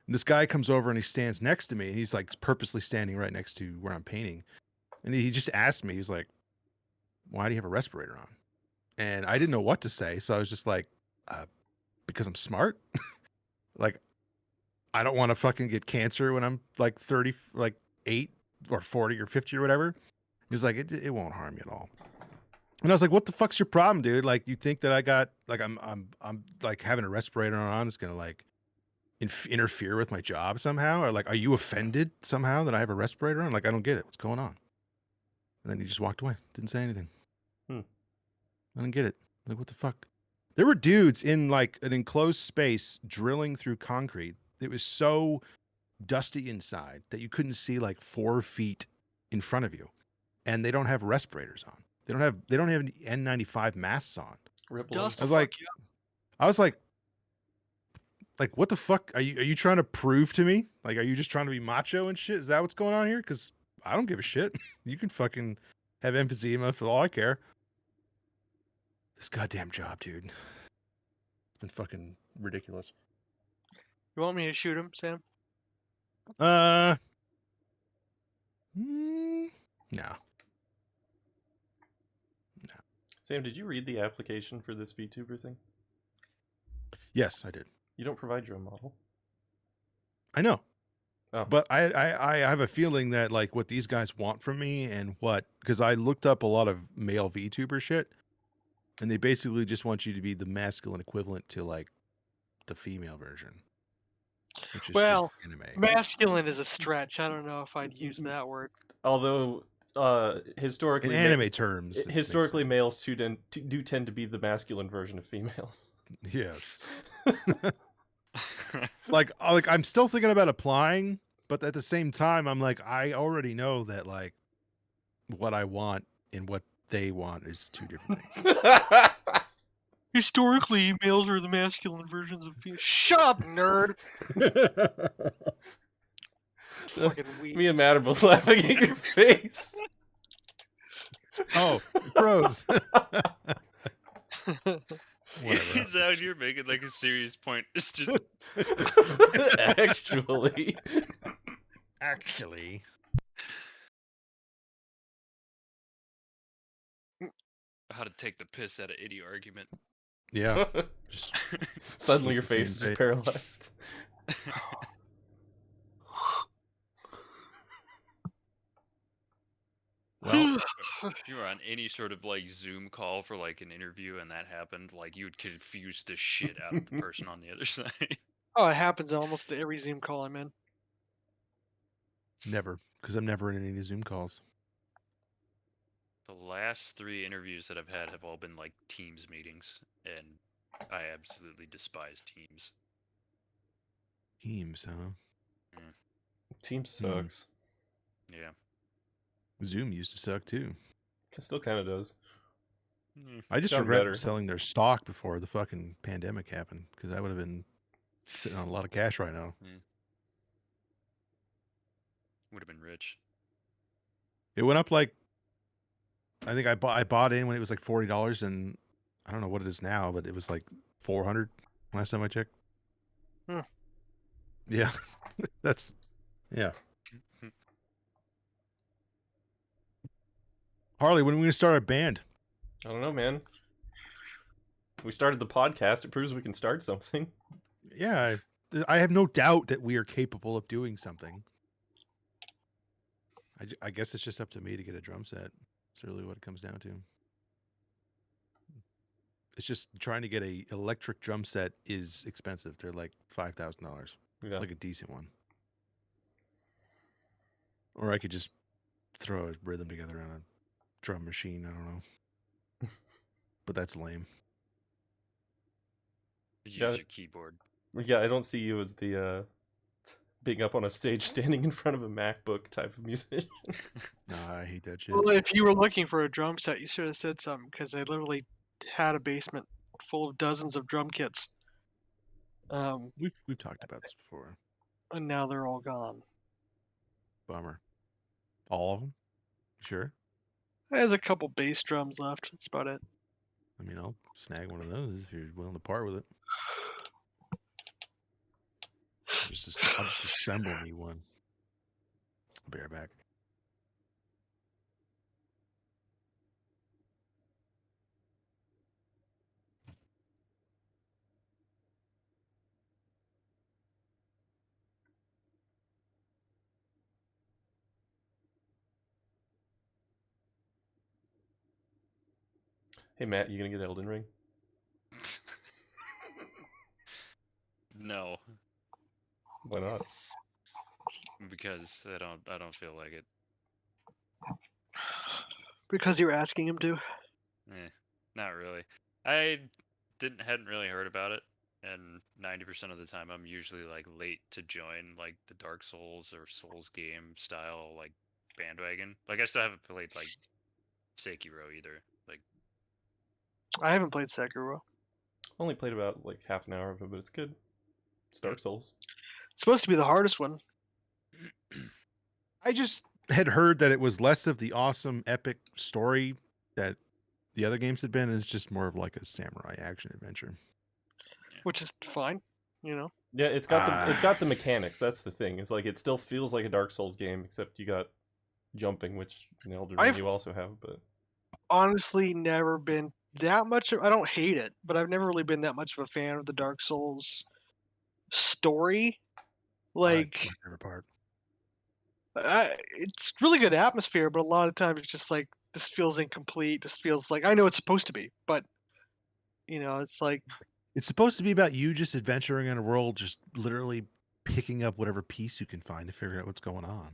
And this guy comes over and he stands next to me, and he's like purposely standing right next to where I'm painting. And he just asked me, he's like, "Why do you have a respirator on?" And I didn't know what to say, so I was just like, because I'm smart. Like, I don't want to fucking get cancer when I'm like 30, like 8 or 40 or 50 or whatever. He's like, it won't harm you at all. And I was like, what the fuck's your problem, dude? Like, you think that I got like I'm like having a respirator on is gonna like interfere with my job somehow, or like, are you offended somehow that I have a respirator on? Like, I don't get it. What's going on? And then he just walked away. Didn't say anything. I didn't get it. Like, what the fuck? There were dudes in like an enclosed space drilling through concrete. It was so dusty inside that you couldn't see like 4 feet in front of you, and they don't have respirators on. They don't have any N95 masks on. Dust I was the like, fuck like, what the fuck? Are you trying to prove to me? Like, are you just trying to be macho and shit? Is that what's going on here? Because I don't give a shit. You can fucking have emphysema for all I care. This goddamn job, dude. It's been fucking ridiculous. You want me to shoot him, Sam? No. Sam, did you read the application for this VTuber thing? Yes, I did. You don't provide your own model. I know. Oh. But I have a feeling that like what these guys want from me and because I looked up a lot of male VTuber shit, and they basically just want you to be the masculine equivalent to like the female version. Which is Well, just anime. masculine is a stretch. I don't know if I'd use that word. Although historically, In anime terms, it makes historically sense. males do tend to be the masculine version of females. Yes. like I'm still thinking about applying, but at the same time, I'm like, I already know that like what I want and what they want is 2 different things. Historically, males are the masculine versions of females. Shut up, nerd! Fucking weak. Me and Matt are both laughing at your face. Oh, pros. It's out here making like a serious point. It's just Actually. how to take the piss out of any argument. Yeah. Just Suddenly your keep the face same is face. paralyzed. Well, If you were on any sort of like Zoom call for like an interview and that happened, like you would confuse the shit out of the person on the other side. Oh, it happens almost every Zoom call I'm in. never, because I'm never in any Zoom calls. The last 3 interviews that I've had have all been like Teams meetings, and I absolutely despise Teams. Teams, huh? Team sucks. Yeah. Zoom used to suck too. Still kind of does. I just Sound regret better. selling their stock before the fucking pandemic happened, because I would have been sitting on a lot of cash right now. Would have been rich. It went up like I think I bought in when it was like $40, and I don't know what it is now, but it was like 400 last time I checked. Hmm. Yeah, that's yeah. Harley, when are we gonna start our band? I don't know, man. We started the podcast. It proves we can start something. Yeah, I have no doubt that we are capable of doing something. I guess it's just up to me to get a drum set. That's really what it comes down to. It's just trying to get a electric drum set is expensive. They're like $5,000, Yeah. like a decent one. Or I could just throw a rhythm together on a drum machine. I don't know, but that's lame. Use Yeah. your keyboard. Yeah, I don't see you as the being up on a stage standing in front of a MacBook type of musician. Nah, I hate that shit. Well, if you were looking for a drum set, you should have said something because I literally had a basement full of dozens of drum kits. We've talked about this before. And now they're all gone. Bummer. All of them? Sure. There's a couple bass drums left. That's about it. I mean, I'll snag one of those if you're willing to part with it. I'll just assemble me one. I'll be right back. Hey Matt, you gonna get Elden Ring? No, Why not? because I don't feel like it. Because you were asking him to. Not really. I hadn't really heard about it, and 90% of the time I'm usually like late to join like the Dark Souls or Souls game style like bandwagon. Like I still haven't played like Sekiro either. Like I haven't played Sekiro. Only played about like half an hour of it, but it's good. It's Dark Souls. It's supposed to be the hardest one. I just had heard that it was less of the awesome epic story that the other games had been, and it's just more of like a samurai action adventure. Which is fine, you know. Yeah, it's got the mechanics. That's the thing. It's like it still feels like a Dark Souls game, except you got jumping, which in Elden Ring you also have. But honestly, never been that much. I don't hate it, but I've never really been that much of a fan of the Dark Souls story. Like, That's my favorite part. it's really good atmosphere, but a lot of times it's just like this feels incomplete. This feels like I know it's supposed to be, but you know, it's like It's supposed to be about you just adventuring in a world, just literally picking up whatever piece you can find to figure out what's going on.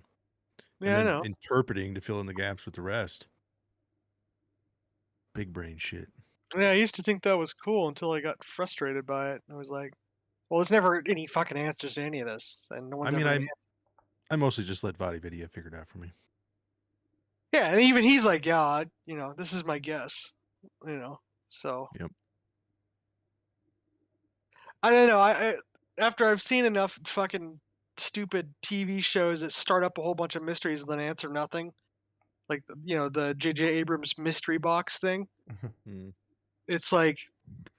yeah, I and then know. interpreting to fill in the gaps with the rest. Big brain shit. Yeah, I used to think that was cool until I got frustrated by it. I was like, well, there's never any fucking answers to any of this, and no one's I mean, ever. I mostly just let VaatiVidya figure it out for me. Yeah, and even he's like, yeah, you know, this is my guess, you know. So. Yep. I don't know. I after I've seen enough fucking stupid TV shows that start up a whole bunch of mysteries and then answer nothing, like you know the J.J. Abrams mystery box thing. Hmm. It's like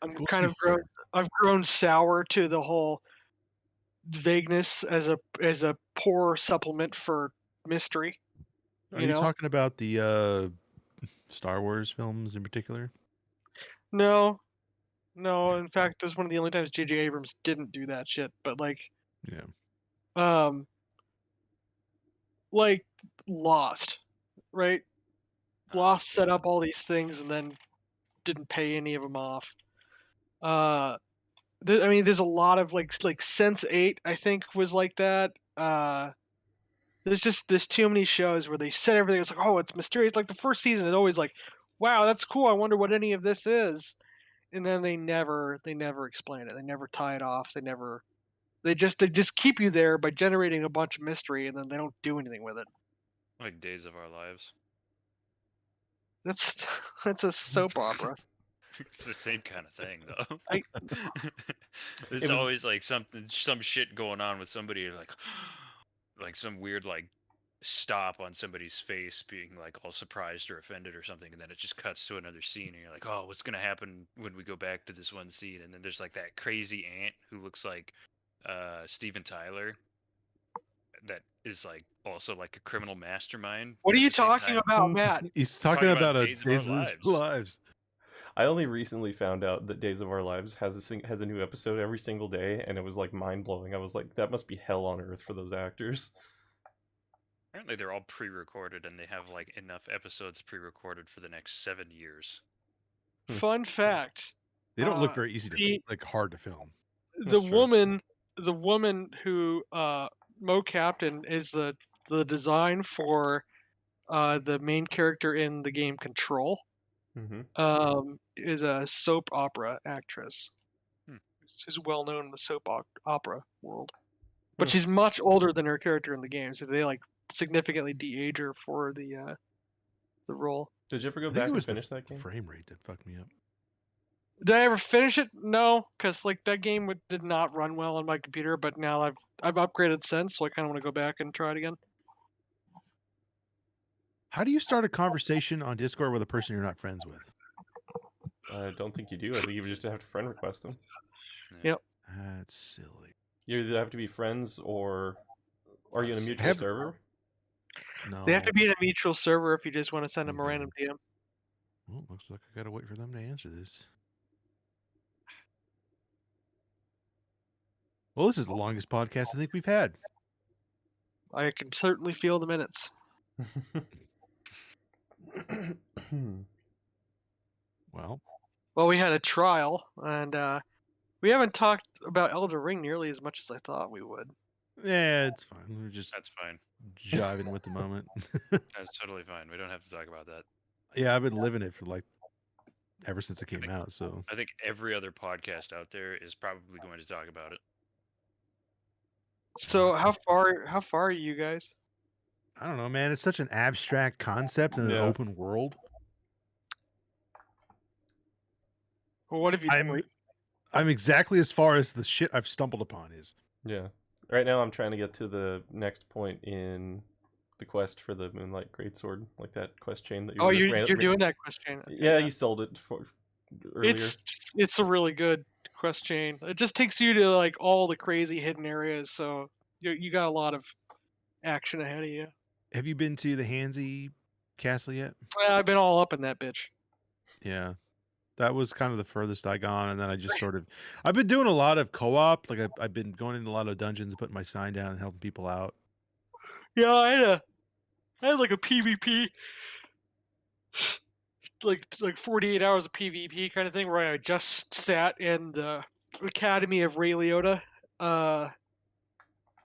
I'm Supposed kind to of be fair. I've grown sour to the whole vagueness as a poor supplement for mystery. Are you talking about the Star Wars films in particular? No. In fact, that's one of the only times J.J. Abrams didn't do that shit. But like, Yeah. like Lost, right? Lost set up all these things and then didn't pay any of them off. I mean, there's a lot of like Sense8, I think, was like that. There's too many shows where they set everything. It's like, oh, it's mysterious. Like the first season is always like, wow, that's cool. I wonder what any of this is. And then they never explain it. They never tie it off. They just keep you there by generating a bunch of mystery, and then they don't do anything with it. Like Days of Our Lives. That's a soap opera. It's the same kind of thing, though. It There's was- always like some shit going on with somebody like some weird like stop on somebody's face being like all surprised or offended or something, and then it just cuts to another scene, and you're like, oh, what's gonna happen when we go back to this one scene? And then there's like that crazy aunt who looks like Steven Tyler, that is like also like a criminal mastermind. What are at you the same talking time. about, Matt? He's talking about a Days of Days Our of His Lives. Lives. I only recently found out that Days of Our Lives has a new episode every single day, and it was like mind blowing. I was like, that must be hell on earth for those actors. Apparently they're all pre-recorded, and they have like enough episodes pre-recorded for the next 7 years. Fun fact: They don't look very easy to the- like hard to film. the That's true. woman who Captain is the design for the main character in the game Control. Mm-hmm. Is a soap opera actress. Hmm. She's well known in the soap opera world, but Hmm. she's much older than her character in the game, so they like significantly de-age her for the role. Did you ever go I think back it and was finish the that game? frame rate that fucked me up. Did I ever finish it? No, because like that game did not run well on my computer. But now I've upgraded since, so I kind of want to go back and try it again. How do you start a conversation on Discord with a person you're not friends with? I don't think you do. I think you just have to friend request them. Yep. That's silly. You either have to be friends or are you in a mutual have- server? No. They have to be in a mutual server if you just want to send them a Okay. random DM. Well, looks like I gotta wait for them to answer this. Well, this is the longest podcast I think we've had. I can certainly feel the minutes. Well, Well, we had a trial, and we haven't talked about Elder Ring nearly as much as I thought we would. yeah, it's fine. We're just That's fine. jiving with the moment. That's totally fine. We don't have to talk about that. Yeah, I've been living it for like ever since it came think- out. So I think every other podcast out there is probably going to talk about it. So how far are you guys? I don't know, man. It's such an abstract concept in Yeah. an open world. Well, what have you done? I'm exactly as far as the shit I've stumbled upon is. Yeah. Right now I'm trying to get to the next point in the quest for the Moonlight Greatsword, like that quest chain that you Oh, were you're doing that quest chain. Okay, Yeah, you sold it for earlier. It's a really good quest chain. It just takes you to like all the crazy hidden areas, so you got a lot of action ahead of you. Have you been to the Hansi Castle yet? Well, I've been all up in that bitch. Yeah. That was kind of the furthest I gone, and then I just sort of I've been doing a lot of co-op. Like I've been going into a lot of dungeons, putting my sign down and helping people out. Yeah, I had like a PvP, like 48 hours of PvP kind of thing, where I just sat in the Academy of Ray Liotta,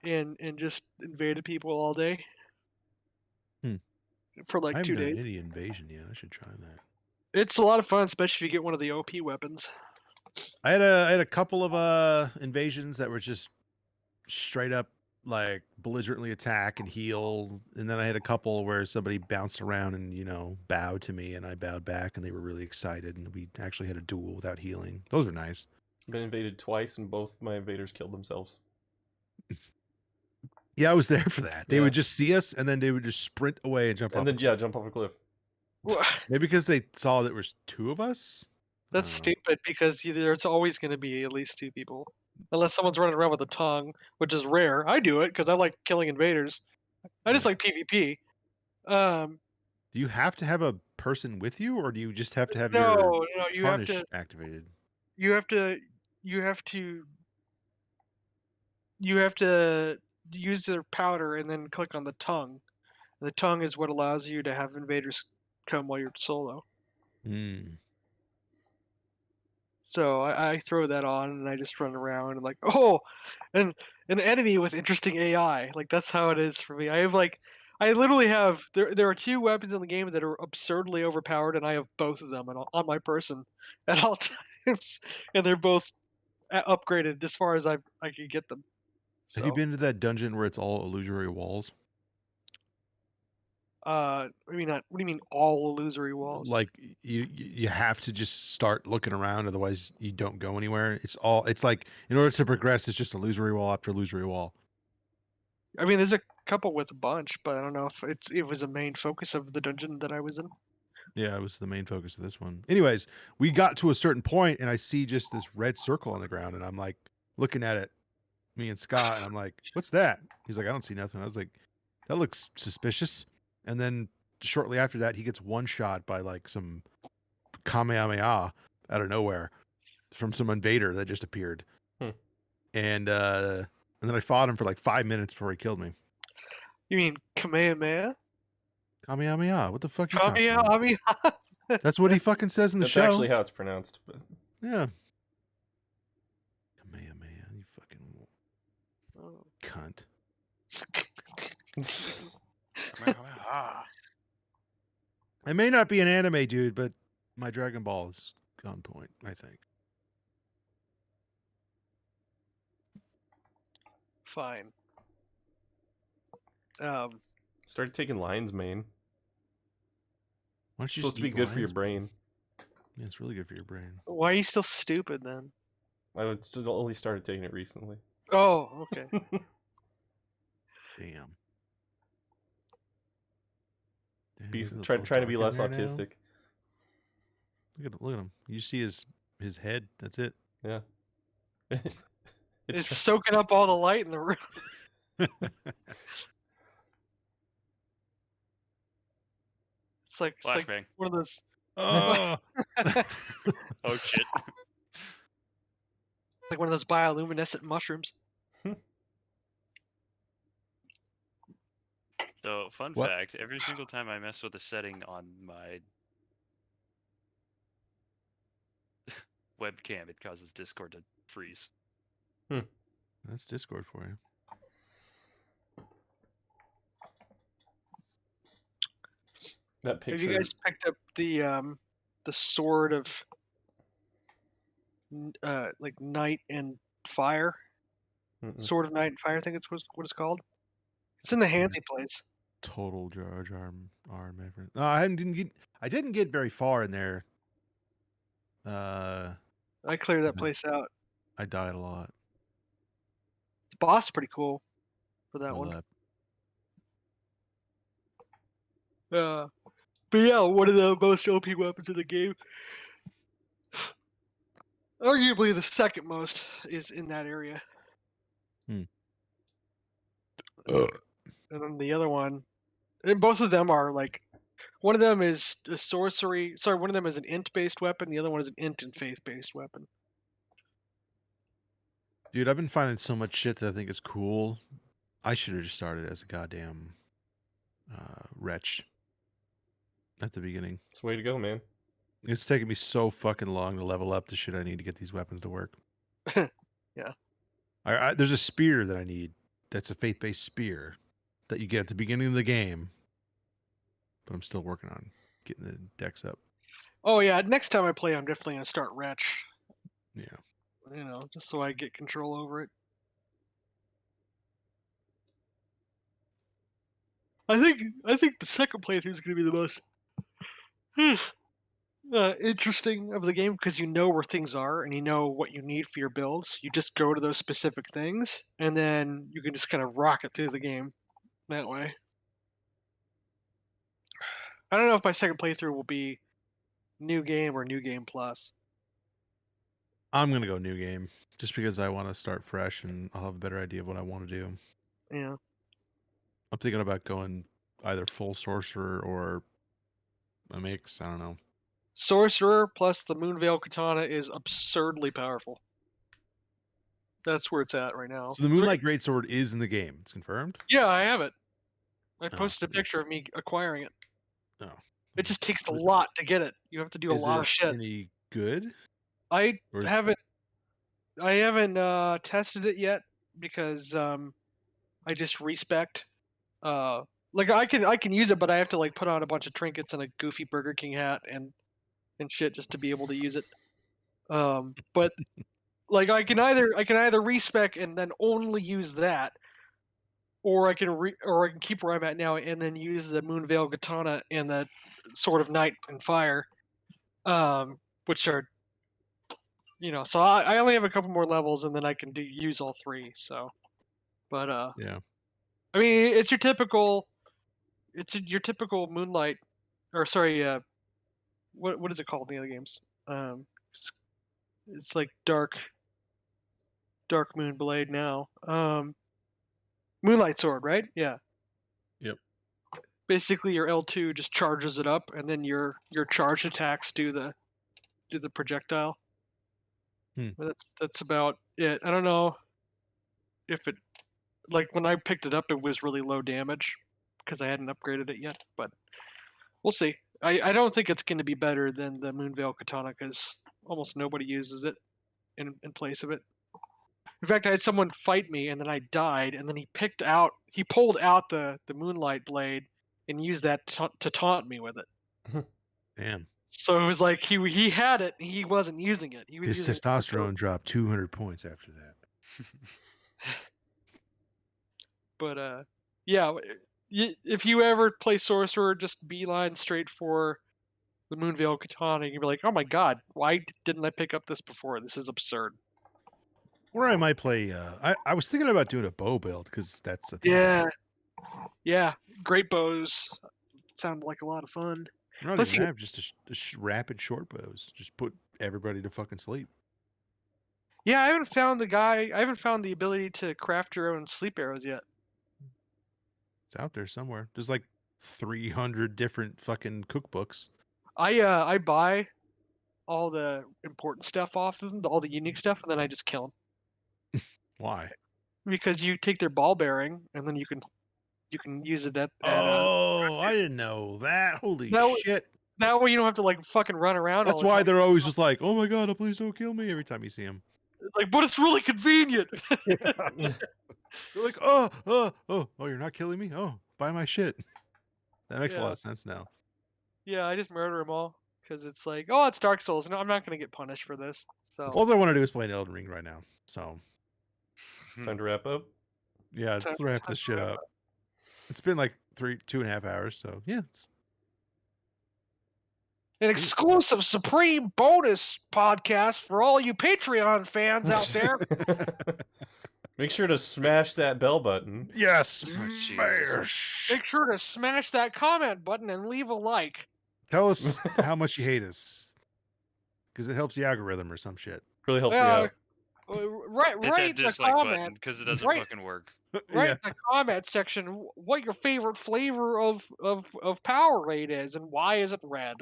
and just invaded people all day. Hmm. For I like haven't 2 done days. any invasion yet. I should try that. It's a lot of fun, especially if you get one of the OP weapons. I had a couple of invasions that were just straight up like belligerently attack and heal, and then I had a couple where somebody bounced around and bowed to me, and I bowed back, and they were really excited, and we actually had a duel without healing. Those were nice. Been invaded twice, and both my invaders killed themselves. Yeah, I was there for that. They Yeah. would just see us, and then they would just sprint away and jump off. And then jump off a cliff. Maybe because they saw there was two of us. That's I don't know. stupid because there's always going to be at least 2 people. Unless someone's running around with a tongue, which is rare. I do it because I like killing invaders. I just like PvP. Do you have to have a person with you, or do you just have to have No, your no, you have tarnish to, activated? you have to, you have to, you have to use their powder and then click on the tongue. The tongue is what allows you to have invaders come while you're solo. Hmm. So I throw that on and I just run around and like, oh, and an enemy with interesting AI. Like that's how it is for me. I literally have there are 2 weapons in the game that are absurdly overpowered, and I have both of them on my person at all times, and they're both upgraded as far as I can get them. Have you So, been to that dungeon where it's all illusory walls? what do you mean all illusory walls? Like you have to just start looking around, otherwise you don't go anywhere. It's like in order to progress, it's just illusory wall after illusory wall. I mean, there's a couple with a bunch, but I don't know if it was a main focus of the dungeon that I was in. Yeah, it was the main focus of this one. Anyways, we got to a certain point, and I see just this red circle on the ground, and I'm like looking at it, me and Scott, and I'm like, "What's that?" He's like, "I don't see nothing." I was like, "That looks suspicious." And then shortly after that, he gets one shot by like some Kamehameha out of nowhere from some invader that just appeared, and then I fought him for like 5 minutes before he killed me. You mean Kamehameha? Kamehameha, what the fuck you talking about? Kamehameha. That's what he fucking says in the That's show. actually how it's pronounced. But Yeah. Kamehameha, you fucking Oh. cunt. I may not be an anime dude, but my Dragon Ball is on point, I think. Fine. started taking lion's mane. Why don't you Supposed to just be eat good for your lion's brain. Yeah, it's really good for your brain. Why are you still stupid then? I would still only started taking it recently. Oh, okay. Damn. Trying to be less autistic. Look at him. You see his head. That's it. Yeah. It's soaking up all the light in the room. It's like Flashbang. one of those. Oh. Oh shit. Like one of those bioluminescent mushrooms. So, fun What? fact, every single time I mess with a setting on my webcam, it causes Discord to freeze. That's Discord for you. That picture. Have you guys picked up the sword of like night and fire? Mm-mm. Sword of Night and Fire, I think it's what it's called. It's in the Hansi place. Total Jar Jar R. Maverick. No, I didn't get very far in there. I cleared that place out. I died a lot. The boss is pretty cool for that I one. left. But yeah, one of the most OP weapons in the game. Arguably the second most is in that area. And then the other one, and both of them are like, one of them is a sorcery. Sorry, one of them is an int-based weapon. The other one is an int and faith-based weapon. Dude, I've been finding so much shit that I think is cool. I should have just started as a goddamn wretch at the beginning. It's the way to go, man. It's taken me so fucking long to level up the shit I need to get these weapons to work. Yeah. There's a spear that I need. That's a faith-based spear that you get at the beginning of the game. But I'm still working on getting the decks up. Oh yeah, next time I play, I'm definitely gonna start Wretch. Yeah. You know, just so I get control over it. I think the second playthrough is gonna be the most interesting of the game because you know where things are and you know what you need for your builds. You just go to those specific things, and then you can just kind of rocket through the game that way. I don't know if my second playthrough will be new game or new game plus. I'm going to go new game just because I want to start fresh and I'll have a better idea of what I want to do. Yeah. I'm thinking about going either full sorcerer or a mix. I don't know. Sorcerer plus the Moonveil Katana is absurdly powerful. That's where it's at right now. So the Moonlight Greatsword is in the game. It's confirmed? Yeah, I have it. I Oh, posted a okay. picture of me acquiring it. Oh. It just takes a lot to get it. You have to do a lot of shit. Any good? I Or is- haven't tested it yet because I just respect. Like I can use it, but I have to like put on a bunch of trinkets and a goofy Burger King hat and shit just to be able to use it. But like I can either respec and then only use that, or I can keep where I'm at now and then use the Moonveil Katana and the Sword of Night and Fire, which are, you know. So I only have a couple more levels and then I can use all three. So, but Yeah. I mean, it's your typical Moonlight, or sorry, what is it called in the other games? It's, it's like Dark Moon Blade now. Moonlight Sword, right? Yeah. Yep. Basically, your L2 just charges it up, and then your charged attacks do the projectile. But that's about it. I don't know if it, like, when I picked it up, it was really low damage because I hadn't upgraded it yet. But we'll see. I don't think it's going to be better than the Moonveil Katana because almost nobody uses it in place of it. In fact, I had someone fight me, and then I died, and then he pulled out the Moonlight Blade and used that to taunt me with it. Damn. So it was like he had it, and he wasn't using it. He was His using testosterone dropped 200 points after that. But yeah, if you ever play Sorcerer, just beeline straight for the Moonveil Katana, you'd be like, oh my god, why didn't I pick up this before? This is absurd. Or I might play. I was thinking about doing a bow build because that's a thing. Yeah, great bows sound like a lot of fun. Not Plus even you- that, just rapid short bows. Just put everybody to fucking sleep. Yeah, I haven't found the ability to craft your own sleep arrows yet. It's out there somewhere. There's like 300 different fucking cookbooks. I buy all the important stuff off of them, all the unique stuff, and then I just kill them. Why? Because you take their ball bearing, and then you can use it at Oh, I didn't know that. Holy No, shit. that way you don't have to like fucking run around. That's all the why time. they're always just like, oh my god, please don't kill me every time you see him. Like, but it's really convenient. They're like, oh, you're not killing me? Oh, buy my shit. That makes a lot Yeah. of sense now. Yeah, I just murder them all because it's like, oh, it's Dark Souls. No, I'm not gonna get punished for this. So All I want to do is play an Elden Ring right now. So Time to wrap up. yeah, let's Time- wrap time this to shit wrap up. It's been like 2.5 hours, so yeah. an exclusive Supreme bonus podcast for all you Patreon fans out there. Make sure to smash that bell button. Yes, Jesus. smash. Make sure to smash that comment button and leave a like. Tell us how much you hate us, because it helps the algorithm or some shit. Really helps Well, me out. Write Hit that in the dislike button comment. because it doesn't Right. fucking work. Write Yeah. in the comment section what your favorite flavor of Powerade is and why is it red.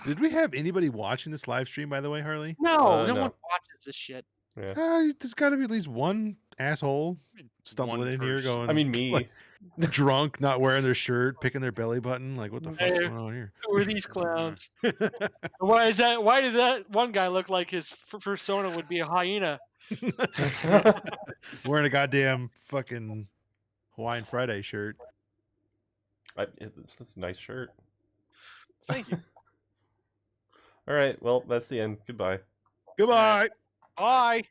Did we have anybody watching this live stream, by the way, Harley? No, No. no one watches this shit. There's got to be at least one asshole stumbling One in here person. going. I mean, me. like, drunk, not wearing their shirt, picking their belly button. Like, what the fuck's Hey. going on here? Who are these clowns? Why is that? Why did that one guy look like his persona would be a hyena? Wearing a goddamn fucking Hawaiian Friday shirt. It's a nice shirt. Thank you. All right. Well, that's the end. Goodbye. Goodbye. Bye.